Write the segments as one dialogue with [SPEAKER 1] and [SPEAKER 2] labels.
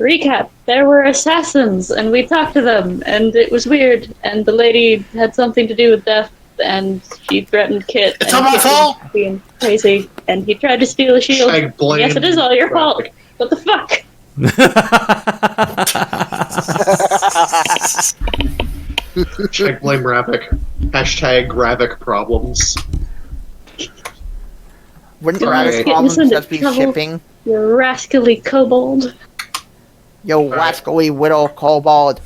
[SPEAKER 1] recap, there were assassins, and we talked to them, and it was weird, and the lady had something to do with death, and she threatened Kit.
[SPEAKER 2] It's all my fault!
[SPEAKER 1] Being crazy, and he tried to steal a shield. Yes, it is all your fault. What the fuck?
[SPEAKER 2] Check blame Ravak. Hashtag Ravak problems.
[SPEAKER 3] Wouldn't Ravak problems just be shipping?
[SPEAKER 1] You rascally kobold.
[SPEAKER 3] Yo, rascally widow kobold.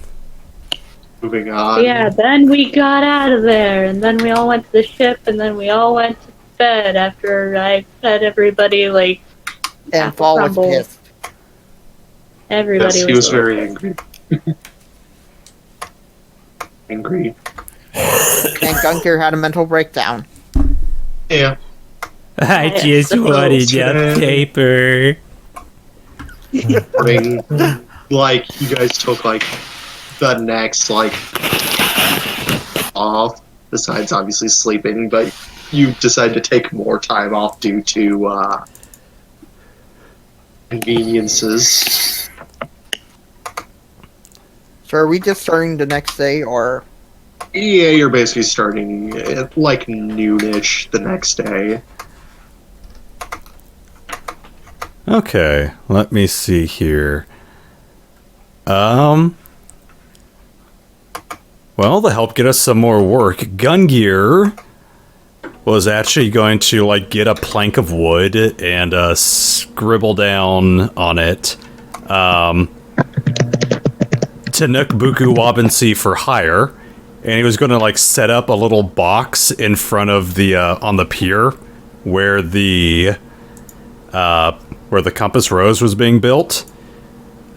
[SPEAKER 2] Moving on.
[SPEAKER 1] Yeah, then we got out of there, and then we all went to the ship, and then we all went to bed after I fed everybody, like,
[SPEAKER 3] and Fall was pissed.
[SPEAKER 1] Everybody
[SPEAKER 2] yes, he was very angry. Angry.
[SPEAKER 3] And Gungir had a mental breakdown.
[SPEAKER 2] Yeah.
[SPEAKER 4] I just wanted your paper.
[SPEAKER 2] Like, you guys took, like, the next, like, off, besides obviously sleeping, but you decided to take more time off due to, conveniences.
[SPEAKER 3] So are we just starting the next day, or?
[SPEAKER 2] Yeah, you're basically starting at, like, noonish the next day.
[SPEAKER 4] Okay, let me see here. Well, to help get us some more work, Gungir was actually going to, like, get a plank of wood and scribble down on it, Tanuk Buku Wabansi for hire, and he was going to, like, set up a little box in front of the, on the pier, where the Compass Rose was being built,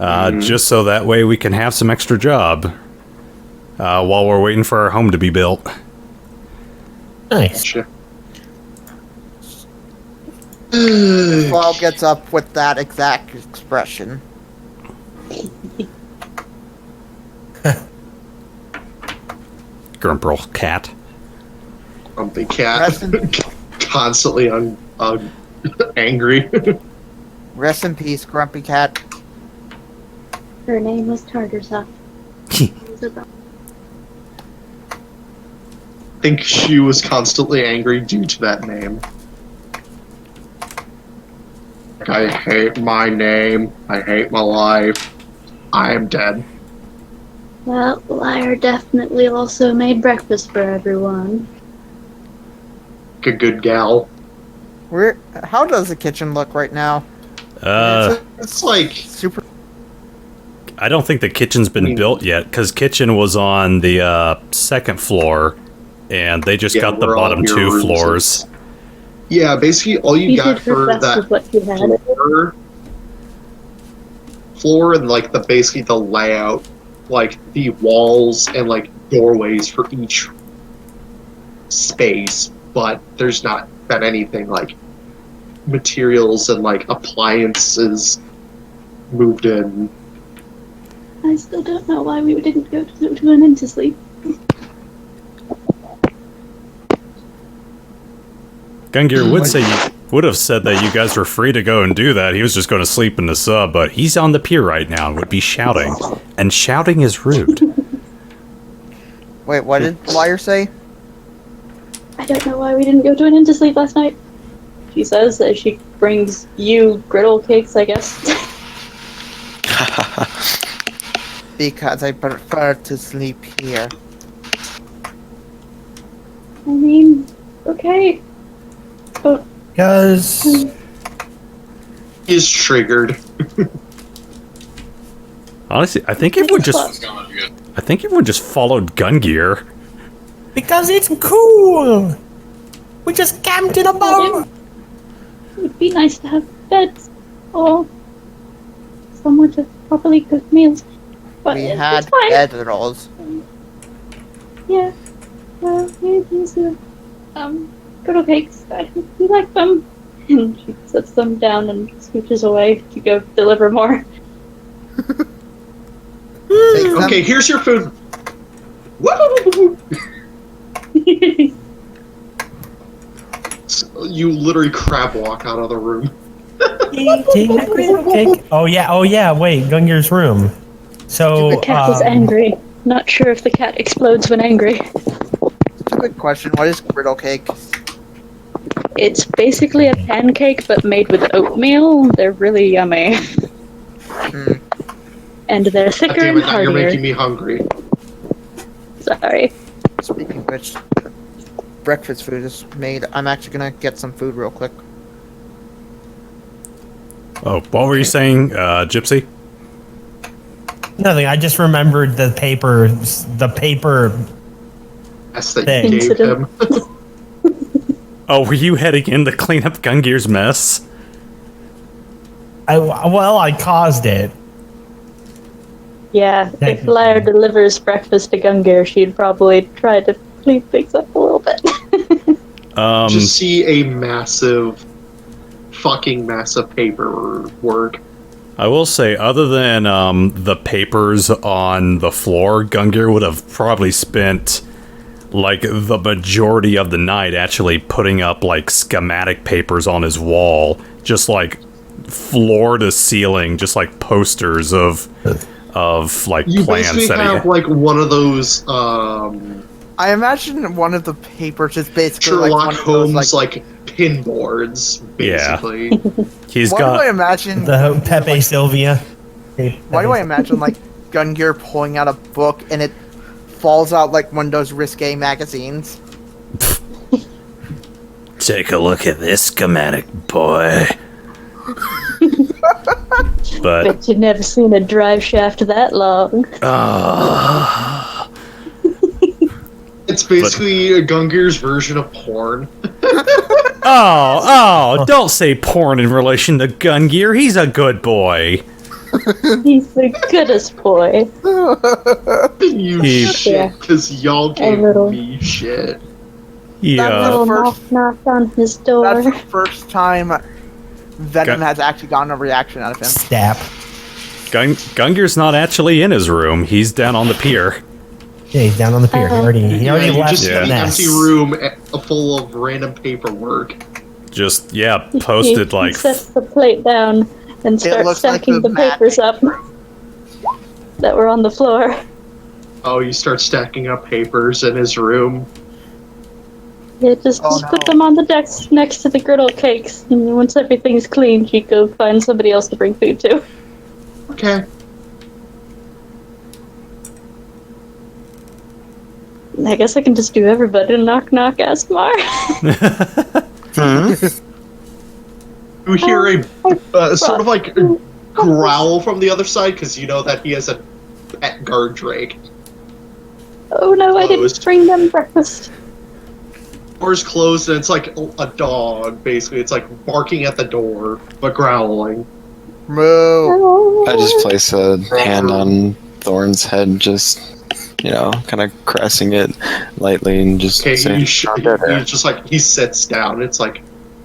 [SPEAKER 4] just so that way we can have some extra job, while we're waiting for our home to be built.
[SPEAKER 5] Nice.
[SPEAKER 2] Sure.
[SPEAKER 3] Paul gets up with that exact expression.
[SPEAKER 4] Grumple cat.
[SPEAKER 2] Grumpy cat. Constantly angry.
[SPEAKER 3] Rest in peace, Grumpy Cat.
[SPEAKER 1] Her name was Tartarsoft.
[SPEAKER 2] I think she was constantly angry due to that name. Like, I hate my name. I hate my life. I am dead.
[SPEAKER 1] Well, Liar definitely also made breakfast for everyone.
[SPEAKER 2] Like a good gal.
[SPEAKER 3] How does the kitchen look right now?
[SPEAKER 2] It's like
[SPEAKER 3] super.
[SPEAKER 4] I don't think the kitchen's been built yet, because kitchen was on the second floor, and they just got the bottom two floors.
[SPEAKER 2] Yeah, basically all you got for that floor and like basically the layout, like the walls and like doorways for each space, but there's not been anything like materials and like appliances moved in.
[SPEAKER 1] I still don't know why we didn't go to an inn to sleep.
[SPEAKER 4] Gungir would have said that you guys were free to go and do that. He was just going to sleep in the sub, but he's on the pier right now and would be shouting. And shouting is rude.
[SPEAKER 3] Wait, what did Liar say?
[SPEAKER 1] I don't know why we didn't go to an inn to sleep last night. She says that she brings you griddle cakes, I guess.
[SPEAKER 3] Because I prefer to sleep here.
[SPEAKER 1] I mean, okay. But
[SPEAKER 5] Because
[SPEAKER 2] He's triggered.
[SPEAKER 4] Honestly, I think everyone just followed Gungir.
[SPEAKER 5] it's cool. We just camped in a boat.
[SPEAKER 1] it would be nice to have beds or someone to properly cook meals. But
[SPEAKER 3] We
[SPEAKER 1] it's
[SPEAKER 3] had
[SPEAKER 1] fine.
[SPEAKER 3] bed rolls.
[SPEAKER 1] Yeah. Well, here's the griddle cakes. We like them. And she sets them down and scooches away to go deliver more.
[SPEAKER 2] Okay, here's your food. Woo! So you literally crab walk out of the room.
[SPEAKER 5] Eating a griddle cake. Oh yeah, wait, Gungir's room. So,
[SPEAKER 1] The cat is angry. Not sure if the cat explodes when angry.
[SPEAKER 3] That's a good question. What is griddle cake?
[SPEAKER 1] It's basically a pancake, but made with oatmeal. They're really yummy. And they're
[SPEAKER 2] God
[SPEAKER 1] thicker
[SPEAKER 2] damn
[SPEAKER 1] and
[SPEAKER 2] it, now you're making
[SPEAKER 1] heartier.
[SPEAKER 2] me hungry.
[SPEAKER 1] Sorry.
[SPEAKER 3] Speaking of which, breakfast food is made. I'm actually gonna get some food real quick.
[SPEAKER 4] Oh, what were you saying, Gypsy?
[SPEAKER 5] nothing. I just remembered the paper.
[SPEAKER 2] That's that
[SPEAKER 5] Thing.
[SPEAKER 2] you gave him.
[SPEAKER 4] Oh, were you heading in to clean up Gungir's mess?
[SPEAKER 5] I caused it.
[SPEAKER 1] Yeah, if Lyre delivers breakfast to Gungir, she'd probably try to clean things up a little bit.
[SPEAKER 2] Just see a fucking massive paperwork.
[SPEAKER 4] I will say, other than the papers on the floor, Gungir would have probably spent like the majority of the night actually putting up like schematic papers on his wall, just like floor to ceiling, just like posters of like
[SPEAKER 2] You
[SPEAKER 4] plans
[SPEAKER 2] basically
[SPEAKER 4] that
[SPEAKER 2] have
[SPEAKER 4] he.
[SPEAKER 2] like one of those
[SPEAKER 3] I imagine one of the papers is basically
[SPEAKER 2] Sherlock
[SPEAKER 3] like one of those,
[SPEAKER 2] Holmes like pin boards, basically.
[SPEAKER 4] He's
[SPEAKER 3] Why do I
[SPEAKER 4] got.
[SPEAKER 3] imagine
[SPEAKER 5] The Pepe Sylvia.
[SPEAKER 3] Why do I imagine like Gungir pulling out a book and it falls out like one of those risque magazines?
[SPEAKER 4] Take a look at this schematic, boy. But
[SPEAKER 1] Bet you've never seen a drive shaft that long.
[SPEAKER 2] It's basically Gungir's version of porn.
[SPEAKER 4] don't say porn in relation to Gungir. He's a good boy.
[SPEAKER 1] He's the goodest boy.
[SPEAKER 2] You
[SPEAKER 4] He-
[SPEAKER 2] shit, because y'all gave
[SPEAKER 1] little.
[SPEAKER 2] me shit.
[SPEAKER 4] Yeah.
[SPEAKER 1] Little
[SPEAKER 3] First-
[SPEAKER 1] knock on his door.
[SPEAKER 3] That's the first time Venom
[SPEAKER 4] Gun-
[SPEAKER 3] has actually gotten a reaction out of him.
[SPEAKER 5] Stap.
[SPEAKER 4] Gungir's not actually in his room. He's down on the pier.
[SPEAKER 5] Yeah, he's down on the pier. He already
[SPEAKER 2] You
[SPEAKER 5] left
[SPEAKER 2] just
[SPEAKER 5] the
[SPEAKER 2] have an
[SPEAKER 5] nest.
[SPEAKER 2] empty room full of random paperwork.
[SPEAKER 4] Just, posted
[SPEAKER 1] he
[SPEAKER 4] like.
[SPEAKER 1] sets the plate down and starts
[SPEAKER 3] looks like
[SPEAKER 1] stacking
[SPEAKER 3] the
[SPEAKER 1] the papers up that were on the floor.
[SPEAKER 2] Oh, you start stacking up papers in his room.
[SPEAKER 1] Yeah, just put them on the desk next to the griddle cakes. And once everything's clean, you go find somebody else to bring food to.
[SPEAKER 2] Okay.
[SPEAKER 1] I guess I can just do everybody. Knock, knock, Asemar.
[SPEAKER 2] You hear a sort of like growl from the other side because you know that he has a pet guard drake.
[SPEAKER 1] Oh no, I didn't
[SPEAKER 2] Closed.
[SPEAKER 1] bring them breakfast.
[SPEAKER 2] Door's closed and it's like a dog, basically. It's like barking at the door, but growling.
[SPEAKER 3] Moo.
[SPEAKER 1] Oh.
[SPEAKER 6] I just place a hand on Thorn's head, just, kind of caressing it lightly and just
[SPEAKER 2] Okay,
[SPEAKER 6] saying,
[SPEAKER 2] he's just like, he sits down. It's like,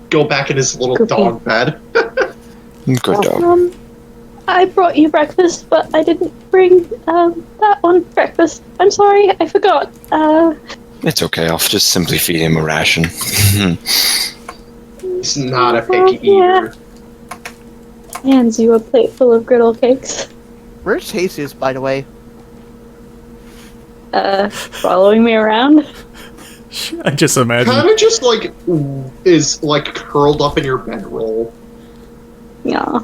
[SPEAKER 2] go back in his little
[SPEAKER 1] Good
[SPEAKER 2] dog bed.
[SPEAKER 6] good dog.
[SPEAKER 1] I brought you breakfast, but I didn't bring that one breakfast. I'm sorry, I forgot.
[SPEAKER 6] It's okay, I'll just simply feed him a ration.
[SPEAKER 2] He's not a picky
[SPEAKER 1] Yeah.
[SPEAKER 2] eater.
[SPEAKER 1] Hands you a plate full of griddle cakes.
[SPEAKER 3] Where's Jesus, by the way?
[SPEAKER 1] Following me around.
[SPEAKER 4] I just imagine.
[SPEAKER 2] Kind of just like, is like curled up in your bedroll.
[SPEAKER 1] Yeah.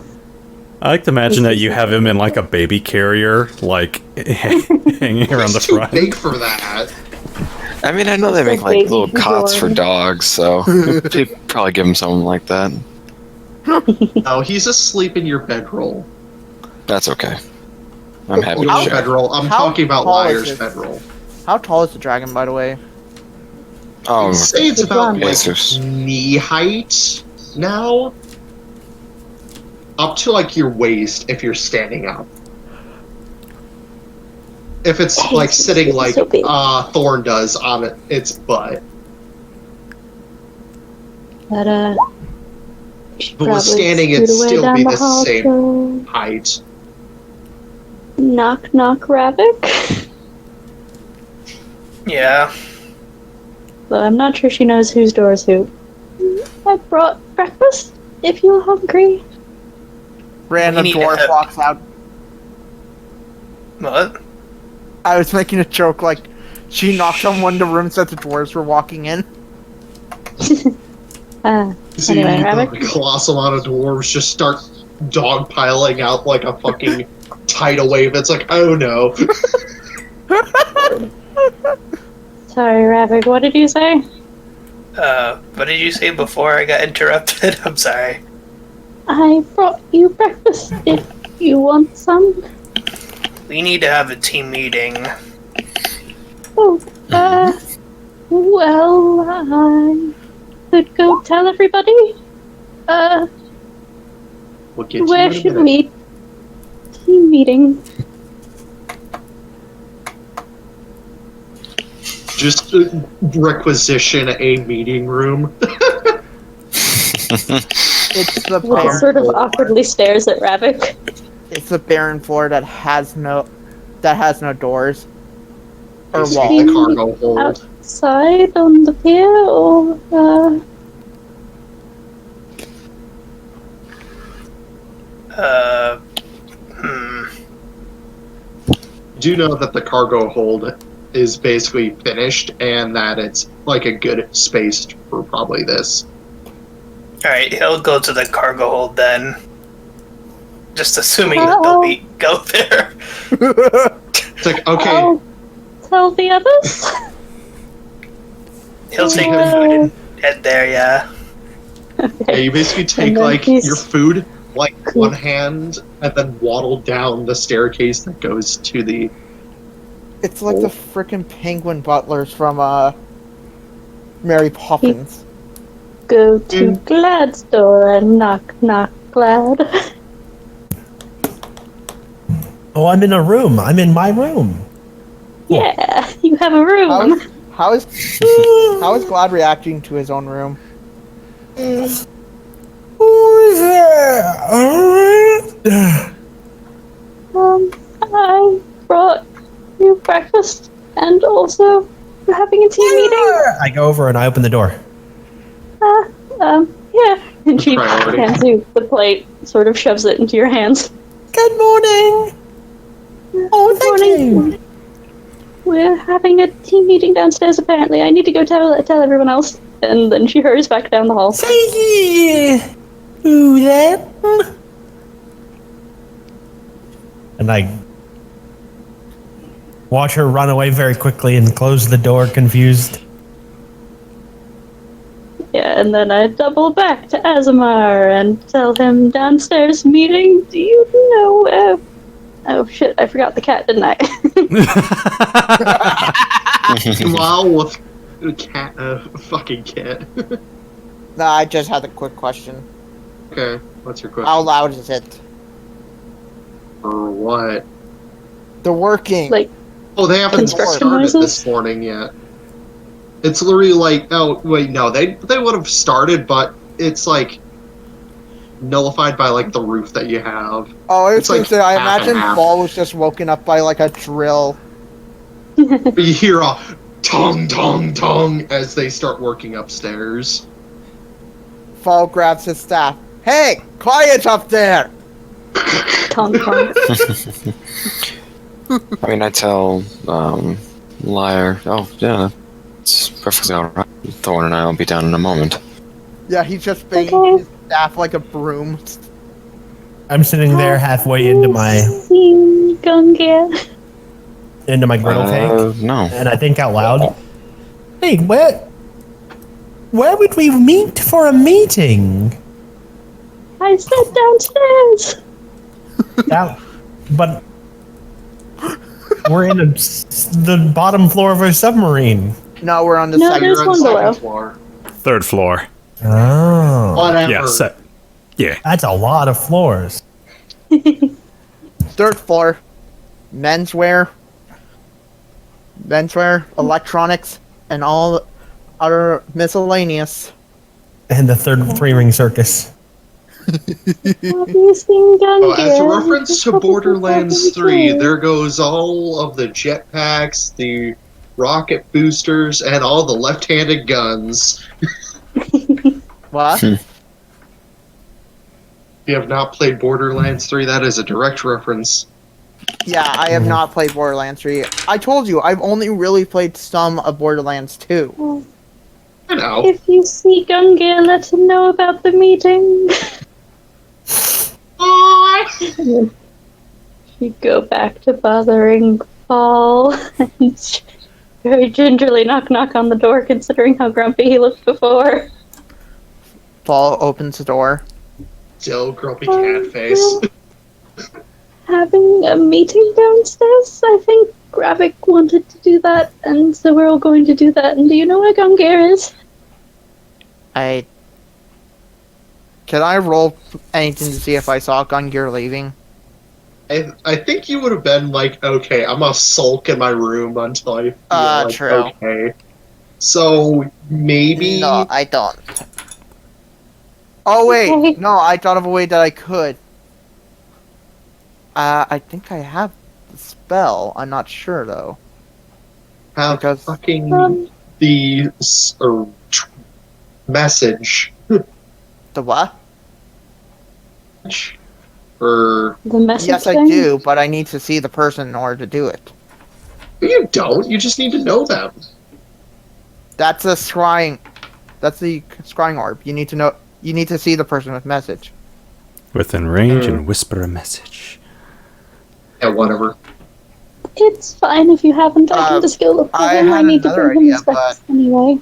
[SPEAKER 4] I like to imagine that you have him in like a baby carrier, like hanging around the
[SPEAKER 2] He's too
[SPEAKER 4] front.
[SPEAKER 2] big for that.
[SPEAKER 6] I mean, I know they make like
[SPEAKER 1] Baby
[SPEAKER 6] little cots for
[SPEAKER 1] Bjorn.
[SPEAKER 6] dogs, so they'd probably give him something like that.
[SPEAKER 2] No, he's asleep in your bedroll.
[SPEAKER 6] That's okay. I'm happy
[SPEAKER 2] Your
[SPEAKER 6] to share.
[SPEAKER 2] bedroll. I'm
[SPEAKER 3] How
[SPEAKER 2] talking about
[SPEAKER 3] tall is
[SPEAKER 2] Liar's
[SPEAKER 3] it?
[SPEAKER 2] bedroll.
[SPEAKER 3] How tall is the dragon, by the way?
[SPEAKER 6] Oh,
[SPEAKER 2] I'd say it's about like
[SPEAKER 6] Jesus.
[SPEAKER 2] knee height now. Up to like your waist if you're standing up. If it's like sitting like
[SPEAKER 1] So big.
[SPEAKER 2] Thorn does on its butt.
[SPEAKER 1] But you should
[SPEAKER 2] But with
[SPEAKER 1] probably
[SPEAKER 2] standing, it'd
[SPEAKER 1] scoot away
[SPEAKER 2] still
[SPEAKER 1] down
[SPEAKER 2] be
[SPEAKER 1] the
[SPEAKER 2] the
[SPEAKER 1] hall
[SPEAKER 2] same
[SPEAKER 1] to
[SPEAKER 2] height.
[SPEAKER 1] knock, knock, Ravak.
[SPEAKER 7] Yeah.
[SPEAKER 1] Though I'm not sure she knows whose door is who. I brought breakfast if you're hungry.
[SPEAKER 3] Random
[SPEAKER 7] need to
[SPEAKER 3] dwarf
[SPEAKER 7] have-
[SPEAKER 3] walks out.
[SPEAKER 7] What?
[SPEAKER 3] I was making a joke like she knocked on one of the rooms that the dwarves were walking in.
[SPEAKER 2] See
[SPEAKER 1] Anyway,
[SPEAKER 2] the
[SPEAKER 1] Ravak.
[SPEAKER 2] colossal amount of dwarves just start dogpiling out like a fucking tidal wave. It's like, oh no.
[SPEAKER 1] Sorry, Ravak, what did you say?
[SPEAKER 7] What did you say before I got interrupted? I'm sorry.
[SPEAKER 1] I brought you breakfast if you want some.
[SPEAKER 7] We need to have a team meeting.
[SPEAKER 1] Oh, well, I could go tell everybody.
[SPEAKER 2] We'll get
[SPEAKER 1] Where
[SPEAKER 2] you in a
[SPEAKER 1] should
[SPEAKER 2] minute.
[SPEAKER 1] we? Team meeting.
[SPEAKER 2] Just requisition a meeting room.
[SPEAKER 3] It's the
[SPEAKER 1] Will
[SPEAKER 3] barren,
[SPEAKER 1] sort of awkwardly stares at Ravak.
[SPEAKER 3] it's the barren floor that has no doors or
[SPEAKER 2] It's
[SPEAKER 3] walls.
[SPEAKER 2] the cargo hold.
[SPEAKER 1] Outside on the pier, or
[SPEAKER 2] Do know that the cargo hold is basically finished and that it's like a good space for probably this.
[SPEAKER 7] Alright, he'll go to the cargo hold then. Just assuming that they'll go there.
[SPEAKER 2] It's like, okay,
[SPEAKER 1] I'll tell the others.
[SPEAKER 7] He'll take the food and head there, yeah.
[SPEAKER 2] yeah, you basically take
[SPEAKER 1] And then
[SPEAKER 2] like
[SPEAKER 1] he's-
[SPEAKER 2] your food, like one hand, and then waddle down the staircase that goes to the.
[SPEAKER 3] It's like the frickin' penguin butlers from Mary Poppins.
[SPEAKER 1] Go to Glad's door and knock, knock, Glad.
[SPEAKER 5] Oh, I'm in a room. I'm in my room.
[SPEAKER 1] Yeah, you have a room.
[SPEAKER 3] How is Glad reacting to his own room?
[SPEAKER 5] Who's there?
[SPEAKER 1] I brought you breakfast, and also we're having a team meeting.
[SPEAKER 5] I go over and I open the door.
[SPEAKER 1] Yeah. And she
[SPEAKER 2] Priority.
[SPEAKER 1] hands you the plate, sort of shoves it into your hands.
[SPEAKER 5] Good morning. Oh, thank you.
[SPEAKER 1] We're having a team meeting downstairs, apparently. I need to go tell everyone else. And then she hurries back down the hall.
[SPEAKER 5] Say who then? And I watch her run away very quickly and close the door, confused.
[SPEAKER 1] Yeah, and then I double back to Asemar and tell him downstairs meeting. Do you know where? Oh shit! I forgot the cat, didn't I?
[SPEAKER 2] Meanwhile, with a cat, fucking cat.
[SPEAKER 3] Nah, I just had a quick question.
[SPEAKER 2] Okay, what's your question?
[SPEAKER 3] How loud is it?
[SPEAKER 2] For what?
[SPEAKER 3] They're working.
[SPEAKER 1] Like
[SPEAKER 2] Oh, they haven't
[SPEAKER 1] construction
[SPEAKER 2] started
[SPEAKER 1] noises?
[SPEAKER 2] this morning yet. It's literally like, oh wait, no, they would have started, but it's like nullified by like the roof that you have.
[SPEAKER 3] Oh, I was
[SPEAKER 2] It's
[SPEAKER 3] gonna
[SPEAKER 2] like
[SPEAKER 3] say, I
[SPEAKER 2] half and
[SPEAKER 3] imagine
[SPEAKER 2] half.
[SPEAKER 3] Ball was just woken up by like a drill.
[SPEAKER 2] But you hear a tong tong tong as they start working upstairs.
[SPEAKER 3] Fall grabs his staff. Hey, quiet up there!
[SPEAKER 1] Tong tong.
[SPEAKER 6] I mean, I tell Liar, oh yeah, it's perfectly alright. Thorn and I will be down in a moment.
[SPEAKER 3] Yeah, he's just banging
[SPEAKER 1] Okay.
[SPEAKER 3] his staff like a broom.
[SPEAKER 5] I'm sitting there halfway into my
[SPEAKER 1] Gungir.
[SPEAKER 5] griddle cake,
[SPEAKER 6] No.
[SPEAKER 5] and I think out loud, "Hey, where would we meet for a meeting?"
[SPEAKER 1] I said downstairs.
[SPEAKER 5] But we're in the bottom floor of a submarine.
[SPEAKER 3] No, we're on the
[SPEAKER 1] No,
[SPEAKER 3] second.
[SPEAKER 1] there's
[SPEAKER 2] You're on
[SPEAKER 1] one
[SPEAKER 2] second
[SPEAKER 1] below.
[SPEAKER 2] floor.
[SPEAKER 4] Third floor.
[SPEAKER 5] Oh,
[SPEAKER 2] Whatever.
[SPEAKER 4] Yeah, yeah.
[SPEAKER 5] that's a lot of floors.
[SPEAKER 3] Third floor. Menswear, electronics, and all other miscellaneous.
[SPEAKER 5] And the third three-ring circus.
[SPEAKER 1] Have you seen Gungir?
[SPEAKER 2] Oh, as a reference to Borderlands 3, there goes all of the jetpacks, the rocket boosters, and all the left-handed guns.
[SPEAKER 3] What?
[SPEAKER 2] you have not played Borderlands 3, that is a direct reference.
[SPEAKER 3] Yeah, I have not played Borderlands 3. I told you, I've only really played some of Borderlands 2.
[SPEAKER 1] Well,
[SPEAKER 2] I know.
[SPEAKER 1] if you see Gungir, let him know about the meeting. You go back to bothering Paul and very gingerly knock on the door, considering how grumpy he looked before.
[SPEAKER 3] Paul opens the door.
[SPEAKER 2] Still grumpy cat face.
[SPEAKER 1] Having a meeting downstairs. I think Ravak wanted to do that, and so we're all going to do that. And do you know where Gungir is?
[SPEAKER 3] Can I roll anything to see if I saw Gungir leaving?
[SPEAKER 2] I think you would have been like, okay, I'm gonna sulk in my room until I feel like,
[SPEAKER 3] true.
[SPEAKER 2] okay. So, maybe...
[SPEAKER 3] No, I don't. Oh, wait.
[SPEAKER 1] Okay.
[SPEAKER 3] No, I thought of a way that I could. I think I have the spell. I'm not sure, though.
[SPEAKER 2] have
[SPEAKER 3] because-
[SPEAKER 2] fucking the message.
[SPEAKER 3] The what?
[SPEAKER 2] Or
[SPEAKER 1] The message
[SPEAKER 3] Yes, I
[SPEAKER 1] thing?
[SPEAKER 3] do, but I need to see the person in order to do it.
[SPEAKER 2] you don't. You just need to know them.
[SPEAKER 3] That's a scrying. That's the scrying orb. You need to know. You need to see the person with message.
[SPEAKER 4] Within range and whisper a message.
[SPEAKER 2] Yeah, whatever.
[SPEAKER 1] It's fine if you haven't. I can just go look for
[SPEAKER 3] I
[SPEAKER 1] him. I
[SPEAKER 3] had
[SPEAKER 1] need to
[SPEAKER 3] another
[SPEAKER 1] bring him
[SPEAKER 3] idea,
[SPEAKER 1] specs anyway.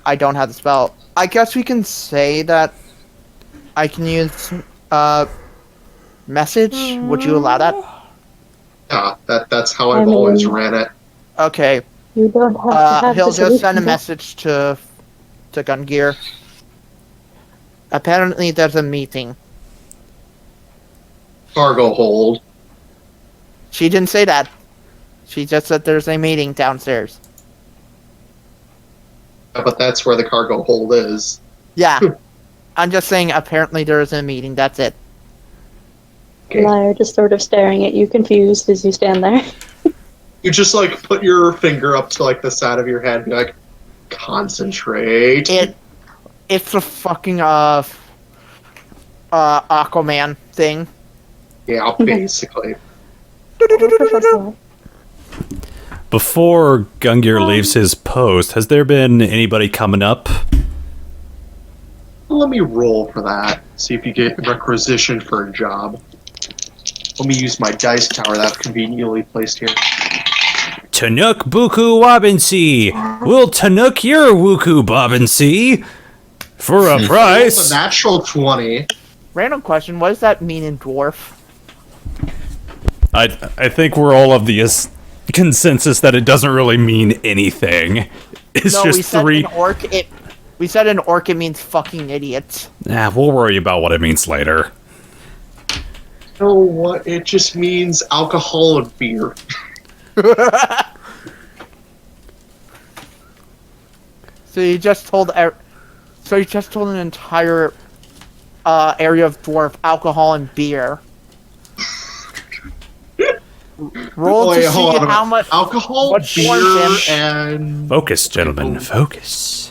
[SPEAKER 3] I don't have the spell. I guess we can say that I can use message. Would you allow that?
[SPEAKER 2] Yeah, that's how I've
[SPEAKER 1] I mean-
[SPEAKER 2] always ran it.
[SPEAKER 3] Okay.
[SPEAKER 1] You don't have to have
[SPEAKER 3] He'll
[SPEAKER 1] the
[SPEAKER 3] just send a
[SPEAKER 1] solution.
[SPEAKER 3] message to Gungir. Apparently, there's a meeting.
[SPEAKER 2] Cargo hold.
[SPEAKER 3] She didn't say that. She just said there's a meeting downstairs.
[SPEAKER 2] But that's where the cargo hold is.
[SPEAKER 3] Yeah. I'm just saying, apparently there is a meeting. That's it.
[SPEAKER 2] Okay.
[SPEAKER 1] Liar, just sort of staring at you, confused as you stand there.
[SPEAKER 2] You just like put your finger up to like the side of your head and be like, concentrate.
[SPEAKER 3] It's a fucking Aquaman thing.
[SPEAKER 2] Yeah, basically.
[SPEAKER 4] Before Gungir leaves his post, has there been anybody coming up?
[SPEAKER 2] Let me roll for that. See if you get requisitioned for a job. Let me use my dice tower that I've conveniently placed here.
[SPEAKER 4] Tanuk Buku Wabinsi! We'll Tanuk your Wuku Babinsi! For a price!
[SPEAKER 2] The natural 20.
[SPEAKER 3] Random question, what does that mean in dwarf?
[SPEAKER 4] I think we're all of the consensus that it doesn't really mean anything. It's
[SPEAKER 3] No,
[SPEAKER 4] just
[SPEAKER 3] we said
[SPEAKER 4] three.
[SPEAKER 3] in orc we said in orc it means fucking idiots.
[SPEAKER 4] Nah, we'll worry about what it means later.
[SPEAKER 2] You know what? It just means alcohol and beer.
[SPEAKER 3] So you just told an entire area of dwarf alcohol and beer. Roll to see
[SPEAKER 2] hold on a
[SPEAKER 3] how
[SPEAKER 2] minute.
[SPEAKER 3] much
[SPEAKER 2] Alcohol,
[SPEAKER 3] what
[SPEAKER 2] beer,
[SPEAKER 3] form
[SPEAKER 2] and...
[SPEAKER 4] Focus, gentlemen, focus.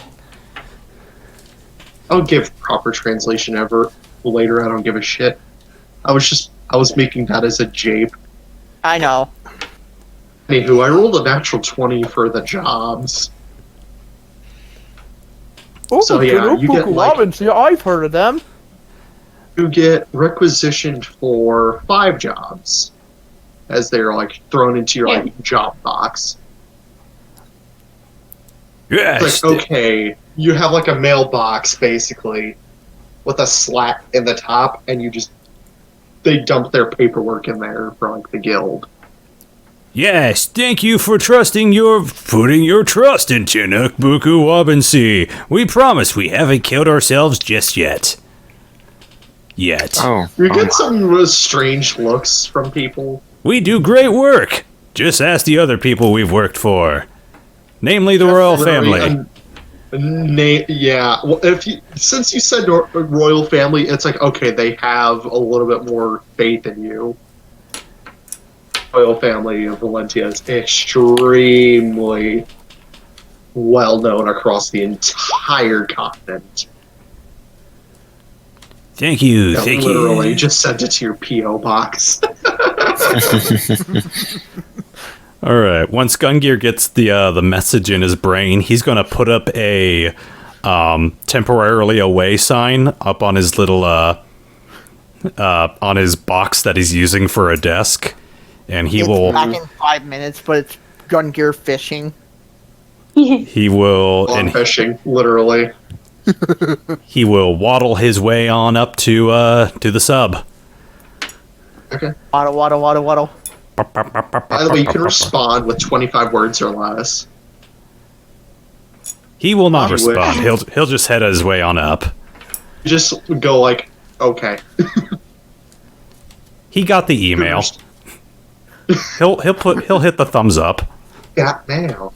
[SPEAKER 2] I'll give proper translation ever. Later, I don't give a shit. I was making that as a jape.
[SPEAKER 3] I know.
[SPEAKER 2] Anywho, I rolled a natural 20 for the jobs.
[SPEAKER 3] Ooh,
[SPEAKER 2] So, yeah, you get, like-
[SPEAKER 3] I've heard of them.
[SPEAKER 2] You get requisitioned for 5 jobs. As they're like thrown into your like job box.
[SPEAKER 4] Yes!
[SPEAKER 2] It's like, okay, you have like a mailbox basically with a slat in the top, and they dump their paperwork in there for like the guild.
[SPEAKER 4] Yes, thank you for putting your trust in Tanuk Buku Wabinsi. We promise we haven't killed ourselves just yet.
[SPEAKER 6] Oh.
[SPEAKER 2] You get some strange looks from people.
[SPEAKER 4] We do great work. Just ask the other people we've worked for. Namely the royal family.
[SPEAKER 2] Yeah, well, since you said royal family, it's like, okay, they have a little bit more faith in you. Royal family of Valentia is extremely well known across the entire continent.
[SPEAKER 4] Thank you,
[SPEAKER 2] Yeah,
[SPEAKER 4] thank
[SPEAKER 2] literally,
[SPEAKER 4] you.
[SPEAKER 2] just sent it to your P.O. box.
[SPEAKER 4] All right. Once Gungir gets the message in his brain, he's gonna put up a temporarily away sign up on his little on his box that he's using for a desk, and he
[SPEAKER 3] It's
[SPEAKER 4] will
[SPEAKER 3] back in 5 minutes, but it's Gungir fishing.
[SPEAKER 4] he will
[SPEAKER 2] Long
[SPEAKER 4] and
[SPEAKER 2] fishing, literally.
[SPEAKER 4] he will waddle his way on up to the sub.
[SPEAKER 2] Okay.
[SPEAKER 3] Waddle.
[SPEAKER 2] By the way, you can respond with 25 words or less.
[SPEAKER 4] He will not
[SPEAKER 2] I
[SPEAKER 4] respond.
[SPEAKER 2] wish.
[SPEAKER 4] He'll just head his way on up.
[SPEAKER 2] Just go like, okay.
[SPEAKER 4] He got the email. He'll hit the thumbs up.
[SPEAKER 2] Got mail.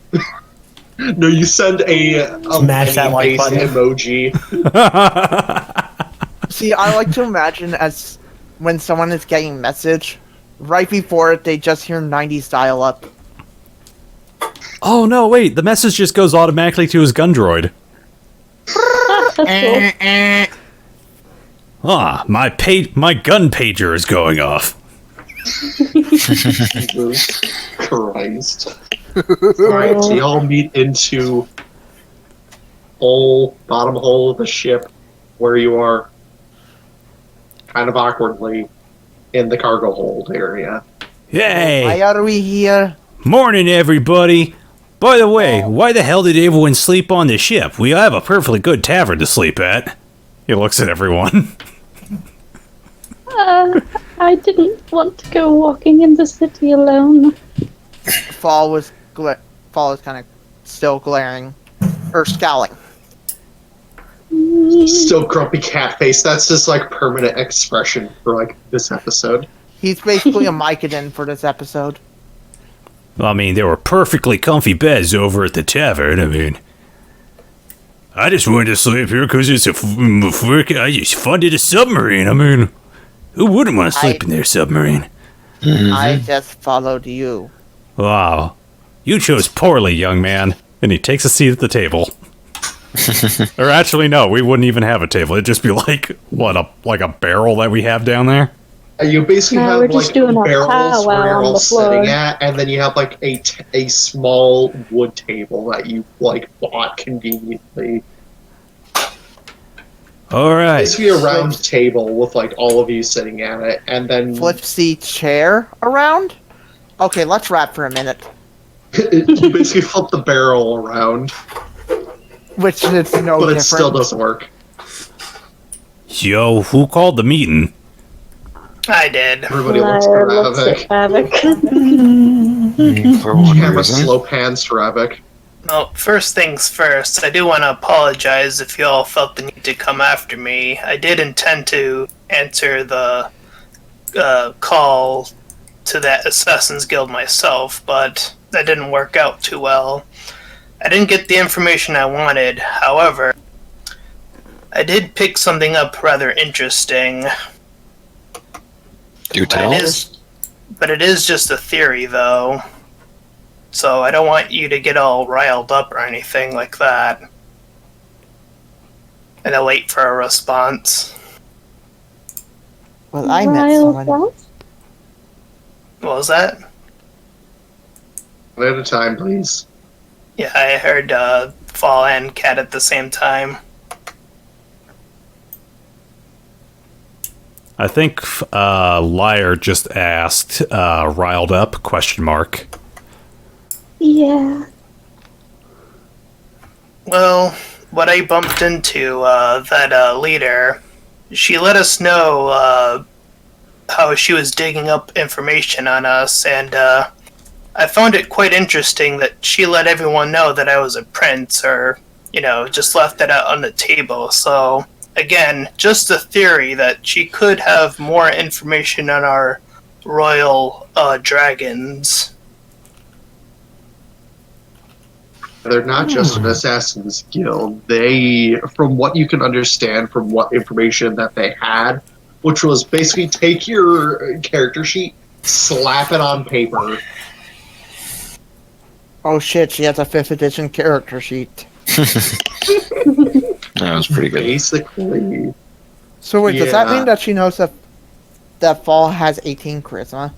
[SPEAKER 2] No, you send a
[SPEAKER 5] Smash that like
[SPEAKER 2] face
[SPEAKER 5] button.
[SPEAKER 2] emoji.
[SPEAKER 3] See, I like to imagine as when someone is getting a message, right before it, they just hear 90s dial up.
[SPEAKER 4] Oh no, wait, the message just goes automatically to his gun droid.
[SPEAKER 1] That's cool.
[SPEAKER 4] Ah, my gun pager is going off.
[SPEAKER 2] Jesus Christ. Alright, so y'all meet into bottom hole of the ship where you are kind of awkwardly in the cargo hold area.
[SPEAKER 3] Why
[SPEAKER 4] Hey,
[SPEAKER 3] are we here?
[SPEAKER 4] morning everybody. By the way, why the hell did everyone sleep on the ship? We have a perfectly good tavern to sleep at. He looks at everyone.
[SPEAKER 1] I didn't want to go walking in the city alone.
[SPEAKER 3] Fall was kind of still glaring, or scowling.
[SPEAKER 2] Still grumpy cat face. That's just like permanent expression for like this episode.
[SPEAKER 3] He's basically a Mycodon for this episode.
[SPEAKER 4] I mean, there were perfectly comfy beds over at the tavern. I mean, I just wanted to sleep here because it's I just funded a submarine. I mean, who wouldn't want to sleep in their submarine?
[SPEAKER 3] I just followed you.
[SPEAKER 4] Wow. You chose poorly, young man. And he takes a seat at the table. Or actually, no, we wouldn't even have a table. It'd just be like, like a barrel that we have down there?
[SPEAKER 2] You basically
[SPEAKER 1] No,
[SPEAKER 2] have
[SPEAKER 1] we're just
[SPEAKER 2] like
[SPEAKER 1] doing a
[SPEAKER 2] barrels
[SPEAKER 1] powwow
[SPEAKER 2] where you're
[SPEAKER 1] on
[SPEAKER 2] all
[SPEAKER 1] the floor.
[SPEAKER 2] sitting at, and then you have like a small wood table that you like bought conveniently.
[SPEAKER 4] Alright.
[SPEAKER 2] Basically a round table with like all of you sitting at it, and then
[SPEAKER 3] Flip the chair around? Okay, let's wrap for a minute.
[SPEAKER 2] you basically flip the barrel around,
[SPEAKER 3] Which is no
[SPEAKER 2] but
[SPEAKER 3] different.
[SPEAKER 2] it still doesn't work.
[SPEAKER 4] Yo, who called the meeting?
[SPEAKER 7] I did.
[SPEAKER 2] Everybody looks for
[SPEAKER 1] Liar looks at
[SPEAKER 2] Ravak.
[SPEAKER 1] Ravak.
[SPEAKER 6] For what
[SPEAKER 2] Camera
[SPEAKER 6] reason?
[SPEAKER 2] slow pans to Ravak.
[SPEAKER 7] Well, first things first, I do want to apologize if you all felt the need to come after me. I did intend to answer the call to that Assassin's Guild myself, but that didn't work out too well. I didn't get the information I wanted, however, I did pick something up rather interesting.
[SPEAKER 6] Do tell.
[SPEAKER 7] But it is just a theory, though. So I don't want you to get all riled up or anything like that. And I'll wait for a response.
[SPEAKER 3] Well, I met
[SPEAKER 1] Riled
[SPEAKER 3] someone.
[SPEAKER 1] up?
[SPEAKER 7] What was that?
[SPEAKER 2] One at a time, please.
[SPEAKER 7] Yeah, I heard Fall and Cat at the same time.
[SPEAKER 4] I think Liar just asked, riled up, question mark.
[SPEAKER 1] Yeah.
[SPEAKER 7] Well, what I bumped into, that leader, she let us know how she was digging up information on us, and I found it quite interesting that she let everyone know that I was a prince, or, just left that out on the table. So, again, just a theory that she could have more information on our royal dragons.
[SPEAKER 2] They're not just an Assassin's Guild. They, from what you can understand from what information that they had, which was basically take your character sheet, slap it on paper.
[SPEAKER 3] Oh shit, she has a 5th edition character sheet.
[SPEAKER 6] That was pretty good.
[SPEAKER 2] Basically,
[SPEAKER 3] So wait, does that
[SPEAKER 2] Yeah.
[SPEAKER 3] mean that she knows that Fall has 18 charisma?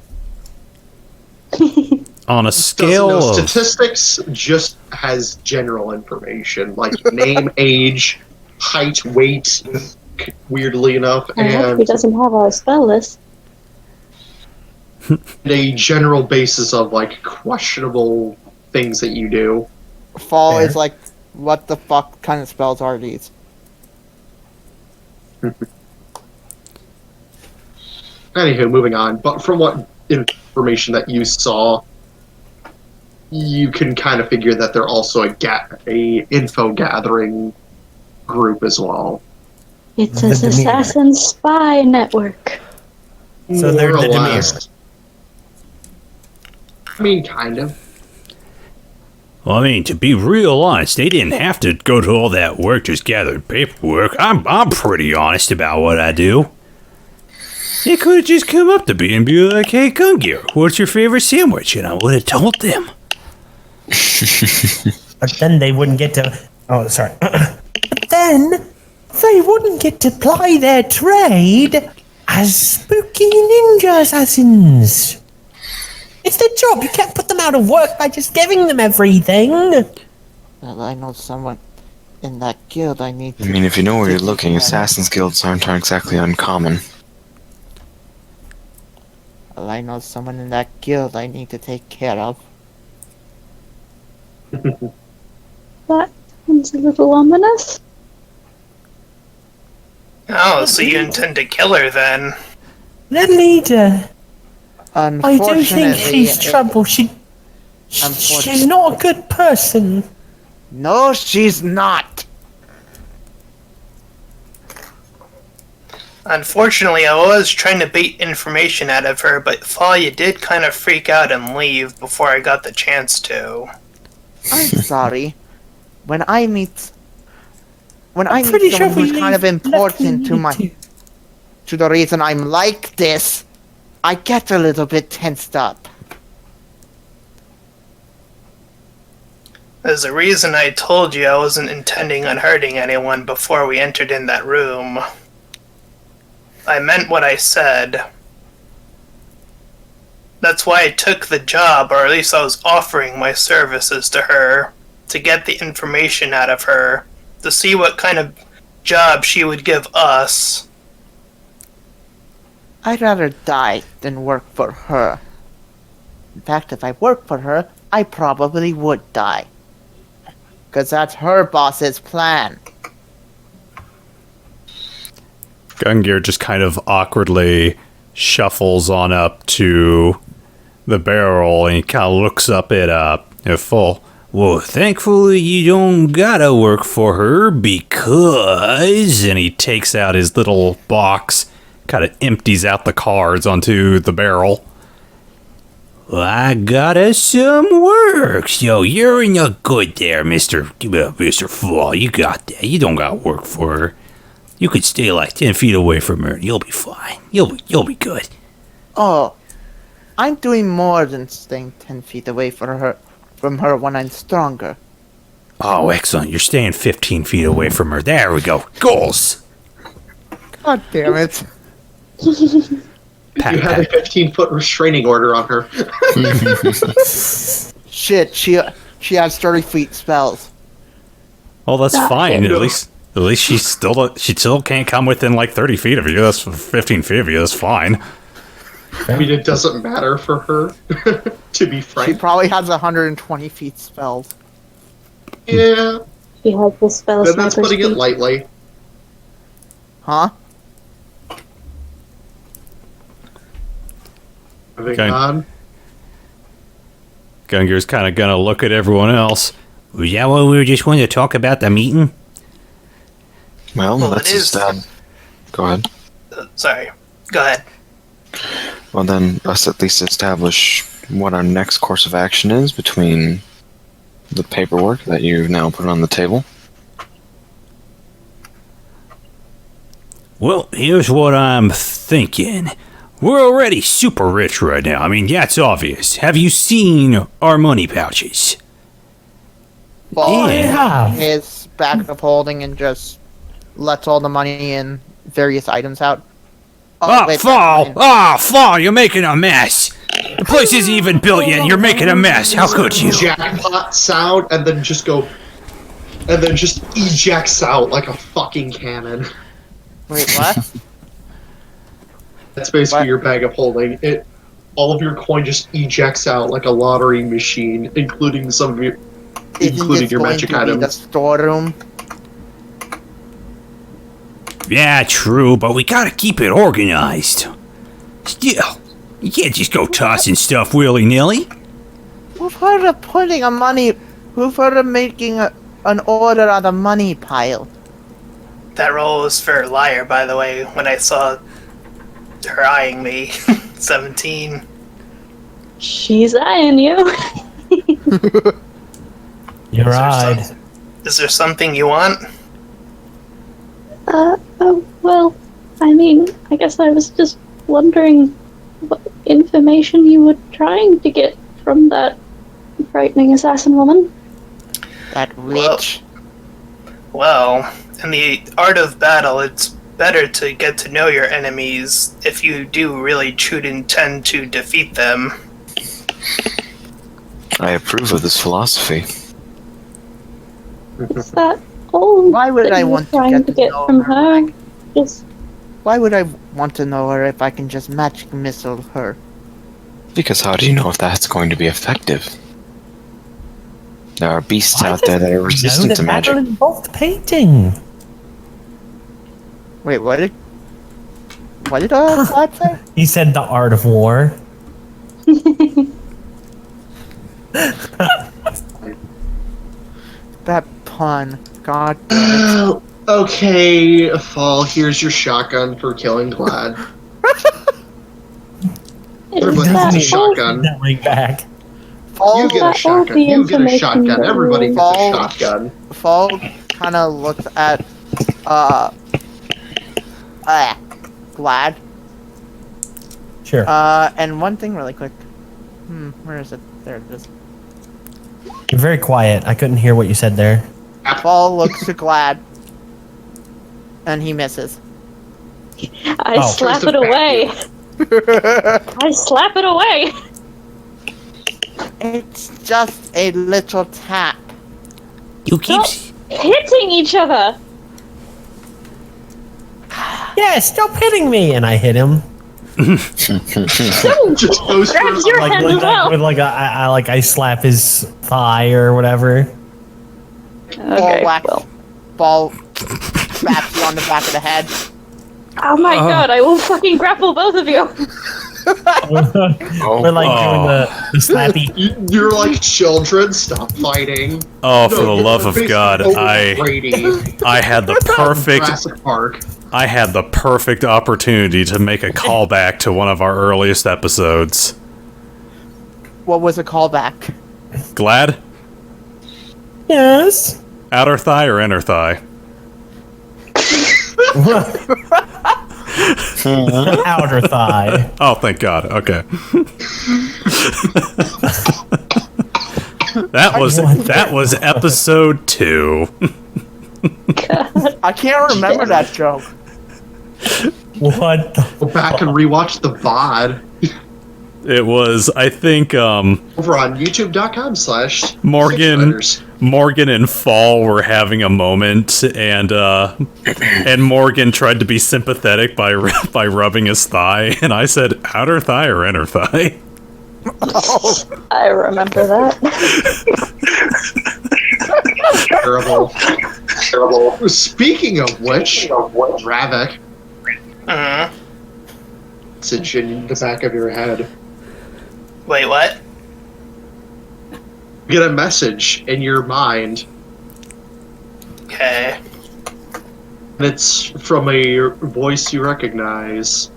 [SPEAKER 4] On a
[SPEAKER 2] Doesn't
[SPEAKER 4] scale
[SPEAKER 2] know
[SPEAKER 4] of
[SPEAKER 2] statistics, just has general information like name, age, height, weight, weirdly enough,
[SPEAKER 1] I hope he
[SPEAKER 2] and
[SPEAKER 1] doesn't have our spell list.
[SPEAKER 2] a general basis of like questionable things that you do.
[SPEAKER 3] Fall
[SPEAKER 5] Fair.
[SPEAKER 3] is like, what the fuck kind of spells are these?
[SPEAKER 2] Anywho, moving on. But from what information that you saw, you can kind of figure that they're also a info gathering group as well.
[SPEAKER 1] It's
[SPEAKER 5] The
[SPEAKER 1] an
[SPEAKER 5] Demeter.
[SPEAKER 1] assassin spy network.
[SPEAKER 5] So they're
[SPEAKER 2] More or
[SPEAKER 5] the
[SPEAKER 2] less. I mean, kind of.
[SPEAKER 4] Well, I mean, to be real honest, they didn't have to go to all that work just gathering paperwork. I'm pretty honest about what I do. They could have just come up to me and be like, "Hey, Gungir, what's your favorite sandwich?" And I would have told them.
[SPEAKER 5] But then they wouldn't get to. Oh, sorry. But then they wouldn't get to ply their trade as spooky ninja assassins. It's their job. You can't put them out of work by just giving them everything.
[SPEAKER 3] Well, I know someone in that guild I need to...
[SPEAKER 6] I mean, if you know where you're looking,
[SPEAKER 3] Yeah.
[SPEAKER 6] Assassin's Guilds aren't exactly uncommon.
[SPEAKER 3] Well, I know someone in that guild I need to take care of.
[SPEAKER 1] That sounds a little ominous.
[SPEAKER 7] Oh, so you intend to kill her then?
[SPEAKER 5] The leader. I don't
[SPEAKER 3] Unfortunately...
[SPEAKER 5] think she's trouble. She's
[SPEAKER 3] Unfortunately-
[SPEAKER 5] not a good person.
[SPEAKER 3] No, she's not!
[SPEAKER 7] Unfortunately, I was trying to bait information out of her, but Fall, you did kind of freak out and leave before I got the chance to.
[SPEAKER 3] I'm sorry. When I meet
[SPEAKER 5] Pretty sure
[SPEAKER 3] someone
[SPEAKER 5] we
[SPEAKER 3] who's kind of
[SPEAKER 5] left
[SPEAKER 3] important to
[SPEAKER 5] me
[SPEAKER 3] to the reason I'm like this, I get a little bit tensed up.
[SPEAKER 7] There's a reason I told you I wasn't intending on hurting anyone before we entered in that room. I meant what I said. That's why I took the job, or at least I was offering my services to her, to get the information out of her, to see what kind of job she would give us.
[SPEAKER 3] I'd rather die than work for her. In fact, if I worked for her, I probably would die. Because that's her boss's plan.
[SPEAKER 4] Gungir just kind of awkwardly shuffles on up to the barrel and he kind of looks up at Full. Well, thankfully you don't gotta work for her because... And he takes out his little box, kind of empties out the cards onto the barrel. Well, I got us some work. Yo, you're in the good there, Mr. Full. You got that. You don't gotta work for her. You could stay like 10 feet away from her and you'll be fine. You'll be good.
[SPEAKER 3] Oh, I'm doing more than staying 10 feet away from her when I'm stronger.
[SPEAKER 4] Oh, excellent. You're staying 15 feet away from her. There we go. Goals!
[SPEAKER 3] God damn it.
[SPEAKER 4] Pat,
[SPEAKER 2] You have a
[SPEAKER 4] pat.
[SPEAKER 2] 15-foot restraining order on her.
[SPEAKER 3] Shit, she has 30 feet spells.
[SPEAKER 4] Oh, that's
[SPEAKER 1] Stop
[SPEAKER 4] fine.
[SPEAKER 1] it.
[SPEAKER 4] At least she still can't come within like 30 feet of you. That's 15 feet of you. That's fine.
[SPEAKER 2] I mean, it doesn't matter for her, to be
[SPEAKER 3] She
[SPEAKER 2] frank.
[SPEAKER 3] probably has 120 feet spells.
[SPEAKER 2] Yeah,
[SPEAKER 1] She has the spell
[SPEAKER 2] then that's
[SPEAKER 1] sniper's
[SPEAKER 2] putting it
[SPEAKER 1] feet.
[SPEAKER 2] lightly.
[SPEAKER 3] Huh?
[SPEAKER 2] Moving
[SPEAKER 4] Okay.
[SPEAKER 2] on.
[SPEAKER 4] Gungir's kind of gonna look at everyone else. Was that what we were just wanting to talk about the meeting?
[SPEAKER 6] Well,
[SPEAKER 7] Well,
[SPEAKER 6] let's
[SPEAKER 7] it is-
[SPEAKER 6] just, go ahead.
[SPEAKER 7] Sorry. Go ahead.
[SPEAKER 6] Well, then, let's at least establish what our next course of action is between the paperwork that you've now put on the table.
[SPEAKER 4] Well, here's what I'm thinking. We're already super rich right now. I mean, yeah, it's obvious. Have you seen our money pouches?
[SPEAKER 3] Ball
[SPEAKER 5] I have.
[SPEAKER 3] his back of holding and just lets all the money and various items out. Oh, wait,
[SPEAKER 8] Fall! Fall! You're making a mess! The place isn't even built yet, you're making a mess! How could you?
[SPEAKER 2] Jackpot sound, and then just ejects out like a fucking cannon.
[SPEAKER 3] Wait, what?
[SPEAKER 2] That's basically
[SPEAKER 3] What?
[SPEAKER 2] your bag of holding. All of your coin just ejects out like a lottery machine, including some of your, including your magic
[SPEAKER 3] Isn't this going to be the
[SPEAKER 2] items.
[SPEAKER 3] storeroom?
[SPEAKER 8] Yeah, true, but we gotta keep it organized. Still, you can't just go tossing stuff willy-nilly.
[SPEAKER 3] Who've heard of putting a money... Who've heard of making an order on a money pile?
[SPEAKER 7] That roll was for liar, by the way, when I saw her eyeing me. 17.
[SPEAKER 1] She's eyeing you.
[SPEAKER 5] You're right.
[SPEAKER 7] Is there something you want?
[SPEAKER 1] Well, I mean, I guess I was just wondering what information you were trying to get from that frightening assassin woman.
[SPEAKER 3] That witch.
[SPEAKER 7] Well, in the art of battle, it's better to get to know your enemies if you do really truly intend to defeat them.
[SPEAKER 6] I approve of this philosophy.
[SPEAKER 1] Is that all
[SPEAKER 3] Why would
[SPEAKER 1] that
[SPEAKER 3] I
[SPEAKER 1] you were
[SPEAKER 3] want to
[SPEAKER 1] trying
[SPEAKER 3] get
[SPEAKER 1] to
[SPEAKER 3] to
[SPEAKER 1] get
[SPEAKER 3] know
[SPEAKER 1] from
[SPEAKER 3] her?
[SPEAKER 1] her? Just
[SPEAKER 3] Why would I want to know her if I can just magic missile her?
[SPEAKER 6] Because how do you know if that's going to be effective? There are beasts
[SPEAKER 5] Why
[SPEAKER 6] out there that are
[SPEAKER 5] does it
[SPEAKER 6] resistant
[SPEAKER 5] know
[SPEAKER 6] to
[SPEAKER 5] that
[SPEAKER 6] magic.
[SPEAKER 5] battle involved painting?
[SPEAKER 3] Wait, what did Vlad say?
[SPEAKER 5] He said the art of war.
[SPEAKER 3] That pun. God damn it.
[SPEAKER 2] Okay, Fall, here's your shotgun for killing Glad. Everybody
[SPEAKER 1] is
[SPEAKER 2] gets a
[SPEAKER 1] that all?
[SPEAKER 2] shotgun.
[SPEAKER 5] That ring back.
[SPEAKER 2] You get a
[SPEAKER 1] That all
[SPEAKER 2] shotgun.
[SPEAKER 1] the
[SPEAKER 2] You get a
[SPEAKER 1] information
[SPEAKER 2] shotgun.
[SPEAKER 1] that
[SPEAKER 2] Everybody
[SPEAKER 1] you-
[SPEAKER 2] gets a
[SPEAKER 3] Fall.
[SPEAKER 2] shotgun.
[SPEAKER 3] Fall kind of looks at, Glad.
[SPEAKER 5] Sure.
[SPEAKER 3] And one thing really quick. Where is it? There it is.
[SPEAKER 5] You're very quiet. I couldn't hear what you said there.
[SPEAKER 3] Fall looks to Glad. And he misses.
[SPEAKER 1] I
[SPEAKER 5] Oh.
[SPEAKER 1] slap it away. I slap it away.
[SPEAKER 3] It's just a little tap.
[SPEAKER 8] You keep...
[SPEAKER 1] Hitting each other.
[SPEAKER 5] Yeah, stop hitting me! And I hit him.
[SPEAKER 2] Just goes
[SPEAKER 1] Grab
[SPEAKER 2] for
[SPEAKER 1] your
[SPEAKER 5] Like,
[SPEAKER 1] hand
[SPEAKER 5] with,
[SPEAKER 1] as well.
[SPEAKER 5] with like I slap his thigh or whatever.
[SPEAKER 1] Okay,
[SPEAKER 3] whack.
[SPEAKER 1] well.
[SPEAKER 3] Ball slaps you on the back of the head.
[SPEAKER 1] Oh my god, I will fucking grapple both of you.
[SPEAKER 5] We're like doing the slappy.
[SPEAKER 2] You're like children. Stop fighting.
[SPEAKER 4] Oh, for the
[SPEAKER 2] No,
[SPEAKER 4] love
[SPEAKER 2] you're
[SPEAKER 4] of
[SPEAKER 2] basically
[SPEAKER 4] God,
[SPEAKER 2] over Brady.
[SPEAKER 4] I had the perfect
[SPEAKER 2] Jurassic Park.
[SPEAKER 4] I had the perfect opportunity to make a callback to one of our earliest episodes.
[SPEAKER 3] What was a callback?
[SPEAKER 4] Glad?
[SPEAKER 5] Yes.
[SPEAKER 4] Outer thigh or inner thigh?
[SPEAKER 5] Outer thigh.
[SPEAKER 4] Oh, thank God. Okay. that was episode 2.
[SPEAKER 3] I can't remember that joke.
[SPEAKER 5] What?
[SPEAKER 2] Go back and rewatch the VOD
[SPEAKER 4] It was, I think,
[SPEAKER 2] over on youtube.com/Morgan.
[SPEAKER 4] Morgan and Fall were having a moment, and Morgan tried to be sympathetic by rubbing his thigh, and I said, outer thigh or inner thigh?
[SPEAKER 1] I remember that.
[SPEAKER 2] Terrible. Speaking of which, Ravak, it's in the back of your head.
[SPEAKER 7] Wait, what?
[SPEAKER 2] You get a message in your mind,
[SPEAKER 7] Okay.
[SPEAKER 2] and it's from a voice you recognize,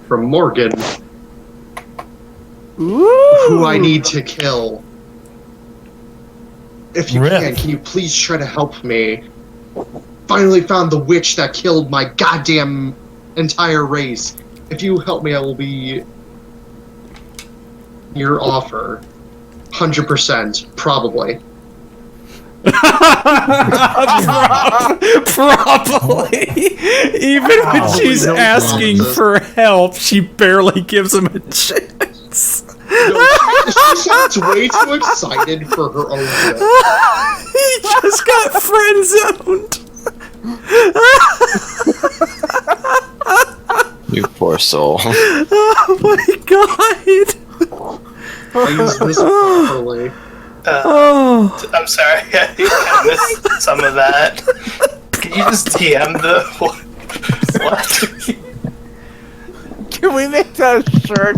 [SPEAKER 2] from Morgan, who I need to kill. If you
[SPEAKER 5] Rip.
[SPEAKER 2] can you please try to help me? Finally found the witch that killed my goddamn entire race. If you help me, I will be your offer. 100%, probably.
[SPEAKER 4] Probably. Even when she's
[SPEAKER 2] No
[SPEAKER 4] asking
[SPEAKER 2] promises.
[SPEAKER 4] for help, she barely gives him a chance.
[SPEAKER 2] No, she sounds way too excited for her own good.
[SPEAKER 4] He just got friend zoned.
[SPEAKER 6] You poor soul.
[SPEAKER 4] Oh my god.
[SPEAKER 2] Use this properly.
[SPEAKER 4] Oh.
[SPEAKER 7] I'm sorry, I missed some of that. Can you just DM the what?
[SPEAKER 3] Can we make that a shirt?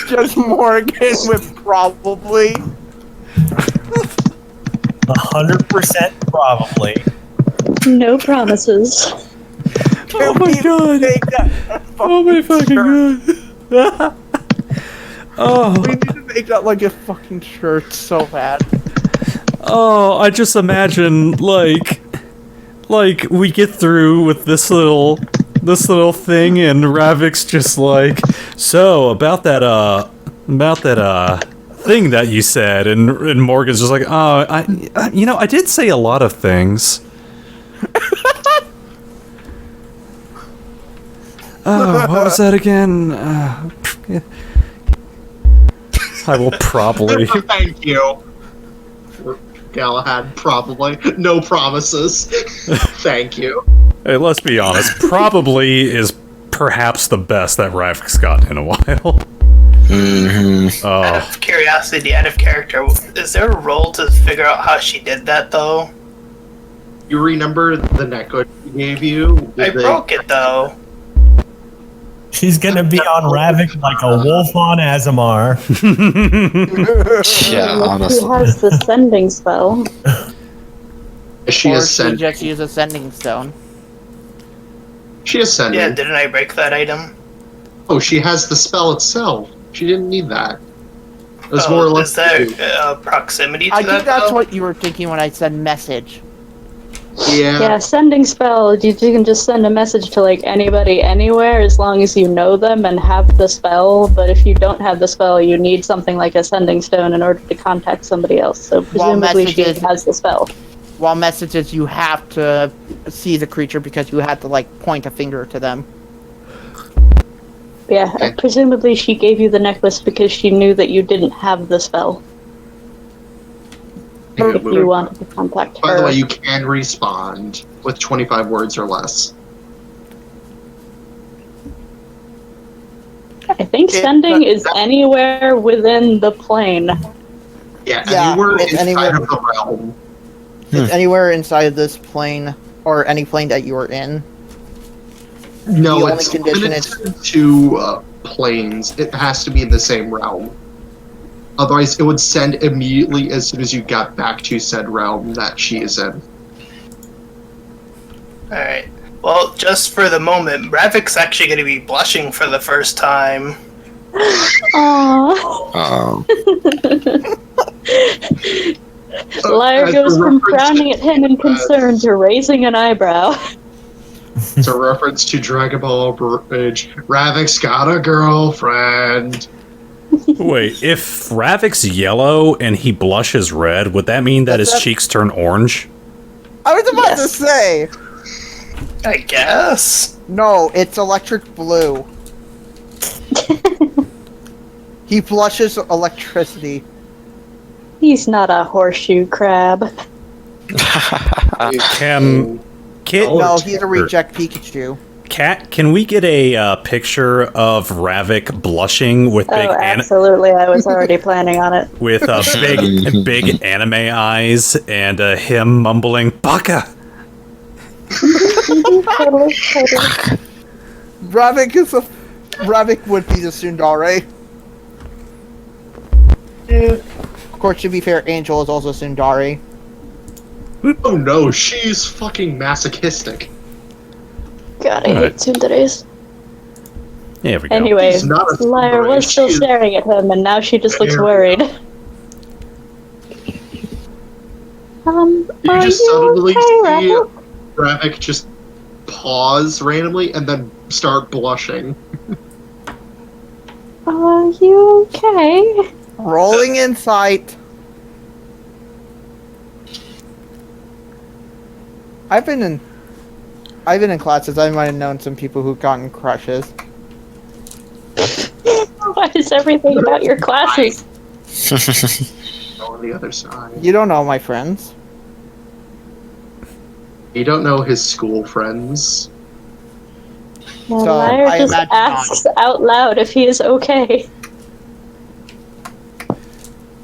[SPEAKER 3] Just Morgan with probably.
[SPEAKER 5] 100% probably.
[SPEAKER 1] No promises.
[SPEAKER 4] Oh my god. Oh my fucking god. Oh.
[SPEAKER 3] We need to make that like a fucking shirt so bad.
[SPEAKER 4] Oh, I just imagine like we get through with this little thing and Ravik's just like, so about that thing that you said, and Morgan's just like, oh, I did say a lot of things. Oh, what was that again? I will probably.
[SPEAKER 2] Thank you. Galahad, probably. No promises. Thank you.
[SPEAKER 4] Hey, let's be honest. Probably is perhaps the best that Ravik's gotten in a while.
[SPEAKER 6] Mm-hmm.
[SPEAKER 7] Out
[SPEAKER 4] Oh,
[SPEAKER 7] of curiosity, out of character, is there a role to figure out how she did that though?
[SPEAKER 2] You remember the necklace she gave you?
[SPEAKER 7] I broke it though.
[SPEAKER 5] She's gonna be on Ravik like a wolf on Asemar.
[SPEAKER 6] Yeah,
[SPEAKER 1] She
[SPEAKER 6] honestly.
[SPEAKER 1] has the sending spell.
[SPEAKER 2] She
[SPEAKER 3] Or
[SPEAKER 2] is
[SPEAKER 3] she
[SPEAKER 2] sending.
[SPEAKER 3] just use a sending stone.
[SPEAKER 2] She is sending.
[SPEAKER 7] Yeah, didn't I break that item?
[SPEAKER 2] Oh, she has the spell itself. She didn't need that. It was more or less.
[SPEAKER 7] Is there proximity to
[SPEAKER 3] I
[SPEAKER 7] that
[SPEAKER 3] think that's
[SPEAKER 7] though?
[SPEAKER 3] what you were thinking when I said message.
[SPEAKER 1] Yeah, sending spell, you can just send a message to like anybody anywhere as long as you know them and have the spell, but if you don't have the spell, you need something like a sending stone in order to contact somebody else, so presumably she
[SPEAKER 3] messages-
[SPEAKER 1] has the spell.
[SPEAKER 3] While messages, you have to see the creature because you have to like point a finger to them.
[SPEAKER 1] Yeah, presumably she gave you the necklace because she knew that you didn't have the spell. If you wanted to contact
[SPEAKER 2] By
[SPEAKER 1] her.
[SPEAKER 2] the way, you can respond with 25 words or less.
[SPEAKER 1] I think sending is anywhere within the plane.
[SPEAKER 2] Yeah,
[SPEAKER 3] Yeah,
[SPEAKER 2] anywhere
[SPEAKER 3] it's
[SPEAKER 2] inside
[SPEAKER 3] anywhere.
[SPEAKER 2] of the realm.
[SPEAKER 3] It's anywhere inside of this plane or any plane that you are in.
[SPEAKER 2] No,
[SPEAKER 3] The only
[SPEAKER 2] it's
[SPEAKER 3] condition
[SPEAKER 2] limited to planes. It has to be in the same realm. Otherwise, it would send immediately as soon as you got back to said realm that she is in.
[SPEAKER 7] Alright. Well, just for the moment, Ravik's actually going to be blushing for the first time.
[SPEAKER 1] Aww. Lyre
[SPEAKER 2] As
[SPEAKER 1] goes
[SPEAKER 2] a
[SPEAKER 1] from
[SPEAKER 2] reference
[SPEAKER 1] frowning at him in concern to raising an eyebrow.
[SPEAKER 2] It's a reference to Dragon Ball Bridge. Ravik's got a girlfriend.
[SPEAKER 4] wait. If Ravik's yellow and he blushes red, would that mean that his
[SPEAKER 3] That's-
[SPEAKER 4] cheeks turn orange?
[SPEAKER 3] I was about to
[SPEAKER 1] Yes.
[SPEAKER 3] say,
[SPEAKER 7] I guess.
[SPEAKER 3] no, it's electric blue. He blushes electricity.
[SPEAKER 1] He's not a horseshoe crab.
[SPEAKER 4] Can Kit?
[SPEAKER 2] Oh,
[SPEAKER 3] No, he's a reject Pikachu.
[SPEAKER 4] Cat, can we get a picture of Ravik blushing with big
[SPEAKER 1] Oh, absolutely. I was already planning on it.
[SPEAKER 4] with big anime eyes and him mumbling "Baka"?
[SPEAKER 1] Totally.
[SPEAKER 3] Ravik would be the Sundare. Of course, to be fair, Angel is also Sundari.
[SPEAKER 2] Oh no, she's fucking masochistic.
[SPEAKER 1] God, I hate tsunderes.
[SPEAKER 4] There we go.
[SPEAKER 1] Anyway,
[SPEAKER 2] She's not a
[SPEAKER 1] Lyre
[SPEAKER 2] tsundere,
[SPEAKER 1] was still
[SPEAKER 2] she is-
[SPEAKER 1] staring at him, and now she just looks
[SPEAKER 2] Very-
[SPEAKER 1] worried.
[SPEAKER 2] You
[SPEAKER 1] Are
[SPEAKER 2] just
[SPEAKER 1] you
[SPEAKER 2] suddenly
[SPEAKER 1] okay,
[SPEAKER 2] see
[SPEAKER 1] Ravik?
[SPEAKER 2] Ravik just pause randomly and then start blushing.
[SPEAKER 1] Are you okay?
[SPEAKER 3] Rolling Insight. I've been in classes. I might have known some people who've gotten crushes.
[SPEAKER 1] Why is everything about your classes?
[SPEAKER 2] On the other side.
[SPEAKER 3] You don't know my friends.
[SPEAKER 2] You don't know his school friends.
[SPEAKER 1] Well,
[SPEAKER 3] So,
[SPEAKER 1] Liar
[SPEAKER 3] I
[SPEAKER 1] just
[SPEAKER 3] imagine
[SPEAKER 1] asks out loud if he is okay.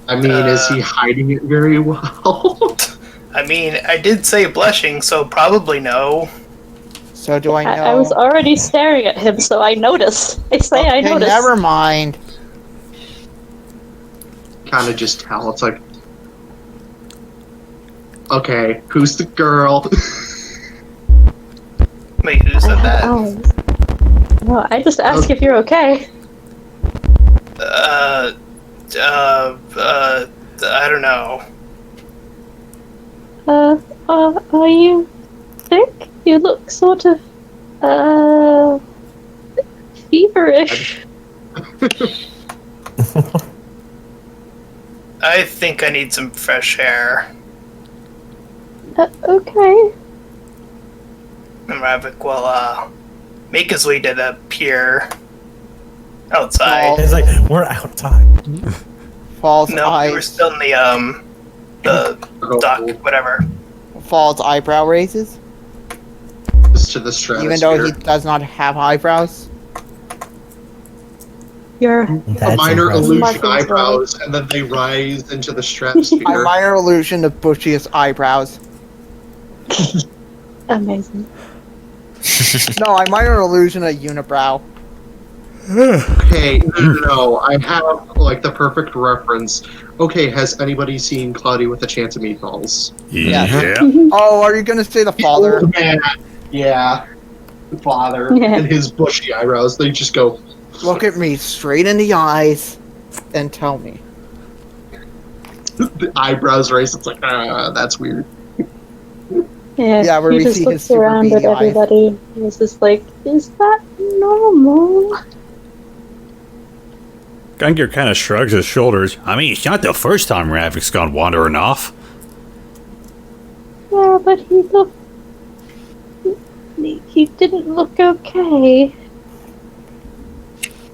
[SPEAKER 2] I mean, is he hiding it very well?
[SPEAKER 7] I mean, I did say blushing, so probably no.
[SPEAKER 3] So do I know?
[SPEAKER 1] I was already staring at him, so I noticed. I noticed.
[SPEAKER 3] Never mind.
[SPEAKER 2] Kind of just tell. It's like, okay, who's the girl?
[SPEAKER 7] Wait, who said that?
[SPEAKER 1] No, I just asked if you're okay.
[SPEAKER 7] I don't know.
[SPEAKER 1] Are you sick? You look sort of, feverish.
[SPEAKER 7] I think I need some fresh air.
[SPEAKER 1] Okay.
[SPEAKER 7] And Ravak will, make his way to the pier outside.
[SPEAKER 5] It's like, we're outside.
[SPEAKER 3] Falls
[SPEAKER 7] No, we were
[SPEAKER 3] eyes.
[SPEAKER 7] still in the dock, whatever.
[SPEAKER 3] Falls eyebrow raises.
[SPEAKER 2] Just to the stratosphere.
[SPEAKER 3] Even though he does not have eyebrows.
[SPEAKER 1] You're
[SPEAKER 2] A
[SPEAKER 5] That's
[SPEAKER 2] minor
[SPEAKER 5] impressive.
[SPEAKER 2] illusion
[SPEAKER 1] Markings,
[SPEAKER 2] eyebrows, and then they rise into the stratosphere.
[SPEAKER 3] A minor illusion of bushiest eyebrows.
[SPEAKER 1] amazing.
[SPEAKER 3] No, a minor illusion of unibrow.
[SPEAKER 2] Okay, no, I have like the perfect reference. Okay, has anybody seen Cloudy with a Chance of Meatballs?
[SPEAKER 4] Yeah.
[SPEAKER 3] Oh, are you gonna say the father?
[SPEAKER 2] Old man. Yeah, the father
[SPEAKER 1] Yeah.
[SPEAKER 2] and his bushy eyebrows. They just go.
[SPEAKER 3] Look at me straight in the eyes and tell me.
[SPEAKER 2] The eyebrows raise. It's like, that's weird.
[SPEAKER 3] Yeah, where
[SPEAKER 1] he
[SPEAKER 3] we
[SPEAKER 1] just
[SPEAKER 3] see his
[SPEAKER 1] looks
[SPEAKER 3] super
[SPEAKER 1] around at
[SPEAKER 3] beady eyes.
[SPEAKER 1] everybody. He's just like, is that normal?
[SPEAKER 4] Gungir kind of shrugs his shoulders.
[SPEAKER 8] I mean, it's not the first time Ravak's gone wandering off.
[SPEAKER 1] Yeah, but he looked... He didn't look okay.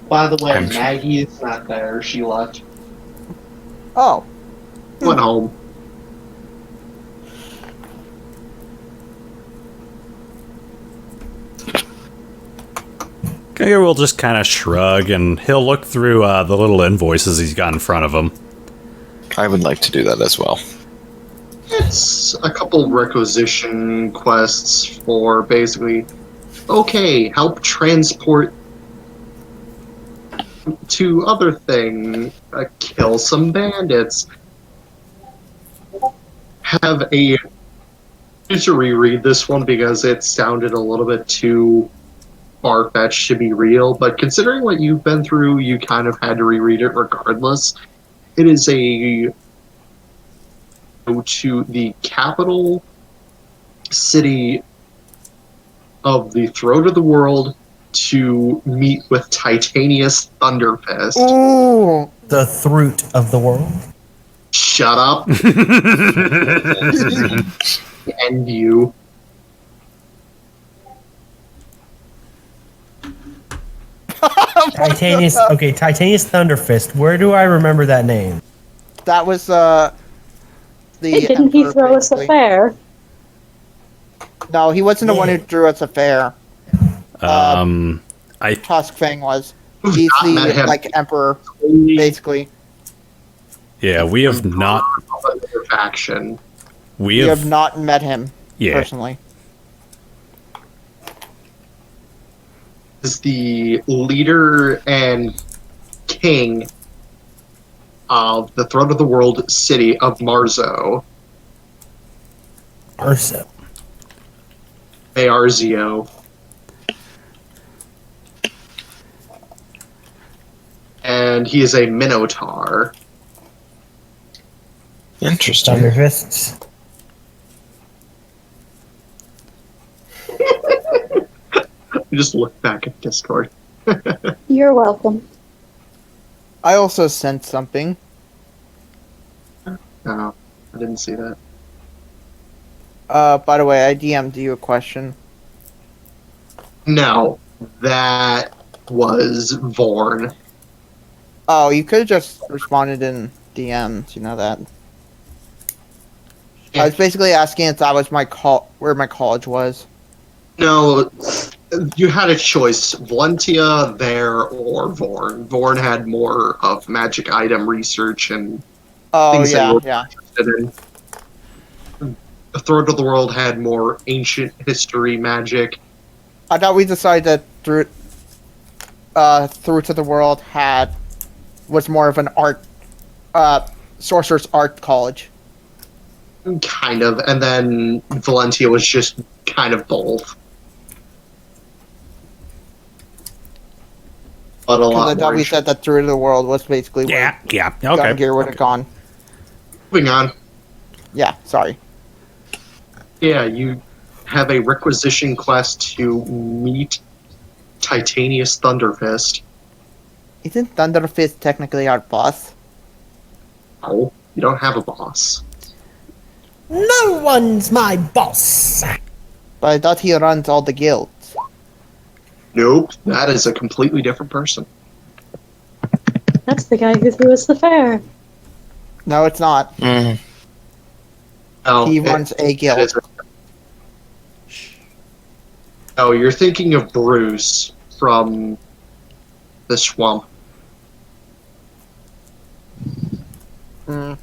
[SPEAKER 2] By the way,
[SPEAKER 6] I'm sure.
[SPEAKER 2] Maggie is not there. She left.
[SPEAKER 3] Oh,
[SPEAKER 2] Went home.
[SPEAKER 4] Gungir will just kind of shrug, and he'll look through the little invoices he's got in front of him.
[SPEAKER 6] I would like to do that as well.
[SPEAKER 2] It's a couple requisition quests for basically, okay, help transport to other thing, kill some bandits. Have a to reread this one because it sounded a little bit too far-fetched to be real, but considering what you've been through, you kind of had to reread it regardless. It is a go to the capital city of the throat of the world to meet with Titanius Thunderfist.
[SPEAKER 3] ooh!
[SPEAKER 5] The throat of the world.
[SPEAKER 2] Shut up. And you.
[SPEAKER 5] Titanius. Okay, Titanius Thunderfist. Where do I remember that name?
[SPEAKER 3] That was the.
[SPEAKER 1] Hey, didn't he
[SPEAKER 3] Emperor,
[SPEAKER 1] throw us a
[SPEAKER 3] basically.
[SPEAKER 1] fair?
[SPEAKER 3] No, he wasn't the one who drew us a fair.
[SPEAKER 4] I
[SPEAKER 3] Tuskfang was.
[SPEAKER 2] Who's
[SPEAKER 3] He's
[SPEAKER 2] not met
[SPEAKER 3] the
[SPEAKER 2] him?
[SPEAKER 3] like emperor, basically.
[SPEAKER 4] yeah, we have not
[SPEAKER 2] Another faction.
[SPEAKER 4] we
[SPEAKER 3] You
[SPEAKER 4] have
[SPEAKER 3] have not met him
[SPEAKER 4] yeah.
[SPEAKER 3] personally.
[SPEAKER 2] Is the leader and king of the throne of the world city of Marzo,
[SPEAKER 5] Ursa.
[SPEAKER 2] Earzio. And he is a Minotaur.
[SPEAKER 6] Interesting.
[SPEAKER 5] Thunderfists.
[SPEAKER 2] You just look back at Discord.
[SPEAKER 1] You're welcome.
[SPEAKER 3] I also sent something.
[SPEAKER 2] No, I didn't see that.
[SPEAKER 3] By the way, I DM'd you a question.
[SPEAKER 2] No, that was Vorn.
[SPEAKER 3] Oh, you could have just responded in DMs, you know that. I was basically asking if that was where my college was.
[SPEAKER 2] No, you had a choice: Valentia, there, or Vorn. Vorn had more of magic item research and
[SPEAKER 3] Oh,
[SPEAKER 2] things they were
[SPEAKER 3] yeah.
[SPEAKER 2] interested in. The Third of the World had more ancient history magic.
[SPEAKER 3] I thought we decided that Through to the World was more of an art, sorcerer's art college.
[SPEAKER 2] Kind of, and then Valentia was just kind of both. But a
[SPEAKER 3] Because I
[SPEAKER 2] lot
[SPEAKER 3] thought
[SPEAKER 2] more.
[SPEAKER 3] we said that Through to the World was basically where
[SPEAKER 8] Yeah. Okay.
[SPEAKER 3] Gungir would have gone.
[SPEAKER 2] Moving on.
[SPEAKER 3] Yeah, sorry.
[SPEAKER 2] Yeah, you have a requisition quest to meet Titanius Thunderfist.
[SPEAKER 3] Isn't Thunderfist technically our boss?
[SPEAKER 2] Oh, you don't have a boss.
[SPEAKER 5] No one's my boss.
[SPEAKER 3] But I thought he runs all the guilds.
[SPEAKER 2] Nope, that is a completely different person.
[SPEAKER 1] That's the guy who threw us the fair.
[SPEAKER 3] No, it's not.
[SPEAKER 6] Mm.
[SPEAKER 2] Oh,
[SPEAKER 3] He runs a
[SPEAKER 2] it
[SPEAKER 3] guild.
[SPEAKER 2] is Oh, you're thinking of Bruce from the swamp.
[SPEAKER 3] Mm.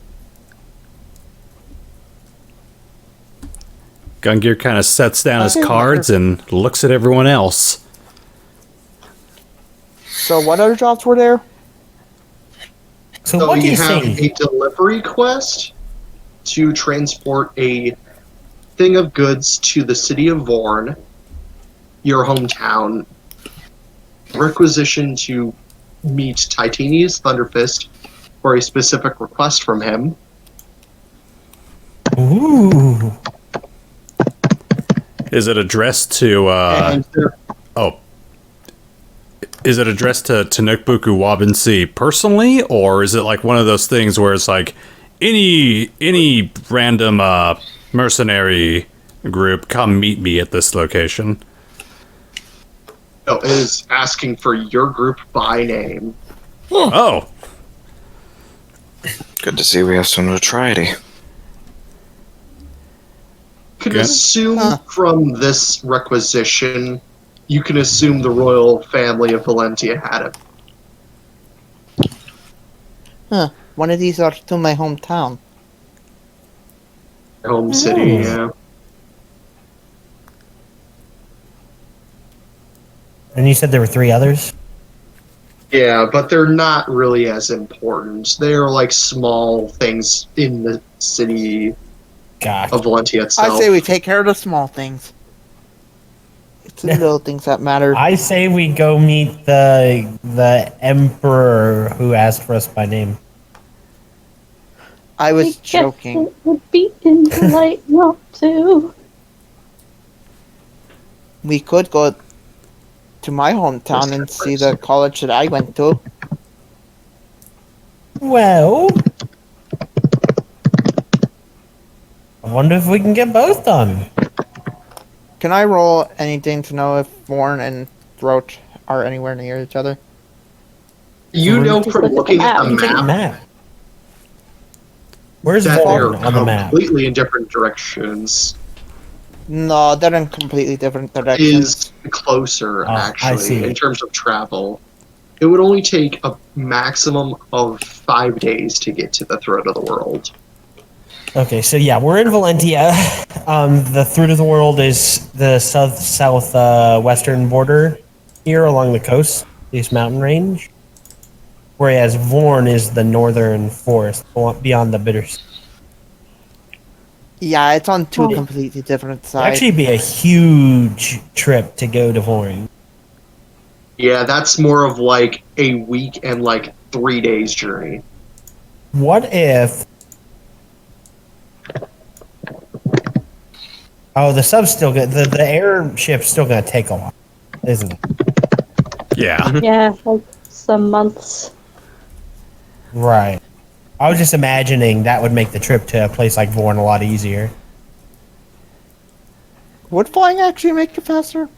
[SPEAKER 4] Gungir kind of sets down his
[SPEAKER 3] Okay,
[SPEAKER 4] cards and looks at everyone else.
[SPEAKER 3] So what other jobs were there?
[SPEAKER 5] So
[SPEAKER 2] So
[SPEAKER 5] what do
[SPEAKER 2] you
[SPEAKER 5] you
[SPEAKER 2] have
[SPEAKER 5] say?
[SPEAKER 2] a delivery quest to transport a thing of goods to the city of Vorn, your hometown. Requisition to meet Titanius Thunderfist for a specific request from him.
[SPEAKER 5] Ooh.
[SPEAKER 4] Is it addressed to,
[SPEAKER 2] And
[SPEAKER 4] is it addressed to Nukbuku Wabinsi personally, or is it like one of those things where it's like any random mercenary group come meet me at this location?
[SPEAKER 2] it is asking for your group by name.
[SPEAKER 4] Oh,
[SPEAKER 6] Good to see we have some notoriety.
[SPEAKER 2] You can
[SPEAKER 4] Okay.
[SPEAKER 2] assume from this requisition, you can assume the royal family of Valentia had it.
[SPEAKER 3] One of these are to my hometown.
[SPEAKER 2] Home city, yeah.
[SPEAKER 5] And you said there were 3 others?
[SPEAKER 2] Yeah, but they're not really as important. They're like small things in the city
[SPEAKER 5] God.
[SPEAKER 2] of Valentia itself.
[SPEAKER 3] I say we take care of the small things. It's the little things that matter.
[SPEAKER 5] I say we go meet the emperor who asked for us by name.
[SPEAKER 3] I was joking.
[SPEAKER 1] It would be impolite not to.
[SPEAKER 3] We could go to my hometown and see the college that I went to.
[SPEAKER 5] Well, I wonder if we can get both done.
[SPEAKER 3] Can I roll anything to know if Vorn and Throat are anywhere near each other?
[SPEAKER 2] You know
[SPEAKER 1] Just
[SPEAKER 2] from
[SPEAKER 1] look at
[SPEAKER 2] looking
[SPEAKER 1] the
[SPEAKER 2] at the
[SPEAKER 1] map.
[SPEAKER 5] Look at the
[SPEAKER 2] map
[SPEAKER 5] map. Where's
[SPEAKER 2] that they're
[SPEAKER 5] Vorn on the map?
[SPEAKER 2] completely in different directions.
[SPEAKER 3] No, they're in completely different directions.
[SPEAKER 2] Is closer,
[SPEAKER 5] I
[SPEAKER 2] actually,
[SPEAKER 5] see.
[SPEAKER 2] in terms of travel. It would only take a maximum of 5 days to get to the throat of the world.
[SPEAKER 5] Okay, so yeah, we're in Valentia. The Throat of the World is the southwestern border here along the coast, this mountain range. Whereas Vorn is the northern forest beyond the Bitters.
[SPEAKER 3] Yeah, it's on two
[SPEAKER 1] Oh.
[SPEAKER 3] completely different
[SPEAKER 5] It'd
[SPEAKER 3] sides.
[SPEAKER 5] actually be a huge trip to go to Vorn.
[SPEAKER 2] Yeah, that's more of like a week and like 3 days journey.
[SPEAKER 5] What if... Oh, the sub's still good. The airship's still going to take a while, isn't it?
[SPEAKER 4] yeah.
[SPEAKER 1] Yeah, like some months.
[SPEAKER 5] Right. I was just imagining that would make the trip to a place like Vorn a lot easier.
[SPEAKER 3] Would flying actually make you faster?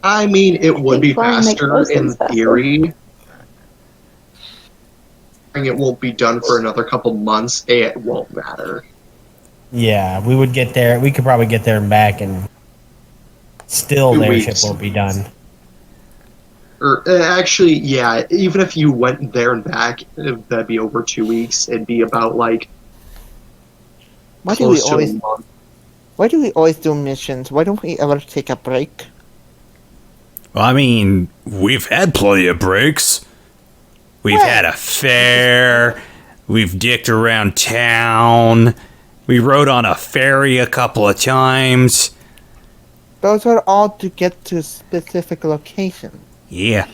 [SPEAKER 2] I mean, it would be
[SPEAKER 1] flying makes
[SPEAKER 2] faster
[SPEAKER 1] most
[SPEAKER 2] in
[SPEAKER 1] things faster.
[SPEAKER 2] theory. And it won't be done for another couple months. It won't matter.
[SPEAKER 5] Yeah, we would get there. We could probably get there and back, and still
[SPEAKER 2] 2
[SPEAKER 5] their
[SPEAKER 2] weeks.
[SPEAKER 5] ship won't be done.
[SPEAKER 2] Or actually, yeah, even if you went there and back, that'd be over 2 weeks. It'd be about like
[SPEAKER 3] Why do we
[SPEAKER 2] close to a
[SPEAKER 3] always?
[SPEAKER 2] month.
[SPEAKER 3] Why do we always do missions? Why don't we ever take a break?
[SPEAKER 4] Well, I mean, we've had plenty of breaks. We've had a fair. We've dicked around town. We rode on a ferry a couple of times.
[SPEAKER 3] Those are all to get to specific locations.
[SPEAKER 4] Yeah.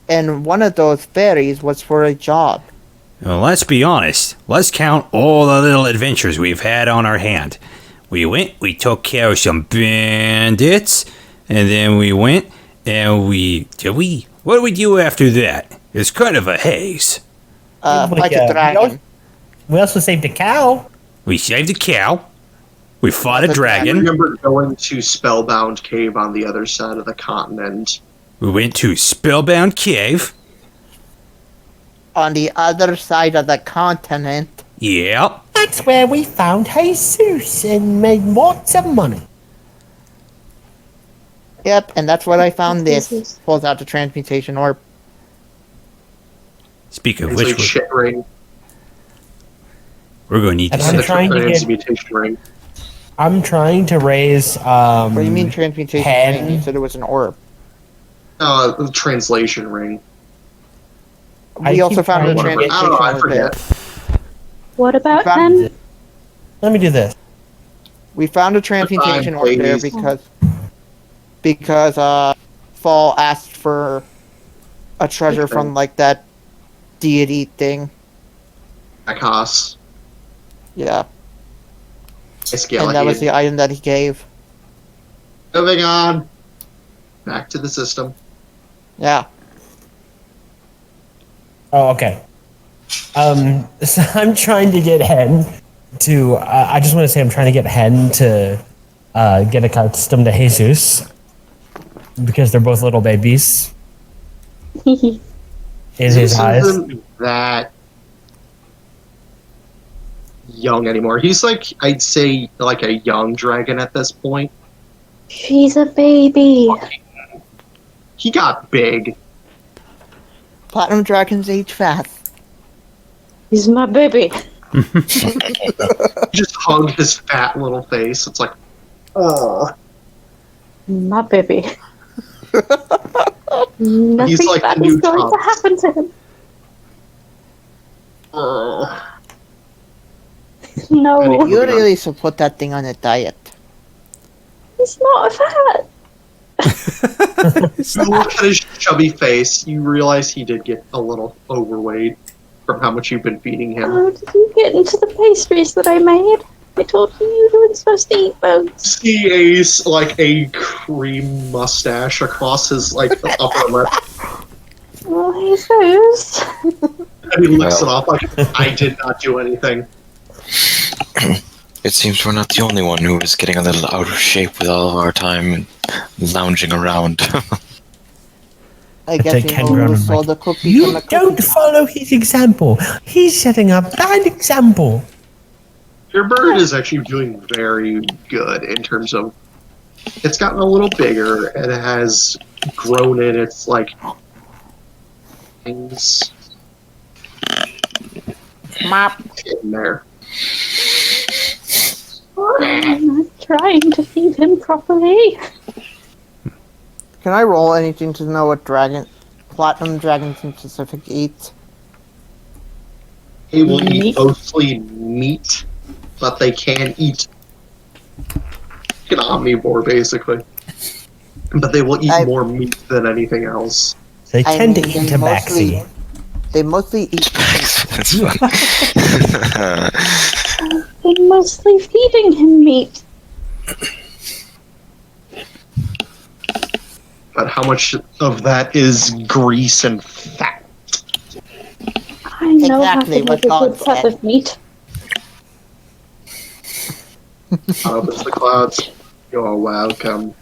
[SPEAKER 3] And one of those ferries was for a job.
[SPEAKER 4] Well, let's be honest. Let's count all the little adventures we've had on our hand. We went, we took care of some bandits, and then we went, and what did we do after that? It's kind of a haze.
[SPEAKER 3] Like a dragon.
[SPEAKER 5] We also saved a cow.
[SPEAKER 4] We saved a cow. We fought a
[SPEAKER 2] I
[SPEAKER 4] dragon.
[SPEAKER 2] remember going to Spellbound Cave on the other side of the continent.
[SPEAKER 4] We went to Spellbound Cave.
[SPEAKER 3] On the other side of the continent.
[SPEAKER 4] Yeah.
[SPEAKER 5] That's where we found Jesus and made lots of money.
[SPEAKER 3] Yep, and that's where I found this.
[SPEAKER 1] Jesus.
[SPEAKER 3] Pulls out the transmutation orb.
[SPEAKER 4] Speak of
[SPEAKER 2] It's
[SPEAKER 4] which,
[SPEAKER 2] like shit ring.
[SPEAKER 4] we're going to need
[SPEAKER 5] And
[SPEAKER 4] to
[SPEAKER 5] I'm
[SPEAKER 2] The
[SPEAKER 5] trying to get-
[SPEAKER 2] transmutation ring.
[SPEAKER 5] I'm trying to raise.
[SPEAKER 3] What do you mean transmutation?
[SPEAKER 5] Pen.
[SPEAKER 3] You said it was an orb.
[SPEAKER 2] The translation ring.
[SPEAKER 3] We also
[SPEAKER 5] keep
[SPEAKER 3] found a
[SPEAKER 5] trying to get-
[SPEAKER 2] I don't know, I
[SPEAKER 3] transmutation orb there.
[SPEAKER 2] forget.
[SPEAKER 1] What about
[SPEAKER 3] Found
[SPEAKER 1] then?
[SPEAKER 5] Let me do this.
[SPEAKER 3] We found a transmutation orb there
[SPEAKER 2] please.
[SPEAKER 3] because Fall asked for a treasure from like that deity thing.
[SPEAKER 2] Akos.
[SPEAKER 3] Yeah,
[SPEAKER 2] Scale
[SPEAKER 3] and that was the item that he gave.
[SPEAKER 2] Moving on. Back to the system.
[SPEAKER 3] Yeah.
[SPEAKER 5] Oh, okay. So I'm trying to get Hen to. I just want to say I'm trying to get Hen to get a custom to Jesus because they're both little babies in his
[SPEAKER 2] Zeus
[SPEAKER 5] eyes.
[SPEAKER 2] isn't that young anymore. He's like, I'd say, like a young dragon at this point.
[SPEAKER 1] She's a baby.
[SPEAKER 2] He got big.
[SPEAKER 3] Platinum dragons age fast.
[SPEAKER 1] He's my baby.
[SPEAKER 2] He just hugged his fat little face. It's like,
[SPEAKER 1] My baby. Nothing
[SPEAKER 2] He's like
[SPEAKER 1] bad
[SPEAKER 2] the
[SPEAKER 1] is
[SPEAKER 2] new
[SPEAKER 1] going to
[SPEAKER 2] Trump.
[SPEAKER 1] happen to him. No,
[SPEAKER 3] You really should put that thing on a diet.
[SPEAKER 1] he's not fat.
[SPEAKER 2] You look at his chubby face, you realize he did get a little overweight from how much you've been feeding him.
[SPEAKER 1] How did you get into the pastries that I made? I told you weren't supposed to eat those.
[SPEAKER 2] See Ace, like a cream mustache across his like the upper lip,
[SPEAKER 1] Well, Jesus.
[SPEAKER 2] and he licks it off like, I did not do anything.
[SPEAKER 6] It seems we're not the only one who is getting a little out of shape with all of our time lounging around.
[SPEAKER 3] I
[SPEAKER 5] But
[SPEAKER 3] guess
[SPEAKER 5] they
[SPEAKER 3] we
[SPEAKER 5] can
[SPEAKER 3] know
[SPEAKER 5] run
[SPEAKER 3] who
[SPEAKER 5] on
[SPEAKER 3] sold the cookie
[SPEAKER 5] You
[SPEAKER 3] from the
[SPEAKER 5] don't
[SPEAKER 3] cookie.
[SPEAKER 5] follow his example. He's setting a bad example.
[SPEAKER 2] Your bird is actually doing very good in terms of it's gotten a little bigger and it has grown in its like things in there.
[SPEAKER 1] I'm not trying to feed him properly.
[SPEAKER 3] Can I roll anything to know what platinum dragons in specific eat?
[SPEAKER 2] They will eat
[SPEAKER 1] Meat?
[SPEAKER 2] mostly meat, but they can eat an omnivore basically. But they will eat more meat than anything else.
[SPEAKER 5] They
[SPEAKER 3] I
[SPEAKER 5] tend to
[SPEAKER 3] mean,
[SPEAKER 5] eat
[SPEAKER 3] they mostly-
[SPEAKER 5] tabaxi.
[SPEAKER 3] They mostly eat.
[SPEAKER 6] That's fun.
[SPEAKER 1] I'm mostly feeding him meat.
[SPEAKER 2] But how much of that is grease and fat?
[SPEAKER 1] I know
[SPEAKER 3] Exactly
[SPEAKER 1] how to
[SPEAKER 3] what
[SPEAKER 1] make a
[SPEAKER 3] God
[SPEAKER 1] good cut
[SPEAKER 3] said.
[SPEAKER 1] of meat.
[SPEAKER 2] Opens the clouds. You're welcome.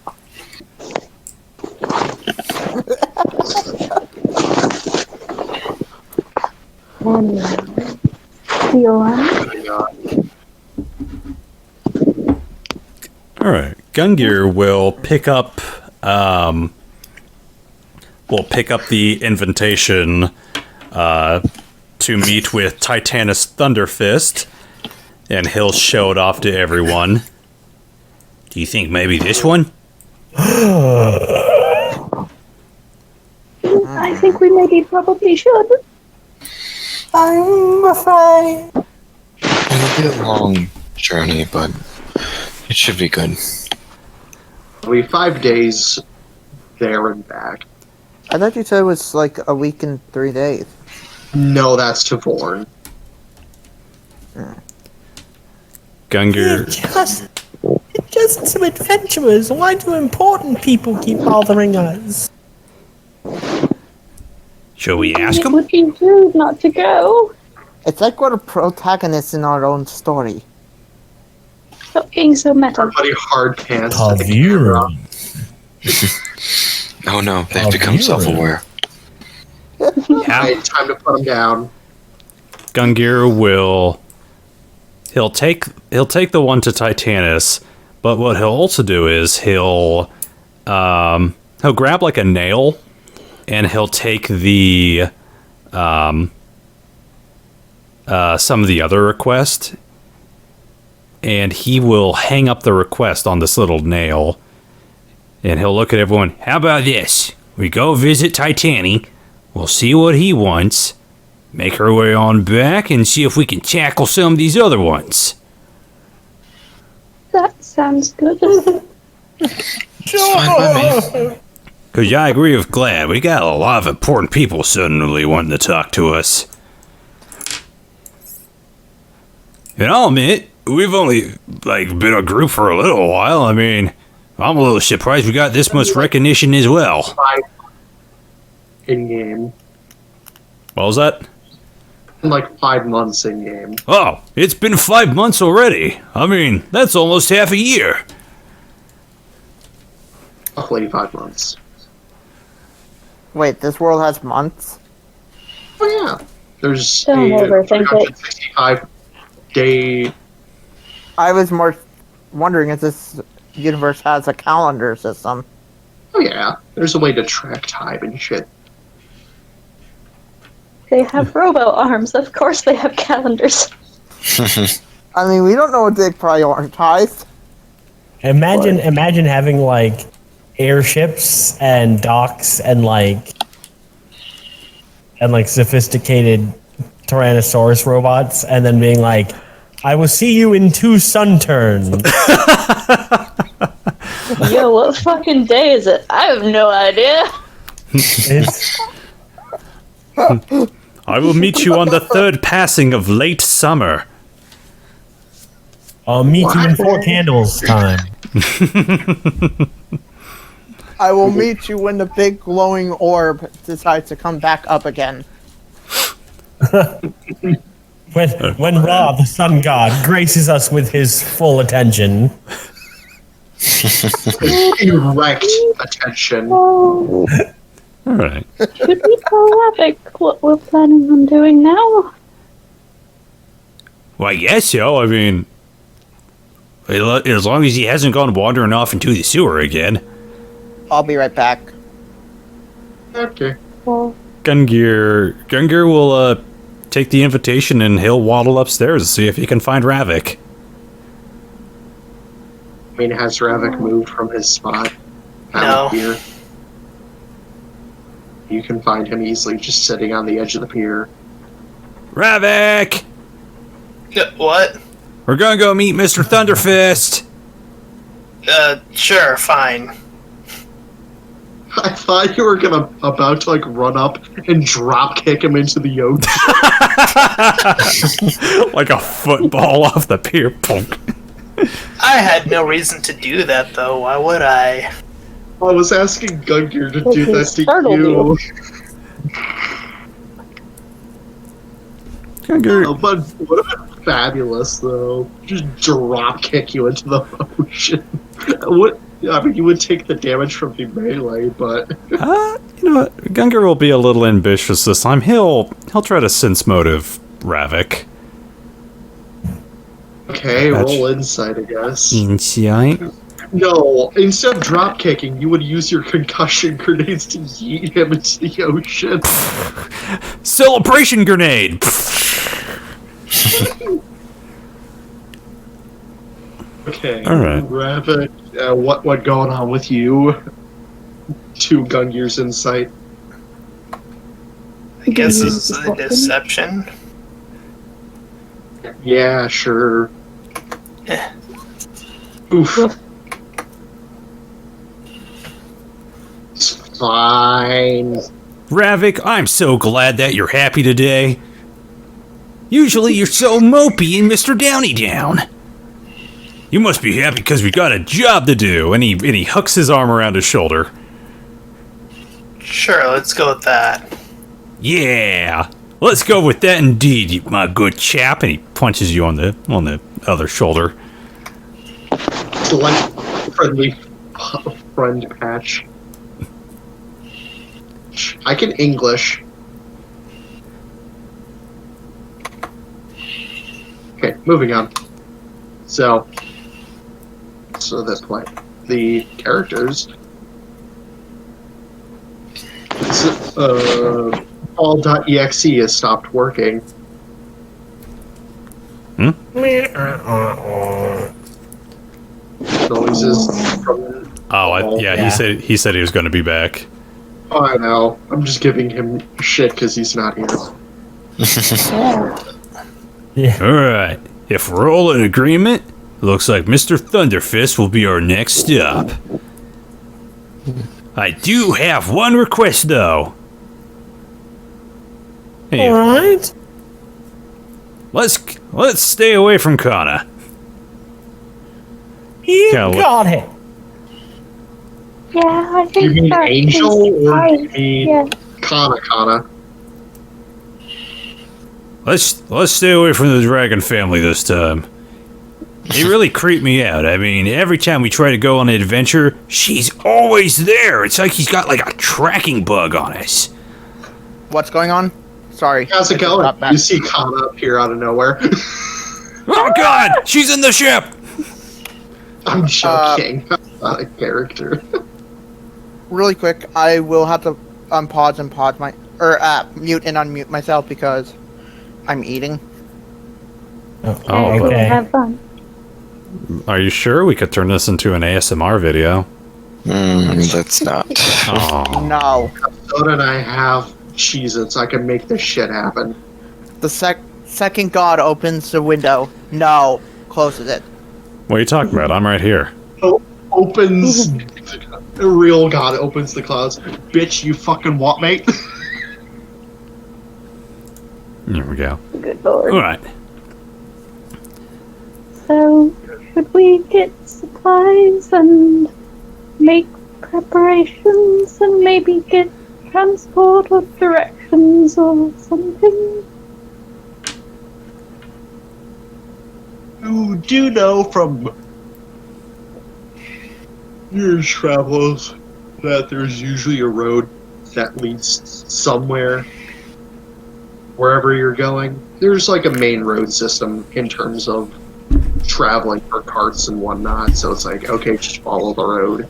[SPEAKER 4] Alright. Gungir will pick up the invitation to meet with Titanus Thunderfist, and he'll show it off to everyone.
[SPEAKER 8] Do you think maybe this one?
[SPEAKER 1] I think we maybe probably should.
[SPEAKER 5] I'm afraid.
[SPEAKER 6] It'll be a long journey, but it should be good.
[SPEAKER 2] It'll be 5 days there and back.
[SPEAKER 3] I thought you said it was like a week and 3 days.
[SPEAKER 2] No, that's to Vorn.
[SPEAKER 4] Gungir.
[SPEAKER 5] Just some adventurers. Why do important people keep bothering us?
[SPEAKER 8] Shall we ask
[SPEAKER 1] It
[SPEAKER 8] him?
[SPEAKER 1] would be rude not to go.
[SPEAKER 3] It's like we're protagonists in our own story.
[SPEAKER 1] Stop being so meta.
[SPEAKER 2] Everybody hard pants.
[SPEAKER 5] Kavir.
[SPEAKER 6] Oh no, they've become self-aware.
[SPEAKER 2] Alright, time to put them down.
[SPEAKER 4] Gungir will. He'll take the one to Titanus, but what he'll also do is he'll grab like a nail, and he'll take the some of the other request, and he will hang up the request on this little nail, and he'll look at everyone.
[SPEAKER 8] How about this? We go visit Titani. We'll see what he wants. Make our way on back and see if we can tackle some of these other ones.
[SPEAKER 1] That sounds good.
[SPEAKER 6] Fine by me.
[SPEAKER 8] Because I agree with Glad. We got a lot of important people suddenly wanting to talk to us. And I'll admit, we've only been a group for a little while. I mean, I'm a little surprised we got this much recognition as well.
[SPEAKER 2] 5 in game.
[SPEAKER 4] What was that?
[SPEAKER 2] Like 5 months in game.
[SPEAKER 8] Oh, it's been 5 months already. I mean, that's almost half a year.
[SPEAKER 2] Roughly 5 months.
[SPEAKER 3] Wait, this world has months?
[SPEAKER 2] Oh yeah. There's
[SPEAKER 1] Don't
[SPEAKER 2] a
[SPEAKER 1] overthink it.
[SPEAKER 2] 365 day.
[SPEAKER 3] I was more wondering if this universe has a calendar system.
[SPEAKER 2] Oh yeah. There's a way to track time and shit.
[SPEAKER 1] They have robo arms. Of course they have calendars.
[SPEAKER 3] I mean, we don't know what they prioritize.
[SPEAKER 5] Imagine having like airships and docks and sophisticated Tyrannosaurus robots, and then being like, "I will see you in 2 sun turns."
[SPEAKER 1] Yo, what fucking day is it? I have no idea.
[SPEAKER 5] It's
[SPEAKER 4] I will meet you on the 3rd passing of late summer.
[SPEAKER 5] I'll meet you in 4 candles time.
[SPEAKER 3] I will meet you when the big glowing orb decides to come back up again.
[SPEAKER 5] When Ra, the sun god, graces us with his full attention.
[SPEAKER 2] Erect attention.
[SPEAKER 1] Oh,
[SPEAKER 4] Alright.
[SPEAKER 1] should we tell Ravak what we're planning on doing now?
[SPEAKER 8] Well, I guess so. I mean, as long as he hasn't gone wandering off into the sewer again.
[SPEAKER 3] I'll be right back.
[SPEAKER 2] Okay.
[SPEAKER 1] Well,
[SPEAKER 4] Gungir will take the invitation, and he'll waddle upstairs to see if he can find Ravak.
[SPEAKER 2] I mean, has Ravak moved from his spot?
[SPEAKER 7] No.
[SPEAKER 2] Out here? You can find him easily just sitting on the edge of the pier.
[SPEAKER 8] Ravak!
[SPEAKER 7] What?
[SPEAKER 8] We're gonna go meet Mr. Thunderfist.
[SPEAKER 7] Sure, fine.
[SPEAKER 2] I thought you were about to run up and drop kick him into the ocean.
[SPEAKER 4] Like a football off the pier. Punk.
[SPEAKER 7] I had no reason to do that, though. Why would I?
[SPEAKER 2] I was asking Gungir to do that to
[SPEAKER 1] Startled
[SPEAKER 2] you.
[SPEAKER 4] Gungir,
[SPEAKER 2] But what if fabulous, though. Just drop kick you into the ocean. What? I mean, you would take the damage from the melee, but
[SPEAKER 4] You know what? Gungir will be a little ambitious this time. He'll try to sense motive Ravak.
[SPEAKER 2] okay, roll insight, I guess.
[SPEAKER 8] Insight.
[SPEAKER 2] No, instead of drop kicking, you would use your concussion grenades to yeet him into the ocean.
[SPEAKER 8] Celebration grenade.
[SPEAKER 2] Okay,
[SPEAKER 4] All right.
[SPEAKER 2] Ravak, what going on with you? 2 Gungir's insight.
[SPEAKER 7] I guess this is a deception.
[SPEAKER 2] Yeah, sure. Oof. It's fine.
[SPEAKER 8] Ravak, I'm so glad that you're happy today. Usually you're so mopey in Mr. Downy Down. You must be happy because we got a job to do.
[SPEAKER 4] And he hooks his arm around his shoulder.
[SPEAKER 7] Sure, let's go with that.
[SPEAKER 8] Yeah, let's go with that indeed, you my good chap. And he punches you on the other shoulder.
[SPEAKER 2] Select friendly friend patch. I can English. Okay, moving on. So the characters. All.exe has stopped working. Noises from.
[SPEAKER 4] He said he was going to be back.
[SPEAKER 2] Oh, I know. I'm just giving him shit because he's not here.
[SPEAKER 8] Alright, if we're all in agreement, looks like Mr. Thunderfist will be our next stop. I do have one request, though.
[SPEAKER 4] Hey,
[SPEAKER 5] Alright.
[SPEAKER 8] Let's stay away from Kana.
[SPEAKER 5] You
[SPEAKER 4] Yeah,
[SPEAKER 5] got it.
[SPEAKER 1] Yeah, I think
[SPEAKER 2] You mean
[SPEAKER 1] that
[SPEAKER 2] Angel
[SPEAKER 1] is
[SPEAKER 2] or do you
[SPEAKER 1] fine.
[SPEAKER 2] mean
[SPEAKER 1] Yeah.
[SPEAKER 2] Kana?
[SPEAKER 8] Let's stay away from the dragon family this time. They really creep me out. I mean, every time we try to go on an adventure, she's always there. It's like he's got like a tracking bug on us.
[SPEAKER 3] What's going on? Sorry.
[SPEAKER 2] How's it going? You see Kana appear out of nowhere.
[SPEAKER 8] Oh God, she's in the ship.
[SPEAKER 2] I'm joking. Not a character.
[SPEAKER 3] Really quick, I will have to pause and mute and unmute myself because I'm eating.
[SPEAKER 4] Oh,
[SPEAKER 5] okay.
[SPEAKER 1] Have fun.
[SPEAKER 4] Are you sure we could turn this into an ASMR video?
[SPEAKER 6] Let's not.
[SPEAKER 4] Oh.
[SPEAKER 3] No.
[SPEAKER 2] Soda and I have Cheez-Its. I can make this shit happen.
[SPEAKER 3] The second god opens the window. No. Closes it.
[SPEAKER 4] What are you talking about? I'm right here.
[SPEAKER 2] Opens. The real god opens the clouds. Bitch, you fucking what, mate?
[SPEAKER 4] There we go.
[SPEAKER 1] Good lord.
[SPEAKER 8] All right.
[SPEAKER 1] So, should we get supplies and make preparations and maybe get transport or directions or something?
[SPEAKER 2] You do know from your travels that there's usually a road that leads somewhere. Wherever you're going, there's like a main road system in terms of traveling for carts and whatnot, so it's like, okay, just follow the road.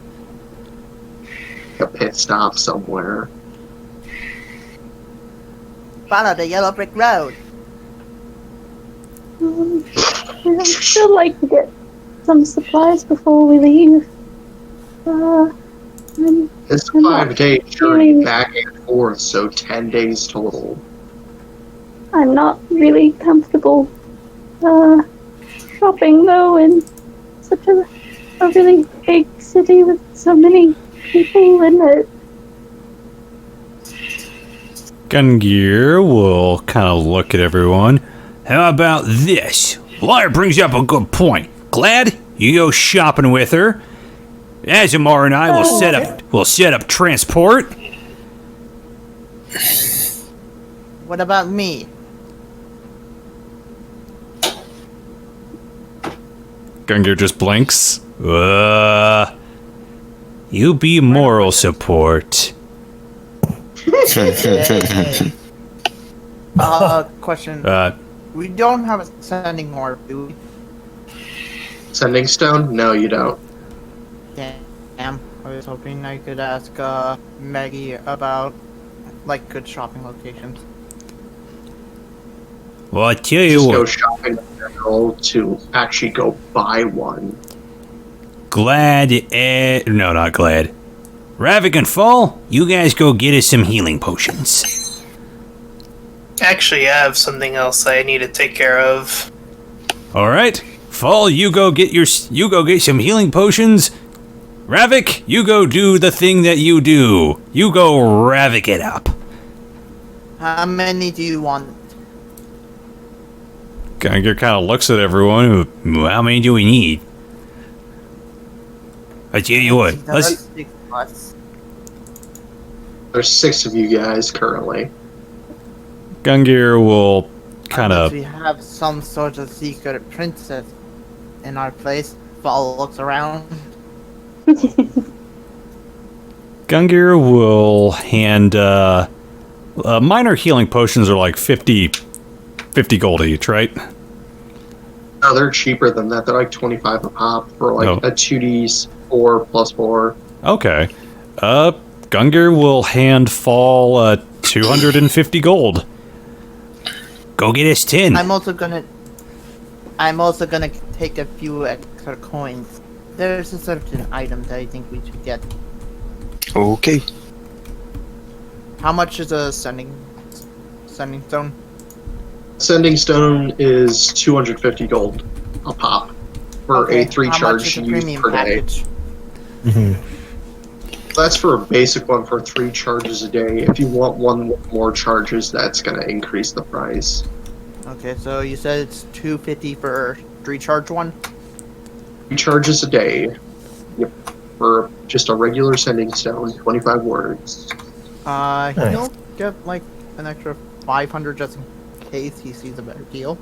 [SPEAKER 2] A pit stop somewhere.
[SPEAKER 3] Follow the yellow brick road.
[SPEAKER 1] I'd still like to get some supplies before we leave.
[SPEAKER 2] It's a 5-day journey back and forth, so 10 days total.
[SPEAKER 1] I'm not really comfortable shopping though in such a really big city with so many people in it.
[SPEAKER 8] Gungir will kind of look at everyone. How about this? Liar brings up a good point. Glad you go shopping with her. Asemar and I will set up transport.
[SPEAKER 3] What about me?
[SPEAKER 4] Gungir just blinks.
[SPEAKER 8] You be moral support.
[SPEAKER 3] Question.
[SPEAKER 4] Uh,
[SPEAKER 3] We don't have a sending more, do we?
[SPEAKER 2] Sending stone? No, you don't.
[SPEAKER 3] Damn. I was hoping I could ask Maggie about like good shopping locations.
[SPEAKER 8] Well, I tell you
[SPEAKER 2] Just go
[SPEAKER 8] what,
[SPEAKER 2] shopping in general to actually go buy one.
[SPEAKER 8] no, not glad. Ravak and Fall, you guys go get us some healing potions.
[SPEAKER 7] Actually, I have something else I need to take care of.
[SPEAKER 8] All right, Fall, you go get some healing potions. Ravak, you go do the thing that you do. You go Ravak it up.
[SPEAKER 3] How many do you want?
[SPEAKER 4] Gungir kind of looks at everyone.
[SPEAKER 8] How many do we need? I tell you what, let's.
[SPEAKER 2] There's 6 of you guys currently.
[SPEAKER 4] Gungir will kind
[SPEAKER 3] Unless
[SPEAKER 4] of.
[SPEAKER 3] we have some sort of secret princess in our place. Fall looks around.
[SPEAKER 4] Gungir will hand. Minor healing potions are like 50 gold each, right?
[SPEAKER 2] No, they're cheaper than that. They're like 25 a pop for like
[SPEAKER 4] Oh.
[SPEAKER 2] a 2d4 plus 4.
[SPEAKER 4] Okay. Gungir will hand Fall 250 gold.
[SPEAKER 8] Go get us 10.
[SPEAKER 3] I'm also gonna take a few extra coins. There's a certain item that I think we should get.
[SPEAKER 6] Okay.
[SPEAKER 3] How much is a sending stone?
[SPEAKER 2] Sending stone is 250 gold a pop for a 3
[SPEAKER 3] how much
[SPEAKER 2] charge
[SPEAKER 3] is a
[SPEAKER 2] used
[SPEAKER 3] premium
[SPEAKER 2] per day.
[SPEAKER 3] package?
[SPEAKER 2] That's for a basic one for 3 charges a day. If you want one with more charges, that's going to increase the price.
[SPEAKER 3] Okay, so you said it's 250 for 3 charge one?
[SPEAKER 2] 3 charges a day. Yep. For just a regular sending stone, 25 words.
[SPEAKER 3] He'll get like an extra 500 just in case he sees a better deal.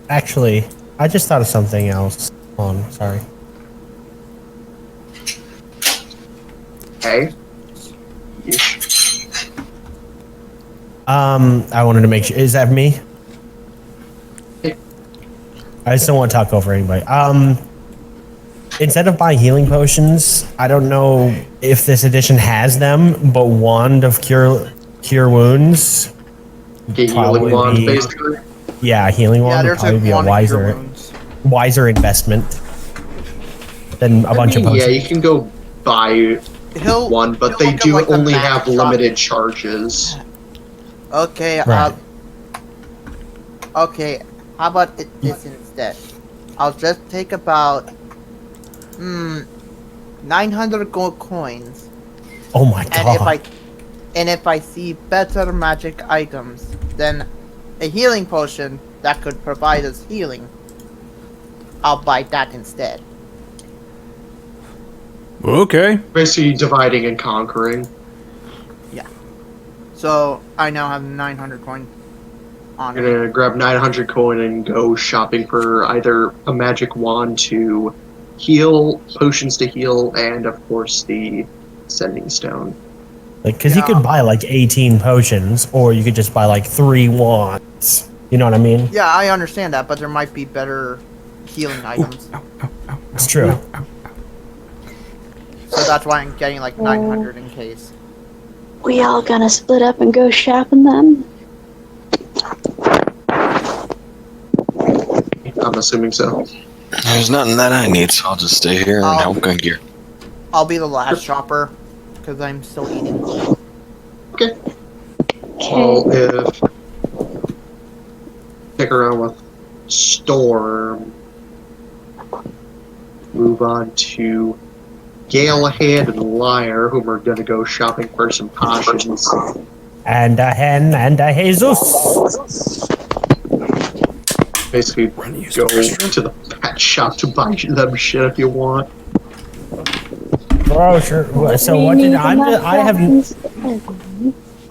[SPEAKER 5] Actually, I just thought of something else. Hold on, sorry.
[SPEAKER 2] Okay.
[SPEAKER 5] I wanted to make sure. Is that me? I just don't want to talk over anybody. Instead of buying healing potions, I don't know if this edition has them, but Wand of Cure Wounds.
[SPEAKER 2] Get
[SPEAKER 5] Probably
[SPEAKER 2] healing wand,
[SPEAKER 5] be-
[SPEAKER 2] basically.
[SPEAKER 5] Yeah, healing
[SPEAKER 3] Yeah,
[SPEAKER 5] wand would
[SPEAKER 3] there's
[SPEAKER 5] probably
[SPEAKER 3] like
[SPEAKER 5] be a
[SPEAKER 3] one
[SPEAKER 5] wiser investment than a bunch of potions.
[SPEAKER 2] Yeah, you can go buy
[SPEAKER 3] He'll
[SPEAKER 2] one, but
[SPEAKER 3] he'll
[SPEAKER 2] they
[SPEAKER 3] look at,
[SPEAKER 2] do
[SPEAKER 3] like, the
[SPEAKER 2] only
[SPEAKER 3] back
[SPEAKER 2] have
[SPEAKER 3] shop.
[SPEAKER 2] limited charges.
[SPEAKER 3] Okay,
[SPEAKER 5] Right.
[SPEAKER 3] okay. How about this instead? I'll just take about 900 gold coins,
[SPEAKER 5] Oh my god.
[SPEAKER 3] and if I see better magic items, then a healing potion that could provide us healing, I'll buy that instead.
[SPEAKER 4] Okay.
[SPEAKER 2] Basically, dividing and conquering.
[SPEAKER 3] So I now have 900 coins on
[SPEAKER 2] You're
[SPEAKER 3] me.
[SPEAKER 2] gonna grab 900 coin and go shopping for either a magic wand to heal, potions to heal, and of course the sending stone.
[SPEAKER 5] Like, because you could buy like 18 potions, or you could just buy like 3 wands. You know what I mean?
[SPEAKER 3] Yeah, I understand that, but there might be better healing items.
[SPEAKER 5] It's true.
[SPEAKER 3] So that's why I'm getting like 900 in case.
[SPEAKER 1] We all gonna split up and go shopping then?
[SPEAKER 2] I'm assuming so.
[SPEAKER 6] There's nothing that I need, so I'll just stay here and help Gungir.
[SPEAKER 3] I'll be the last shopper because I'm still eating.
[SPEAKER 2] Okay. Well, if stick around with Storm, move on to Galahad and Liar, whom are gonna go shopping for some potions.
[SPEAKER 5] And a hen and a Jesus.
[SPEAKER 2] Basically, go to the pet shop to buy them shit if you want.
[SPEAKER 5] Bro, sure. So what did I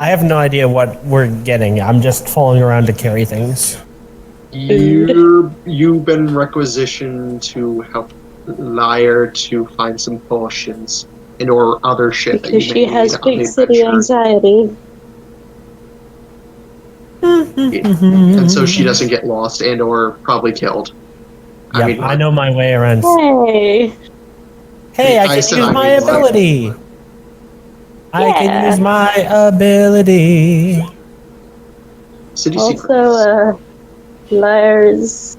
[SPEAKER 5] have no idea what we're getting. I'm just following around to carry things.
[SPEAKER 2] You've been requisitioned to help Lyre to find some potions and or other shit that
[SPEAKER 1] Because
[SPEAKER 2] you
[SPEAKER 1] she
[SPEAKER 2] may
[SPEAKER 1] has
[SPEAKER 2] need on the
[SPEAKER 1] big city
[SPEAKER 2] adventure.
[SPEAKER 1] anxiety.
[SPEAKER 2] And so she doesn't get lost and or probably killed.
[SPEAKER 5] Yep, I know my way around.
[SPEAKER 1] Hey!
[SPEAKER 5] Hey, I
[SPEAKER 2] I
[SPEAKER 5] can
[SPEAKER 2] said
[SPEAKER 5] use
[SPEAKER 2] I
[SPEAKER 5] my
[SPEAKER 2] mean, like-
[SPEAKER 5] ability. I can
[SPEAKER 1] Yeah.
[SPEAKER 5] use my ability.
[SPEAKER 2] City
[SPEAKER 1] Also,
[SPEAKER 2] secrets.
[SPEAKER 1] Lyre's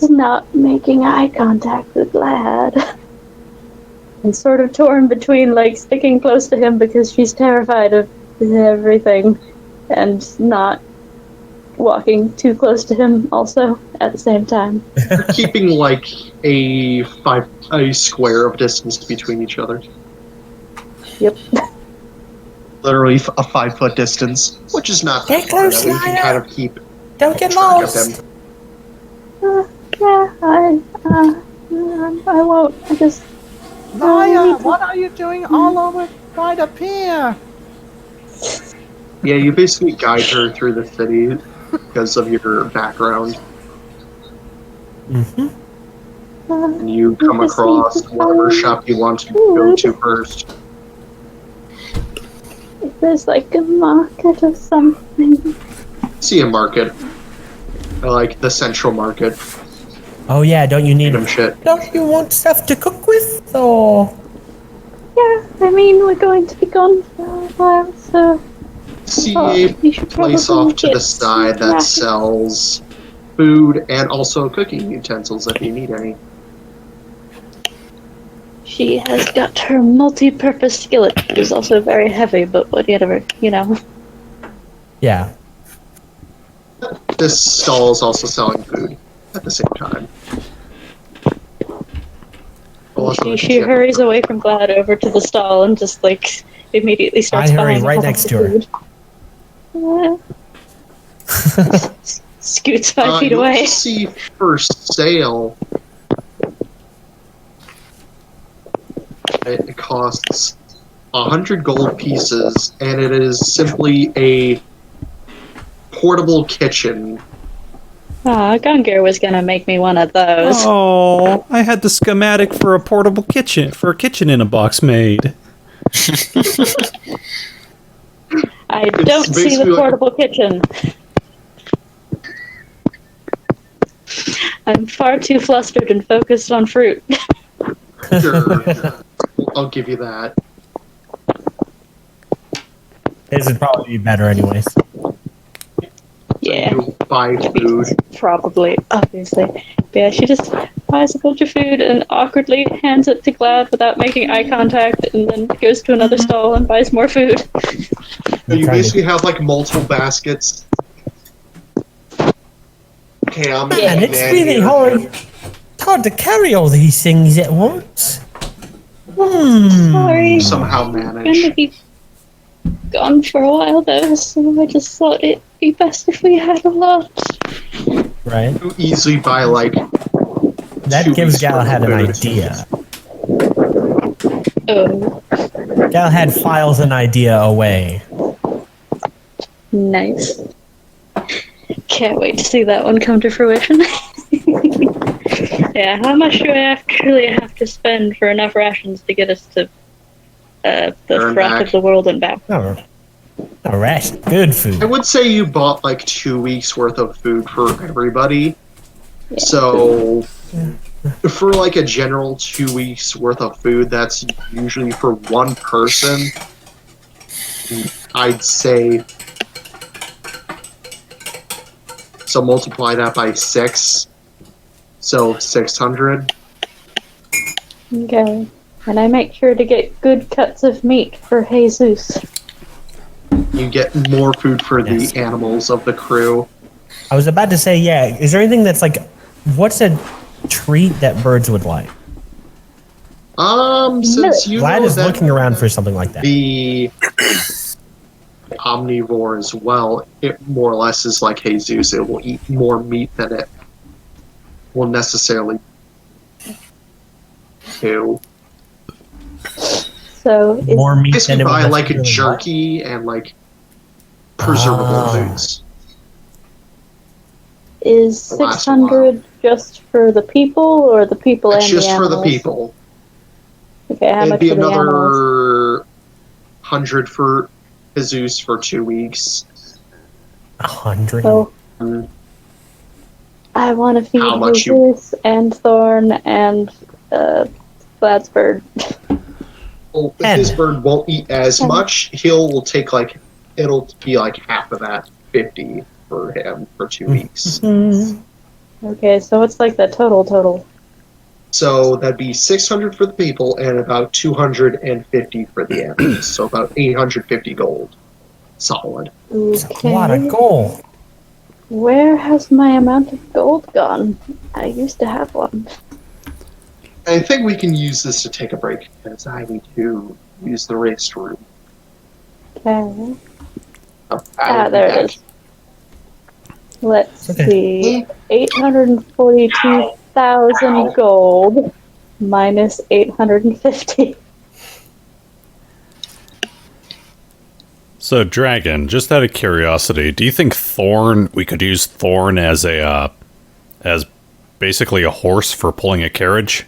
[SPEAKER 1] not making eye contact with Lad. And sort of torn between, like, sticking close to him because she's terrified of everything, and not walking too close to him also at the same time.
[SPEAKER 2] Keeping like a square of distance between each other.
[SPEAKER 1] Yep.
[SPEAKER 2] Literally a 5 foot distance, which is not
[SPEAKER 5] Get
[SPEAKER 2] that far.
[SPEAKER 5] close,
[SPEAKER 2] That way you can
[SPEAKER 5] Lyra.
[SPEAKER 2] kind of keep
[SPEAKER 5] Don't get
[SPEAKER 2] track of
[SPEAKER 5] lost.
[SPEAKER 2] him.
[SPEAKER 1] Yeah, I won't. I just...
[SPEAKER 3] Maya, what are you doing all over right up here?
[SPEAKER 2] Yeah, you basically guide her through the city because of your background. And you come across whatever shop you want to go to first.
[SPEAKER 1] If there's like a market or something.
[SPEAKER 2] See a market. Like the central market.
[SPEAKER 5] Oh yeah, don't you need?
[SPEAKER 2] Random shit.
[SPEAKER 5] Don't you want stuff to cook with, or?
[SPEAKER 1] Yeah, I mean, we're going to be gone for a while, so...
[SPEAKER 2] See
[SPEAKER 1] we
[SPEAKER 2] a
[SPEAKER 1] should
[SPEAKER 2] place
[SPEAKER 1] probably
[SPEAKER 2] off to
[SPEAKER 1] get
[SPEAKER 2] the side that
[SPEAKER 1] rations.
[SPEAKER 2] sells food and also cooking utensils if you need any.
[SPEAKER 1] She has got her multi-purpose skillet, which is also very heavy, but whatever, you know.
[SPEAKER 5] Yeah.
[SPEAKER 2] This stall is also selling food at the same time.
[SPEAKER 1] She hurries away from Glad over to the stall and just, like, immediately starts
[SPEAKER 5] I hurry
[SPEAKER 1] buying
[SPEAKER 5] right
[SPEAKER 1] all
[SPEAKER 5] next
[SPEAKER 1] the
[SPEAKER 5] to her.
[SPEAKER 1] food. Scoots 5 feet
[SPEAKER 2] you
[SPEAKER 1] away.
[SPEAKER 2] also see for sale. It costs 100 gold pieces, and it is simply a portable kitchen.
[SPEAKER 1] Aw, Gungir was gonna make me one of those.
[SPEAKER 4] Oh, I had the schematic for a portable kitchen, for a kitchen in a box made.
[SPEAKER 1] I don't see
[SPEAKER 2] basically
[SPEAKER 1] the
[SPEAKER 2] like a-
[SPEAKER 1] portable kitchen. I'm far too flustered and focused on fruit.
[SPEAKER 2] Sure. I'll give you that.
[SPEAKER 5] This would probably be better, anyways.
[SPEAKER 1] Yeah,
[SPEAKER 2] You buy food.
[SPEAKER 1] probably, obviously. But yeah, she just buys a bunch of food and awkwardly hands it to Glad without making eye contact, and then goes to another stall and buys more food.
[SPEAKER 2] You basically have like multiple baskets. Ham
[SPEAKER 5] Man, it's
[SPEAKER 2] and
[SPEAKER 5] really hard. It's hard to carry all these things at once.
[SPEAKER 1] Sorry,
[SPEAKER 2] somehow
[SPEAKER 1] I'm gonna
[SPEAKER 2] manage.
[SPEAKER 1] be gone for a while though, so I just thought it'd be best if we had a lot.
[SPEAKER 5] Right.
[SPEAKER 2] You easily buy like
[SPEAKER 5] That
[SPEAKER 2] 2
[SPEAKER 5] gives
[SPEAKER 2] weeks worth of
[SPEAKER 5] Galahad an
[SPEAKER 2] food.
[SPEAKER 5] idea.
[SPEAKER 1] Oh,
[SPEAKER 5] Galahad files an idea away.
[SPEAKER 1] nice. Can't wait to see that one come to fruition. Yeah, how much do I actually have to spend for enough rations to get us to the
[SPEAKER 2] Turn
[SPEAKER 1] front
[SPEAKER 2] back.
[SPEAKER 1] of the world and back?
[SPEAKER 5] Oh, a rest. Good
[SPEAKER 2] I
[SPEAKER 5] food.
[SPEAKER 2] would say you bought like 2 weeks worth of food for everybody. So for like a general 2 weeks worth of food, that's usually for one person. I'd say. So multiply that by 6. So 600.
[SPEAKER 1] Okay. And I make sure to get good cuts of meat for Jesus.
[SPEAKER 2] You get more food for
[SPEAKER 5] Yes.
[SPEAKER 2] the animals of the crew.
[SPEAKER 5] I was about to say, yeah. Is there anything that's like, what's a treat that birds would like?
[SPEAKER 2] Since you
[SPEAKER 5] Vlad
[SPEAKER 2] know
[SPEAKER 5] is
[SPEAKER 2] that
[SPEAKER 5] looking around for something like that.
[SPEAKER 2] the omnivore as well, it more or less is like Jesus. It will eat more meat than it will necessarily do.
[SPEAKER 1] So is,
[SPEAKER 5] More meat than
[SPEAKER 2] Basically
[SPEAKER 5] it would
[SPEAKER 2] buy like a
[SPEAKER 5] necessarily like.
[SPEAKER 2] jerky and like preservable foods.
[SPEAKER 1] Is
[SPEAKER 2] It'll last a while.
[SPEAKER 1] 600 just for the people, or the people
[SPEAKER 2] That's
[SPEAKER 1] and the
[SPEAKER 2] just for
[SPEAKER 1] animals?
[SPEAKER 2] the people.
[SPEAKER 1] Okay, how
[SPEAKER 2] It'd
[SPEAKER 1] much
[SPEAKER 2] be
[SPEAKER 1] for the animals?
[SPEAKER 2] another 100 for Jesus for 2 weeks.
[SPEAKER 5] 100.
[SPEAKER 1] So,
[SPEAKER 2] Mm.
[SPEAKER 1] I want to feed
[SPEAKER 2] How much
[SPEAKER 1] Jesus and Thorn and Glad's bird.
[SPEAKER 2] Well,
[SPEAKER 5] And-
[SPEAKER 2] his bird won't eat as
[SPEAKER 1] And-
[SPEAKER 2] much. Will take it'll be like half of that, 50 for him for 2 weeks.
[SPEAKER 1] Okay, so what's like the total?
[SPEAKER 2] So that'd be 600 for the people and about 250 for the animals. So about 850 gold. Solid.
[SPEAKER 5] It's a lot of
[SPEAKER 1] Okay.
[SPEAKER 5] gold.
[SPEAKER 1] Where has my amount of gold gone? I used to have one.
[SPEAKER 2] I think we can use this to take a break because I need to use the restroom.
[SPEAKER 1] Okay.
[SPEAKER 2] I'll be
[SPEAKER 1] There it
[SPEAKER 2] back.
[SPEAKER 1] is. Let's
[SPEAKER 5] Okay.
[SPEAKER 1] see. 842,000 gold minus 850.
[SPEAKER 4] So, Dragon, just out of curiosity, do you think we could use Thorn as as basically a horse for pulling a carriage?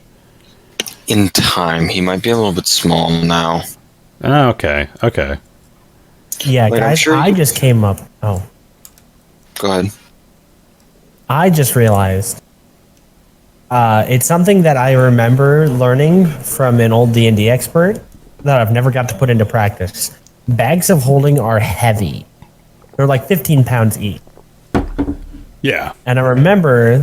[SPEAKER 6] In time, he might be a little bit small now.
[SPEAKER 4] Oh, okay.
[SPEAKER 5] Yeah,
[SPEAKER 6] Wait, I'm
[SPEAKER 5] guys,
[SPEAKER 6] sure
[SPEAKER 5] I
[SPEAKER 6] you-
[SPEAKER 5] just came up. Oh,
[SPEAKER 6] Go ahead.
[SPEAKER 5] I just realized. It's something that I remember learning from an old D&D expert that I've never got to put into practice. Bags of holding are heavy. They're like 15 pounds each.
[SPEAKER 4] Yeah.
[SPEAKER 5] And I remember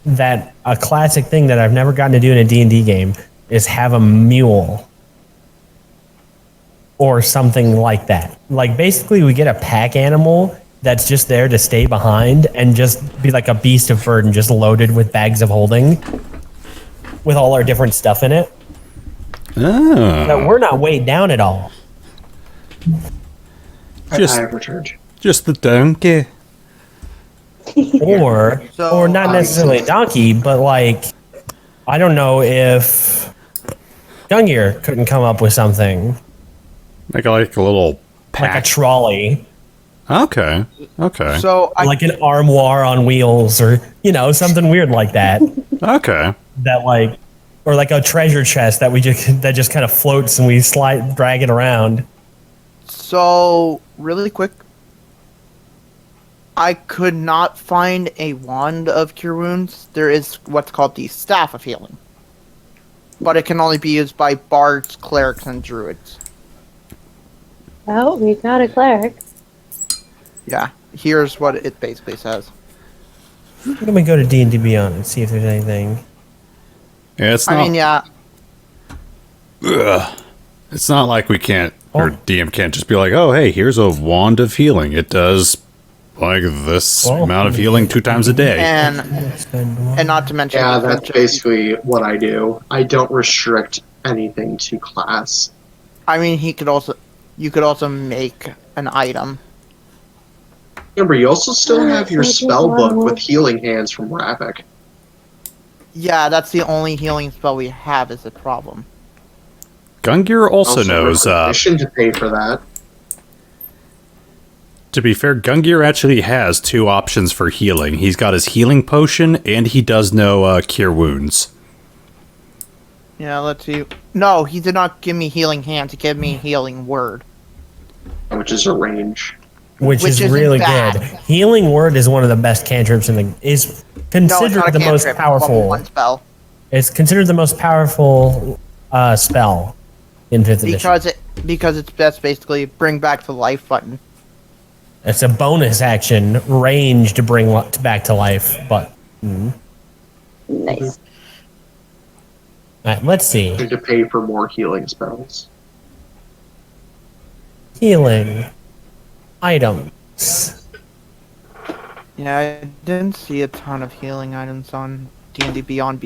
[SPEAKER 5] that a classic thing that I've never gotten to do in a D&D game is have a mule or something like that. Like basically we get a pack animal that's just there to stay behind and just be like a beast of burden, just loaded with bags of holding with all our different stuff in it.
[SPEAKER 4] Oh.
[SPEAKER 5] That we're not weighed down at all.
[SPEAKER 4] Just-
[SPEAKER 2] I have returned.
[SPEAKER 4] Just the donkey.
[SPEAKER 5] Or
[SPEAKER 3] So,
[SPEAKER 5] not necessarily a donkey, but like I don't know if Gungir couldn't come up with something
[SPEAKER 4] Like a little
[SPEAKER 5] like a
[SPEAKER 4] pack.
[SPEAKER 5] trolley,
[SPEAKER 4] Okay.
[SPEAKER 3] So I
[SPEAKER 5] like an armoire on wheels, or something weird like that.
[SPEAKER 4] Okay.
[SPEAKER 5] That like, or like a treasure chest that just kind of floats and we drag it around.
[SPEAKER 3] So, really quick, I could not find a wand of cure wounds. There is what's called the Staff of Healing. But it can only be used by bards, clerics, and druids.
[SPEAKER 1] Oh, we got a cleric.
[SPEAKER 3] Yeah, here's what it basically says.
[SPEAKER 5] Let me go to D&D Beyond and see if there's anything.
[SPEAKER 4] Yeah, it's not.
[SPEAKER 3] I mean, yeah,
[SPEAKER 4] Ugh. It's not like we can't, or DM can't just be like, oh, hey, here's a wand of healing. It does like this
[SPEAKER 5] Well,
[SPEAKER 4] amount of healing 2 times a day.
[SPEAKER 3] and not to mention...
[SPEAKER 2] Yeah,
[SPEAKER 3] the
[SPEAKER 2] that's
[SPEAKER 3] bunch of-
[SPEAKER 2] basically what I do. I don't restrict anything to class.
[SPEAKER 3] I mean, you could also make an item.
[SPEAKER 2] Remember, you also still have your
[SPEAKER 1] I did
[SPEAKER 2] spell book
[SPEAKER 1] one
[SPEAKER 2] with healing hands from Ravak.
[SPEAKER 3] Yeah, that's the only healing spell we have is a problem.
[SPEAKER 4] Gungir also knows,
[SPEAKER 2] requisition to pay for that.
[SPEAKER 4] to be fair, Gungir actually has 2 options for healing. He's got his healing potion, and he does know cure wounds.
[SPEAKER 3] Yeah, let's see. No, he did not give me healing hands. He gave me healing word.
[SPEAKER 2] Which is a range.
[SPEAKER 5] Which is
[SPEAKER 3] isn't
[SPEAKER 5] really
[SPEAKER 3] bad.
[SPEAKER 5] good. Healing Word is one of the best cantrips is
[SPEAKER 3] No, it's
[SPEAKER 5] considered
[SPEAKER 3] not a
[SPEAKER 5] the most
[SPEAKER 3] cantrip, it's a level
[SPEAKER 5] powerful.
[SPEAKER 3] 1 spell.
[SPEAKER 5] It's considered the most powerful spell in 5th edition.
[SPEAKER 3] Because it's best basically bring back to life button.
[SPEAKER 5] It's a bonus action range to bring back to life, but
[SPEAKER 1] Nice.
[SPEAKER 5] Alright, let's see.
[SPEAKER 2] Need to pay for more healing spells.
[SPEAKER 5] Healing items.
[SPEAKER 3] Yeah, I didn't see a ton of healing items on D&D Beyond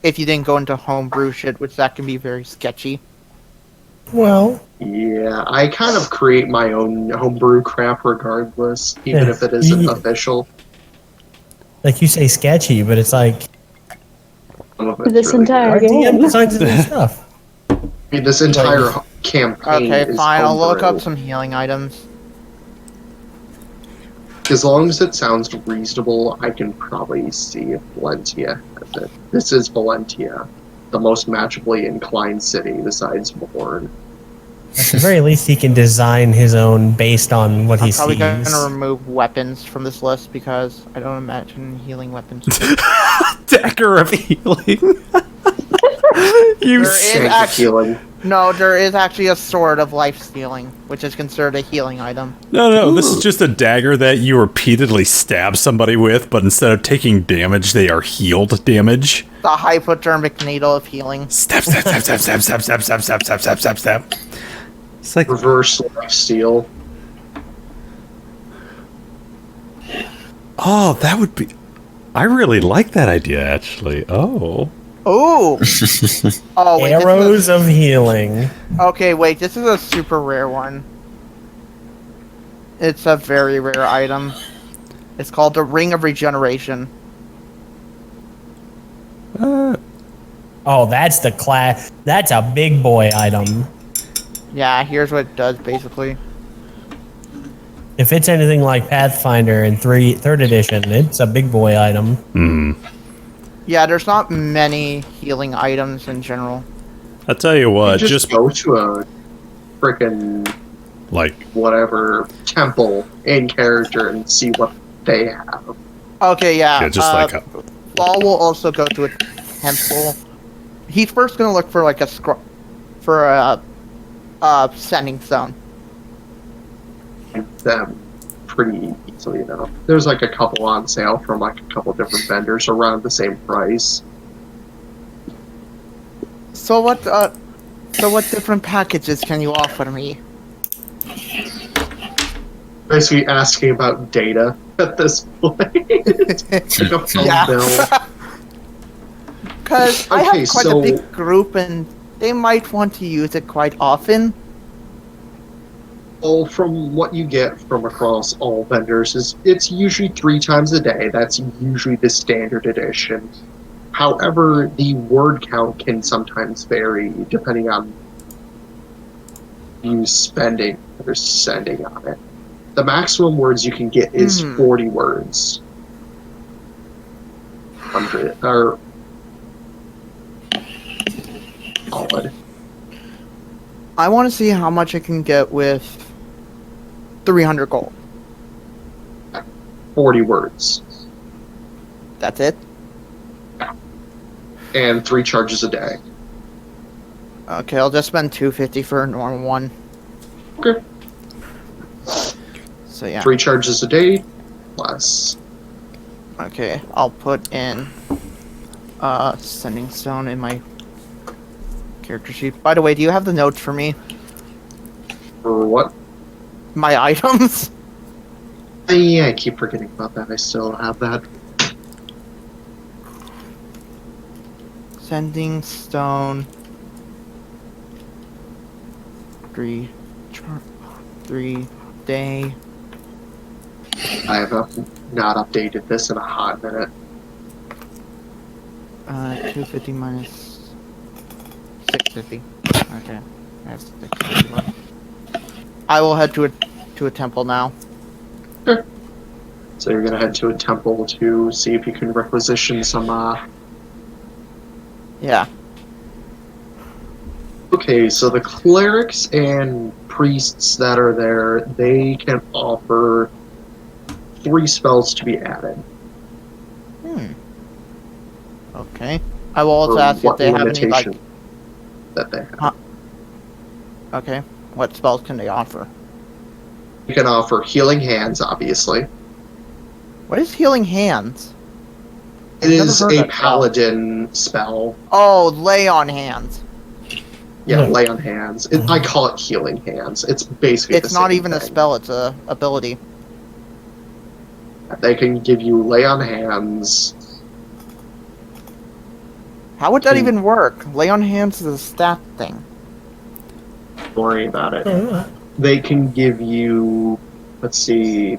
[SPEAKER 3] if you didn't go into homebrew shit, which that can be very sketchy.
[SPEAKER 5] Well,
[SPEAKER 2] Yeah, I kind of create my own homebrew crap regardless, even
[SPEAKER 5] Yeah.
[SPEAKER 2] if it isn't
[SPEAKER 5] You-
[SPEAKER 2] official.
[SPEAKER 5] like you say sketchy, but it's like
[SPEAKER 2] Some of it's
[SPEAKER 1] This
[SPEAKER 2] really
[SPEAKER 1] entire
[SPEAKER 5] our
[SPEAKER 2] good.
[SPEAKER 5] DM
[SPEAKER 1] game.
[SPEAKER 5] designs this stuff.
[SPEAKER 2] I mean, this entire campaign
[SPEAKER 3] Okay,
[SPEAKER 2] is
[SPEAKER 3] fine, I'll look
[SPEAKER 2] homebrew.
[SPEAKER 3] up some healing items.
[SPEAKER 2] as long as it sounds reasonable, I can probably see if Valentia has it. This is Valentia, the most magically inclined city besides Morn.
[SPEAKER 5] At the very least, he can design his own based on what he
[SPEAKER 3] I'm
[SPEAKER 5] sees.
[SPEAKER 3] probably gonna remove weapons from this list because I don't imagine healing weapons.
[SPEAKER 4] Dagger of healing. You
[SPEAKER 3] There is
[SPEAKER 2] Tank of
[SPEAKER 3] actually
[SPEAKER 2] healing.
[SPEAKER 3] no. There is actually a sword of life stealing, which is considered a healing item.
[SPEAKER 4] No, this is just a dagger that you repeatedly stab somebody with, but instead of taking damage, they are healed damage.
[SPEAKER 3] The hypodermic needle of healing.
[SPEAKER 4] Stab, stab, stab, stab, stab, stab, stab, stab, stab, stab, stab, stab, stab. It's like,
[SPEAKER 2] Reverse life steal.
[SPEAKER 4] oh, that would be... I really like that idea, actually. Oh.
[SPEAKER 3] Ooh. Oh wait.
[SPEAKER 5] Arrows of healing.
[SPEAKER 3] Okay, wait. This is a super rare one. It's a very rare item. It's called the Ring of Regeneration.
[SPEAKER 5] Oh, that's the class. That's a big boy item.
[SPEAKER 3] Yeah, here's what it does basically.
[SPEAKER 5] If it's anything like Pathfinder in 3rd edition, it's a big boy item.
[SPEAKER 3] Yeah, there's not many healing items in general.
[SPEAKER 4] I'll tell you what,
[SPEAKER 2] You
[SPEAKER 4] just
[SPEAKER 2] go to a frickin'
[SPEAKER 4] like,
[SPEAKER 2] whatever temple in character and see what they have.
[SPEAKER 3] Okay, yeah.
[SPEAKER 4] just like a...
[SPEAKER 3] Law will also go to a temple. He's first gonna look for like a for a sending stone.
[SPEAKER 2] Them pretty easily enough. There's like a couple on sale from like a couple different vendors around the same price.
[SPEAKER 3] So what different packages can you offer me?
[SPEAKER 2] Basically asking about data at this point. It's like a phone
[SPEAKER 3] Yeah.
[SPEAKER 2] bill.
[SPEAKER 3] Because I
[SPEAKER 2] Okay,
[SPEAKER 3] have quite
[SPEAKER 2] so-
[SPEAKER 3] a big group and they might want to use it quite often.
[SPEAKER 2] Well, from what you get from across all vendors is it's usually 3 times a day. That's usually the standard edition. However, the word count can sometimes vary depending on you spending or sending on it. The maximum words you can get is 40 words. 100 or solid.
[SPEAKER 3] I want to see how much I can get with 300 gold.
[SPEAKER 2] 40 words.
[SPEAKER 3] That's it?
[SPEAKER 2] And 3 charges a day.
[SPEAKER 3] Okay, I'll just spend 250 for a normal one.
[SPEAKER 2] Okay.
[SPEAKER 3] So yeah.
[SPEAKER 2] 3 charges a day, plus.
[SPEAKER 3] Okay, I'll put in sending stone in my character sheet. By the way, do you have the notes for me?
[SPEAKER 2] For what?
[SPEAKER 3] My items?
[SPEAKER 2] Yeah, I keep forgetting about that. I still have that.
[SPEAKER 3] Sending stone. 3 day.
[SPEAKER 2] I have not updated this in a hot minute.
[SPEAKER 3] 250 minus 650. Okay, that's 650 left. I will head to a temple now.
[SPEAKER 2] So you're gonna head to a temple to see if you can requisition some.
[SPEAKER 3] Yeah.
[SPEAKER 2] Okay, so the clerics and priests that are there, they can offer 3 spells to be added.
[SPEAKER 3] Okay. I will also
[SPEAKER 2] For
[SPEAKER 3] ask if
[SPEAKER 2] what
[SPEAKER 3] they have any like.
[SPEAKER 2] limitation that they have.
[SPEAKER 3] Okay. What spells can they offer?
[SPEAKER 2] You can offer healing hands, obviously.
[SPEAKER 3] What is healing hands?
[SPEAKER 2] It
[SPEAKER 3] I've never
[SPEAKER 2] is
[SPEAKER 3] heard
[SPEAKER 2] a
[SPEAKER 3] that spell.
[SPEAKER 2] paladin spell.
[SPEAKER 3] Oh, lay on hands.
[SPEAKER 2] Yeah, lay on hands. I call it healing hands. It's basically
[SPEAKER 3] It's
[SPEAKER 2] the
[SPEAKER 3] not
[SPEAKER 2] same
[SPEAKER 3] even a
[SPEAKER 2] thing.
[SPEAKER 3] spell, it's a ability.
[SPEAKER 2] They can give you lay on hands.
[SPEAKER 3] How would that even work? Lay on hands is a stat thing.
[SPEAKER 2] Don't worry about it. They can give you, let's see,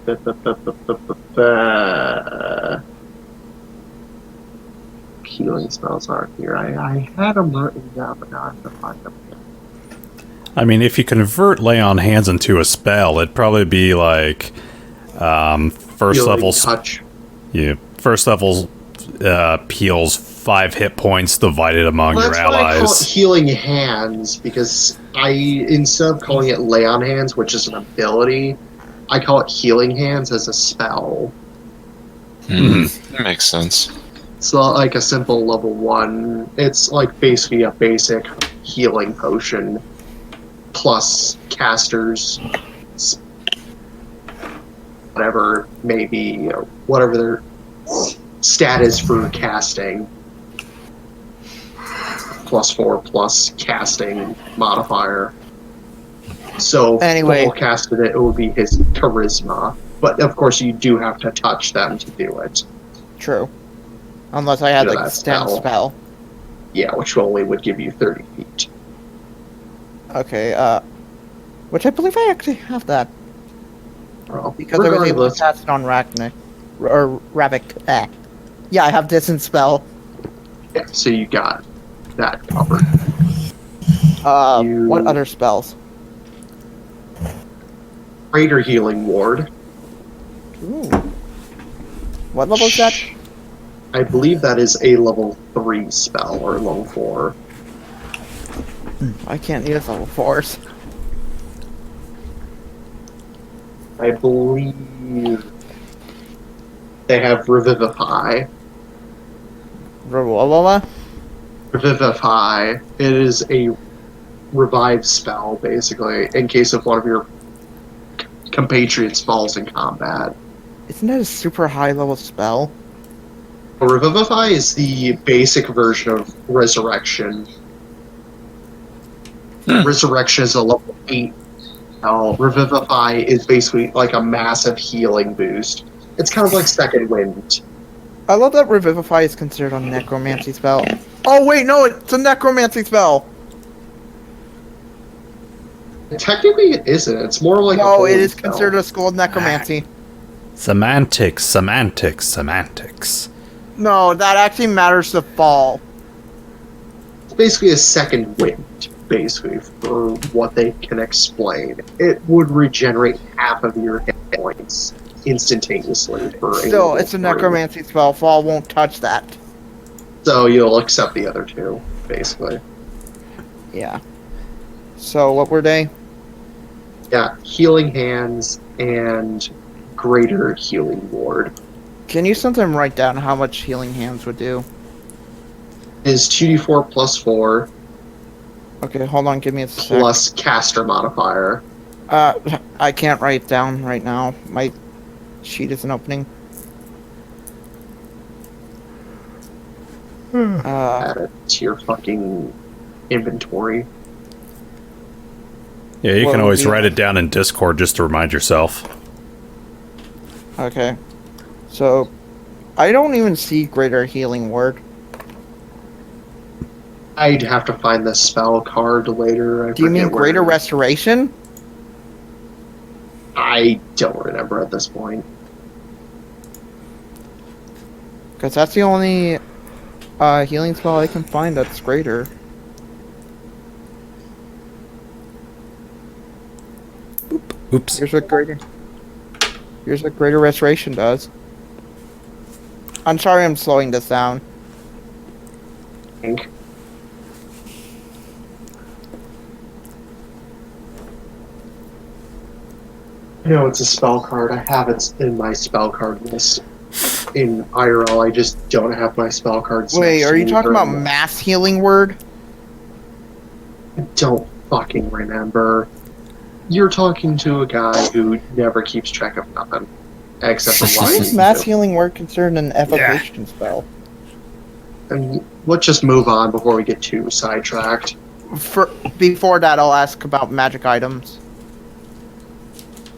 [SPEAKER 2] healing spells are here. I had them written down, but now I have to find them.
[SPEAKER 4] I mean, if you convert Lay on Hands into a spell, it'd probably be like, first first
[SPEAKER 2] healing
[SPEAKER 4] level
[SPEAKER 2] touch.
[SPEAKER 4] Yeah, first level heals 5 hit points divided among
[SPEAKER 2] Well,
[SPEAKER 4] your
[SPEAKER 2] that's why I call it
[SPEAKER 4] allies.
[SPEAKER 2] healing hands, because instead of calling it lay on hands, which is an ability, I call it healing hands as a spell.
[SPEAKER 6] That makes sense.
[SPEAKER 2] It's not like a simple level 1. It's like basically a basic healing potion plus casters, whatever maybe, whatever their stat is for casting. +4 plus casting modifier. So
[SPEAKER 3] Anyway.
[SPEAKER 2] Paul casted it would be his charisma. But of course you do have to touch them to do it.
[SPEAKER 3] True. Unless I had
[SPEAKER 2] Do
[SPEAKER 3] the
[SPEAKER 2] that
[SPEAKER 3] extend
[SPEAKER 2] spell.
[SPEAKER 3] spell.
[SPEAKER 2] Yeah, which only would give you 30 feet.
[SPEAKER 3] Okay, which I believe I actually have that.
[SPEAKER 2] Well,
[SPEAKER 3] Because I was able to
[SPEAKER 2] regardless,
[SPEAKER 3] cast it on Ravak. Or Ravak. Yeah, I have distance spell.
[SPEAKER 2] yeah, so you got that covered. You-
[SPEAKER 3] What other spells?
[SPEAKER 2] Greater Healing Ward.
[SPEAKER 3] Ooh. What level is that?
[SPEAKER 2] I believe that is a level 3 spell, or level 4.
[SPEAKER 3] I can't use level 4s.
[SPEAKER 2] I believe they have Revivify.
[SPEAKER 3] Revivify?
[SPEAKER 2] Revivify. It is a revive spell, basically, in case of one of your compatriots falls in combat.
[SPEAKER 3] Isn't that a super high level spell?
[SPEAKER 2] Revivify is the basic version of Resurrection. Resurrection is a level 8 spell. Revivify is basically like a massive healing boost. It's kind of like Second Wind.
[SPEAKER 3] I love that Revivify is considered a necromancy spell. Oh wait, no, it's a necromancy spell!
[SPEAKER 2] Technically it isn't. It's more like a
[SPEAKER 3] No,
[SPEAKER 2] holy
[SPEAKER 3] it is
[SPEAKER 2] spell.
[SPEAKER 3] considered a school of necromancy.
[SPEAKER 4] Semantics, semantics, semantics.
[SPEAKER 3] No, that actually matters to fall.
[SPEAKER 2] It's basically a second wind, basically, for what they can explain. It would regenerate half of your hit points instantaneously for
[SPEAKER 3] Still,
[SPEAKER 2] level
[SPEAKER 3] it's a
[SPEAKER 2] 3.
[SPEAKER 3] necromancy spell. Fall won't touch that.
[SPEAKER 2] So you'll accept the other two, basically.
[SPEAKER 3] Yeah. So, what were they?
[SPEAKER 2] Yeah, Healing Hands and Greater Healing Ward.
[SPEAKER 3] Can you sometime write down how much healing hands would do?
[SPEAKER 2] Is 2d4 plus 4
[SPEAKER 3] Okay, hold on, give me a sec.
[SPEAKER 2] plus caster modifier.
[SPEAKER 3] I can't write it down right now. My sheet isn't opening.
[SPEAKER 2] Add it to your fucking inventory.
[SPEAKER 4] Yeah, you
[SPEAKER 3] Well,
[SPEAKER 4] can always
[SPEAKER 3] we-
[SPEAKER 4] write it down in Discord just to remind yourself.
[SPEAKER 3] Okay. So, I don't even see greater healing word.
[SPEAKER 2] I'd have to find the spell card later.
[SPEAKER 3] Do you mean greater restoration?
[SPEAKER 2] I don't remember at this point.
[SPEAKER 3] Because that's the only healing spell I can find that's greater.
[SPEAKER 4] Oops.
[SPEAKER 3] Here's what greater restoration does. I'm sorry I'm slowing this down.
[SPEAKER 2] Think. No, it's a spell card. I have it in my spell card list. In IRL, I just don't have my spell cards.
[SPEAKER 3] Wait,
[SPEAKER 2] next
[SPEAKER 3] are
[SPEAKER 2] to
[SPEAKER 3] you
[SPEAKER 2] me
[SPEAKER 3] talking
[SPEAKER 2] very
[SPEAKER 3] about
[SPEAKER 2] much.
[SPEAKER 3] mass healing word?
[SPEAKER 2] I don't fucking remember. You're talking to a guy who never keeps track of nothing. Except for
[SPEAKER 3] Why is
[SPEAKER 2] what
[SPEAKER 3] mass healing word considered an evocation spell?
[SPEAKER 2] And let's just move on before we get too sidetracked.
[SPEAKER 3] Before that, I'll ask about magic items.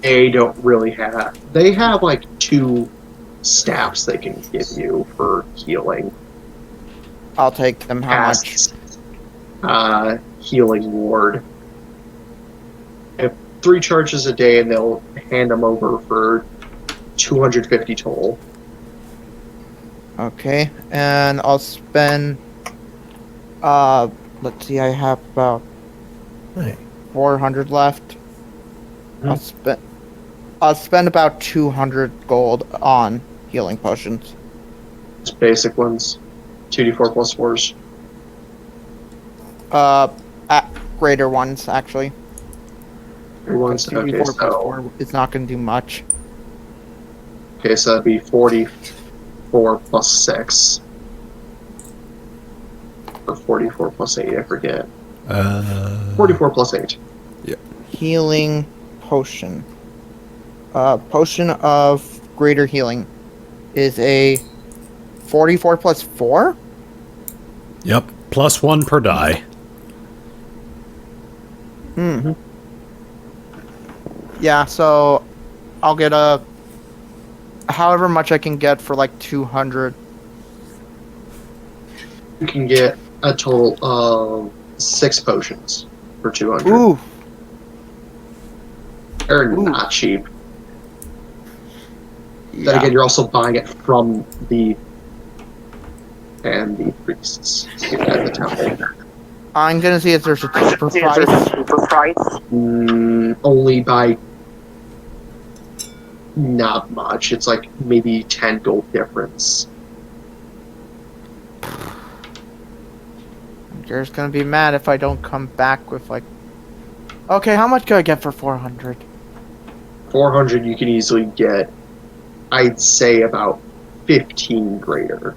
[SPEAKER 2] They don't really have. They have like 2 staffs they can give you for healing.
[SPEAKER 3] I'll take them. How much?
[SPEAKER 2] Healing ward. They have 3 charges a day, and they'll hand them over for 250 total.
[SPEAKER 3] Okay, and I'll spend. Let's see, I have about
[SPEAKER 5] Right.
[SPEAKER 3] 400 left. I'll spend. I'll spend about 200 gold on healing potions.
[SPEAKER 2] Just basic ones. 2d4 plus 4s.
[SPEAKER 3] Greater ones, actually.
[SPEAKER 2] Greater ones?
[SPEAKER 3] 2d4
[SPEAKER 2] Okay,
[SPEAKER 3] plus
[SPEAKER 2] so
[SPEAKER 3] 4 is not going to do much.
[SPEAKER 2] okay, so that'd be 44 plus 6. Or 44 plus 8, I forget. 44 plus 8.
[SPEAKER 3] Healing potion. Potion of greater healing is a 44 plus 4?
[SPEAKER 4] Yep, +1 per die.
[SPEAKER 3] Yeah, so I'll get however much I can get for like 200.
[SPEAKER 2] You can get a total of 6 potions for 200.
[SPEAKER 3] Ooh,
[SPEAKER 2] They're not cheap. Then
[SPEAKER 3] yeah.
[SPEAKER 2] again, you're also buying it from the priests at the temple.
[SPEAKER 3] I'm gonna see if there's a cheaper price.
[SPEAKER 2] Only by not much. It's like maybe 10 gold difference.
[SPEAKER 3] You're gonna be mad if I don't come back with like. Okay, how much could I get for 400?
[SPEAKER 2] 400 you can easily get, I'd say, about 15 greater.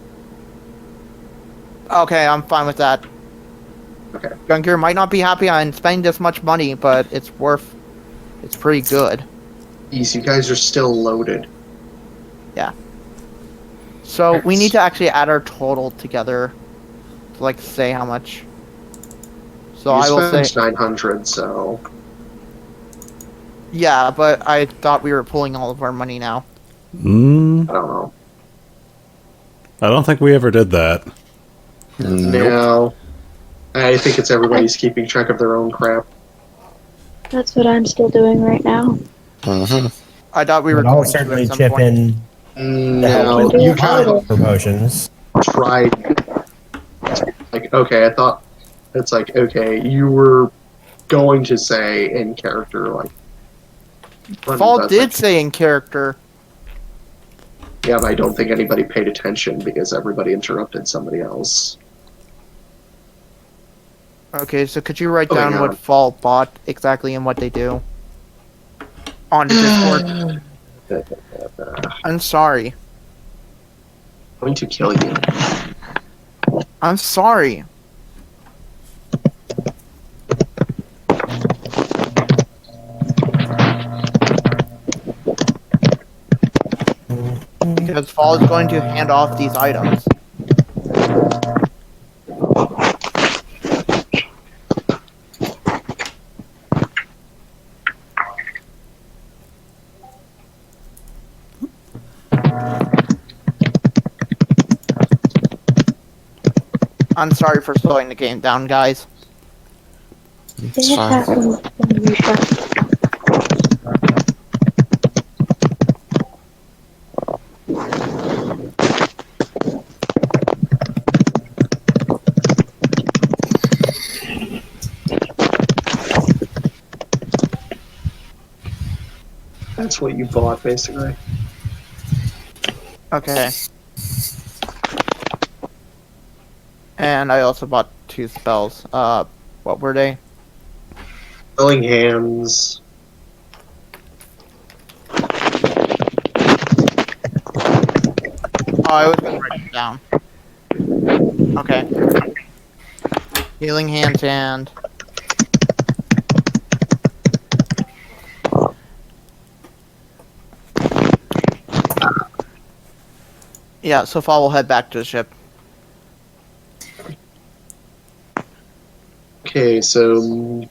[SPEAKER 3] Okay, I'm fine with that.
[SPEAKER 2] Okay.
[SPEAKER 3] Gungir might not be happy on spending this much money, but it's pretty good.
[SPEAKER 2] These you guys are still loaded.
[SPEAKER 3] So we need to actually add our total together to like say how much. So
[SPEAKER 2] You
[SPEAKER 3] I will
[SPEAKER 2] spent
[SPEAKER 3] say
[SPEAKER 2] 900, so
[SPEAKER 3] yeah, but I thought we were pulling all of our money now.
[SPEAKER 2] I don't know.
[SPEAKER 4] I don't think we ever did that.
[SPEAKER 2] No. I think it's everybody's keeping track of their own crap.
[SPEAKER 1] That's what I'm still doing right now.
[SPEAKER 3] I thought we were
[SPEAKER 5] But I'll
[SPEAKER 3] going to
[SPEAKER 5] certainly
[SPEAKER 3] at some
[SPEAKER 5] chip
[SPEAKER 3] point.
[SPEAKER 5] in to help
[SPEAKER 2] No,
[SPEAKER 5] with
[SPEAKER 2] you
[SPEAKER 5] the
[SPEAKER 2] kind of
[SPEAKER 5] promotions.
[SPEAKER 2] tried. Like, okay, I thought it's like, okay, you were going to say in character, like.
[SPEAKER 3] Fall
[SPEAKER 2] that's
[SPEAKER 3] did
[SPEAKER 2] like-
[SPEAKER 3] say in character.
[SPEAKER 2] Yeah, but I don't think anybody paid attention because everybody interrupted somebody else.
[SPEAKER 3] Okay, so could you write
[SPEAKER 2] Oh,
[SPEAKER 3] down
[SPEAKER 2] yeah.
[SPEAKER 3] what Fall bought exactly and what they do? On the Discord. I'm sorry.
[SPEAKER 2] I'm going to kill you.
[SPEAKER 3] I'm sorry. Because Fall is going to hand off these items. I'm sorry for slowing the game down, guys.
[SPEAKER 6] It's fine.
[SPEAKER 2] That's what you bought, basically.
[SPEAKER 3] Okay. And I also bought 2 spells. What were they?
[SPEAKER 2] Filling hands.
[SPEAKER 3] Oh, I was gonna write it down. Okay. Healing Hands and... Yeah, so Fall will head back to the ship.
[SPEAKER 2] Okay, so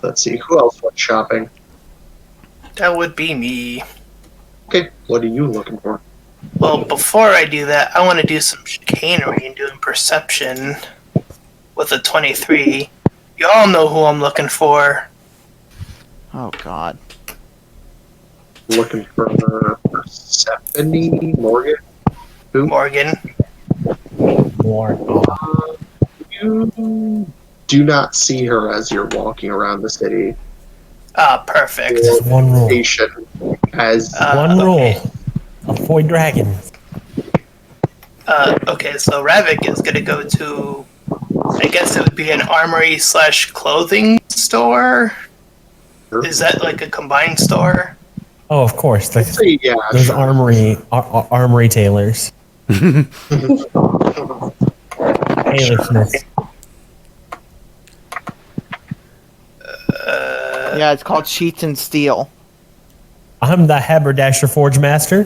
[SPEAKER 2] let's see, who else went shopping?
[SPEAKER 7] That would be me.
[SPEAKER 2] Okay, what are you looking for?
[SPEAKER 7] Well, before I do that, I want to do some chicanery and doing perception with a 23. You all know who I'm looking for.
[SPEAKER 3] Oh god.
[SPEAKER 2] Looking for Persephone Morgan? Who?
[SPEAKER 7] Morgan.
[SPEAKER 5] More.
[SPEAKER 2] You do not see her as you're walking around the city.
[SPEAKER 7] Perfect.
[SPEAKER 5] Just one rule.
[SPEAKER 2] Station as
[SPEAKER 5] One
[SPEAKER 7] okay.
[SPEAKER 5] rule. Avoid dragons.
[SPEAKER 7] Okay, so Ravak is gonna go to, I guess it would be an armory / clothing store? Is that like a combined store?
[SPEAKER 5] Oh, of course.
[SPEAKER 2] I'd say, yeah,
[SPEAKER 5] Those
[SPEAKER 2] sure.
[SPEAKER 5] armory tailors. Tailorsmiths.
[SPEAKER 3] Yeah, it's called Sheets and Steel.
[SPEAKER 5] I'm the haberdasher forge master.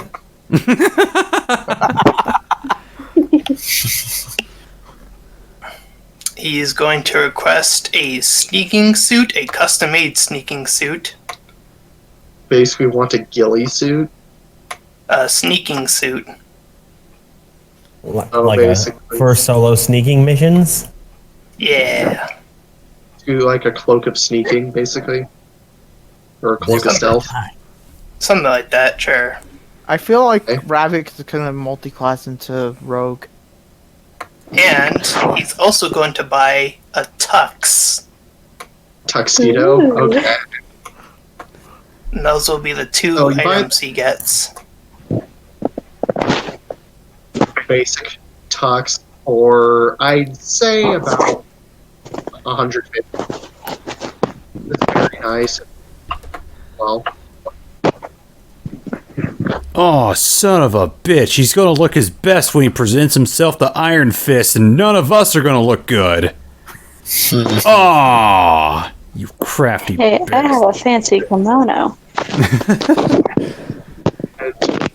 [SPEAKER 7] He is going to request a sneaking suit, a custom-made sneaking suit.
[SPEAKER 2] Basically want a ghillie suit.
[SPEAKER 7] A sneaking suit.
[SPEAKER 5] Like
[SPEAKER 2] basically.
[SPEAKER 5] for solo sneaking missions.
[SPEAKER 7] Yeah.
[SPEAKER 2] Do like a cloak of sneaking, basically. Or a cloak of stealth.
[SPEAKER 7] Something like that, sure.
[SPEAKER 3] I feel like
[SPEAKER 2] Okay.
[SPEAKER 3] Ravik is going to multi-class into Rogue.
[SPEAKER 7] And he's also going to buy a tux.
[SPEAKER 2] Tuxedo.
[SPEAKER 1] Ooh.
[SPEAKER 2] Okay.
[SPEAKER 7] And those will be the two
[SPEAKER 2] Oh, you buy-
[SPEAKER 7] items he gets.
[SPEAKER 2] Basic tux, or I'd say about 150. It's very nice. Well,
[SPEAKER 8] Oh, son of a bitch. He's gonna look his best when he presents himself to Iron Fist, and none of us are gonna look good. Aw, you crafty
[SPEAKER 1] Hey, I
[SPEAKER 8] bitch.
[SPEAKER 1] have a fancy kimono.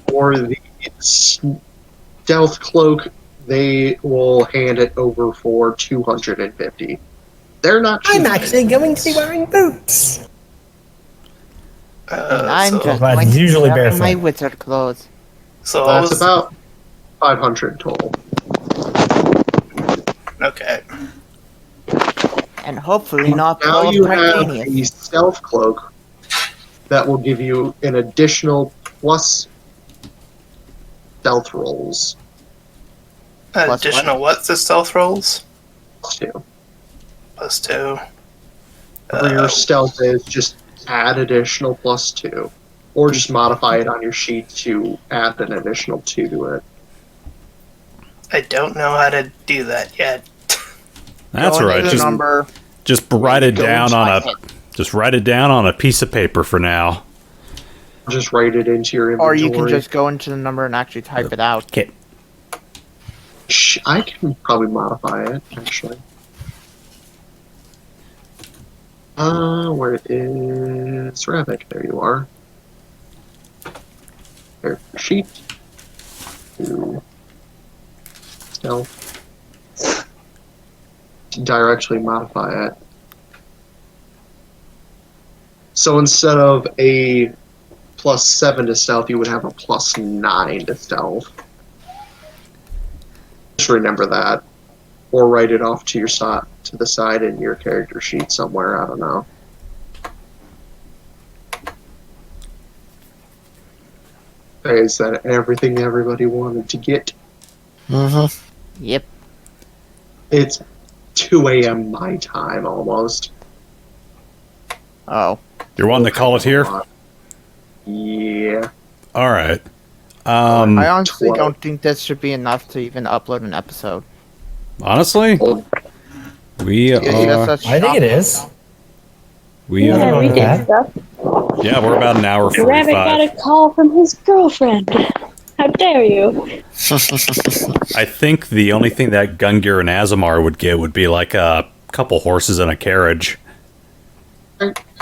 [SPEAKER 2] for the stealth cloak, they will hand it over for 250. They're not cheap.
[SPEAKER 5] I'm actually going to be wearing boots.
[SPEAKER 3] And I'm
[SPEAKER 7] so,
[SPEAKER 3] just
[SPEAKER 5] But
[SPEAKER 3] going to
[SPEAKER 5] usually
[SPEAKER 3] be wearing my
[SPEAKER 5] barefoot.
[SPEAKER 3] wizard clothes.
[SPEAKER 7] so what
[SPEAKER 2] That's
[SPEAKER 7] was,
[SPEAKER 2] about 500 total.
[SPEAKER 7] okay.
[SPEAKER 3] And hopefully not
[SPEAKER 2] Now
[SPEAKER 3] full of
[SPEAKER 2] you have
[SPEAKER 3] titanium.
[SPEAKER 2] a stealth cloak that will give you an additional plus stealth rolls.
[SPEAKER 3] Plus
[SPEAKER 7] Additional what? The stealth rolls?
[SPEAKER 2] Too.
[SPEAKER 7] +2.
[SPEAKER 2] Whatever your stealth is, just add additional +2. Or just modify it on your sheet to add an additional 2 to it.
[SPEAKER 7] I don't know how to do that yet.
[SPEAKER 8] That's
[SPEAKER 3] Go into
[SPEAKER 8] right.
[SPEAKER 3] the
[SPEAKER 8] Just
[SPEAKER 3] number.
[SPEAKER 8] write it
[SPEAKER 3] Go
[SPEAKER 8] down
[SPEAKER 3] into
[SPEAKER 8] on
[SPEAKER 3] my
[SPEAKER 8] a
[SPEAKER 3] head.
[SPEAKER 8] just write it down on a piece of paper for now.
[SPEAKER 2] Just write it into your
[SPEAKER 3] Or
[SPEAKER 2] inventory.
[SPEAKER 3] you can just go into the number and actually type it out.
[SPEAKER 8] Okay.
[SPEAKER 2] I can probably modify it, actually. Where is Ravak? There you are. There's your sheet. To stealth. To directly modify it. So instead of a +7 to stealth, you would have a +9 to stealth. Just remember that, or write it off to your to the side in your character sheet somewhere. I don't know. Okay, is that everything everybody wanted to get?
[SPEAKER 6] Mm-hmm.
[SPEAKER 3] Yep.
[SPEAKER 2] It's 2 a.m. my time almost.
[SPEAKER 3] Oh.
[SPEAKER 8] You're wanting to call it here?
[SPEAKER 2] Yeah.
[SPEAKER 8] All right.
[SPEAKER 3] I honestly
[SPEAKER 2] 12.
[SPEAKER 3] don't think this should be enough to even upload an episode.
[SPEAKER 8] Honestly, we
[SPEAKER 3] It's
[SPEAKER 8] are.
[SPEAKER 3] just such
[SPEAKER 5] I think it
[SPEAKER 3] shocking.
[SPEAKER 5] is.
[SPEAKER 8] We
[SPEAKER 5] Yeah,
[SPEAKER 1] Yeah,
[SPEAKER 8] are.
[SPEAKER 1] we
[SPEAKER 5] Okay.
[SPEAKER 1] did stuff.
[SPEAKER 8] Yeah, we're about an hour
[SPEAKER 1] Rabbit got
[SPEAKER 8] 45.
[SPEAKER 1] a call from his girlfriend. How dare you?
[SPEAKER 8] I think the only thing that Gungir and Asemar would get would be like a couple horses and a carriage.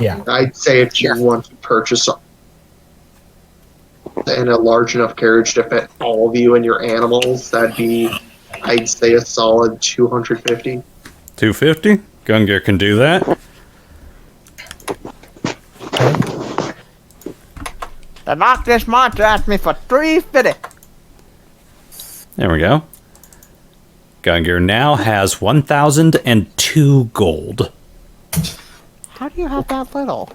[SPEAKER 5] Yeah.
[SPEAKER 2] I'd say if you want to purchase in a large enough carriage to fit all of you and your animals, that'd be, I'd say, a solid 250.
[SPEAKER 8] 250? Gungir can do that.
[SPEAKER 3] The Loch Ness Monster asked me for 350.
[SPEAKER 8] There we go. Gungir now has 1,002 gold.
[SPEAKER 3] How do you have that little?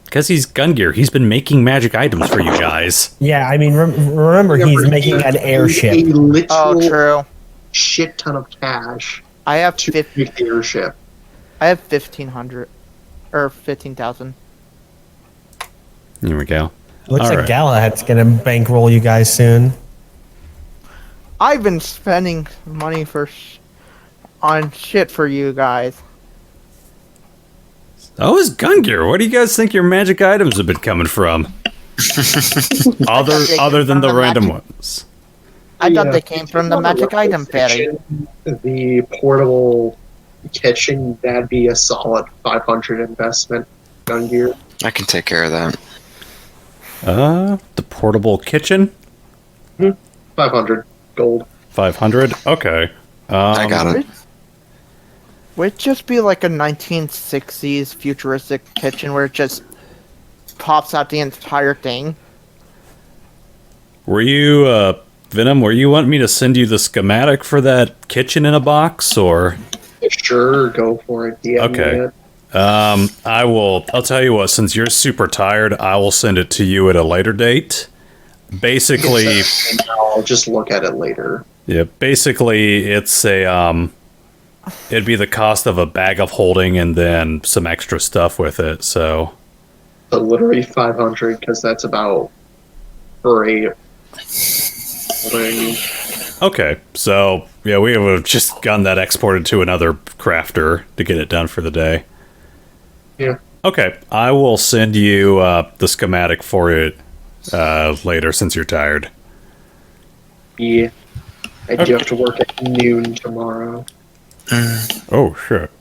[SPEAKER 8] Because he's Gungir. He's been making magic items for you guys.
[SPEAKER 5] Yeah, I mean, remember he's making an airship.
[SPEAKER 2] A literal
[SPEAKER 3] Oh, true.
[SPEAKER 2] shit ton of cash
[SPEAKER 3] I have
[SPEAKER 2] to
[SPEAKER 3] 50.
[SPEAKER 2] make the airship.
[SPEAKER 3] I have 1,500. or 15,000.
[SPEAKER 4] Here we go.
[SPEAKER 5] Looks
[SPEAKER 4] All
[SPEAKER 5] like
[SPEAKER 4] right.
[SPEAKER 5] Galahad's gonna bankroll you guys soon.
[SPEAKER 3] I've been spending money on shit for you guys.
[SPEAKER 4] Oh, it's Gungir. Where do you guys think your magic items have been coming from? other than the random ones.
[SPEAKER 3] I thought they came from the magic item fairy.
[SPEAKER 2] The portable kitchen, that'd be a solid 500 investment. Gungir.
[SPEAKER 6] I can take care of that.
[SPEAKER 4] The portable kitchen?
[SPEAKER 2] 500 gold.
[SPEAKER 4] 500? Okay.
[SPEAKER 6] I got it.
[SPEAKER 3] Would it just be like a 1960s futuristic kitchen where it just pops out the entire thing?
[SPEAKER 4] Were you, Venom, were you wanting me to send you the schematic for that kitchen in a box, or?
[SPEAKER 2] Sure, go for it. Yeah.
[SPEAKER 4] Okay. I'll tell you what, since you're super tired, I will send it to you at a later date. Basically,
[SPEAKER 2] I'll just look at it later.
[SPEAKER 4] yeah, basically it's it'd be the cost of a bag of holding and then some extra stuff with it, so.
[SPEAKER 2] But literally 500, because that's about for a holding.
[SPEAKER 4] Okay, so, yeah, we have just gotten that exported to another crafter to get it done for the day.
[SPEAKER 2] Yeah.
[SPEAKER 4] Okay, I will send you the schematic for it later since you're tired.
[SPEAKER 2] Yeah. I do have to work at noon tomorrow.
[SPEAKER 4] Oh, shit.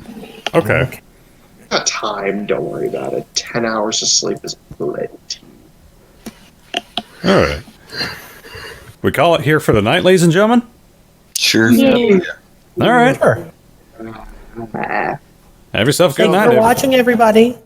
[SPEAKER 4] Okay.
[SPEAKER 2] Got time, don't worry about it. 10 hours of sleep is plenty.
[SPEAKER 4] Alright. We call it here for the night, ladies and gentlemen?
[SPEAKER 6] Sure.
[SPEAKER 4] Alright.
[SPEAKER 5] Sure.
[SPEAKER 2] Ah.
[SPEAKER 4] Have yourself a good
[SPEAKER 5] Thanks
[SPEAKER 4] night.
[SPEAKER 5] for watching, everybody.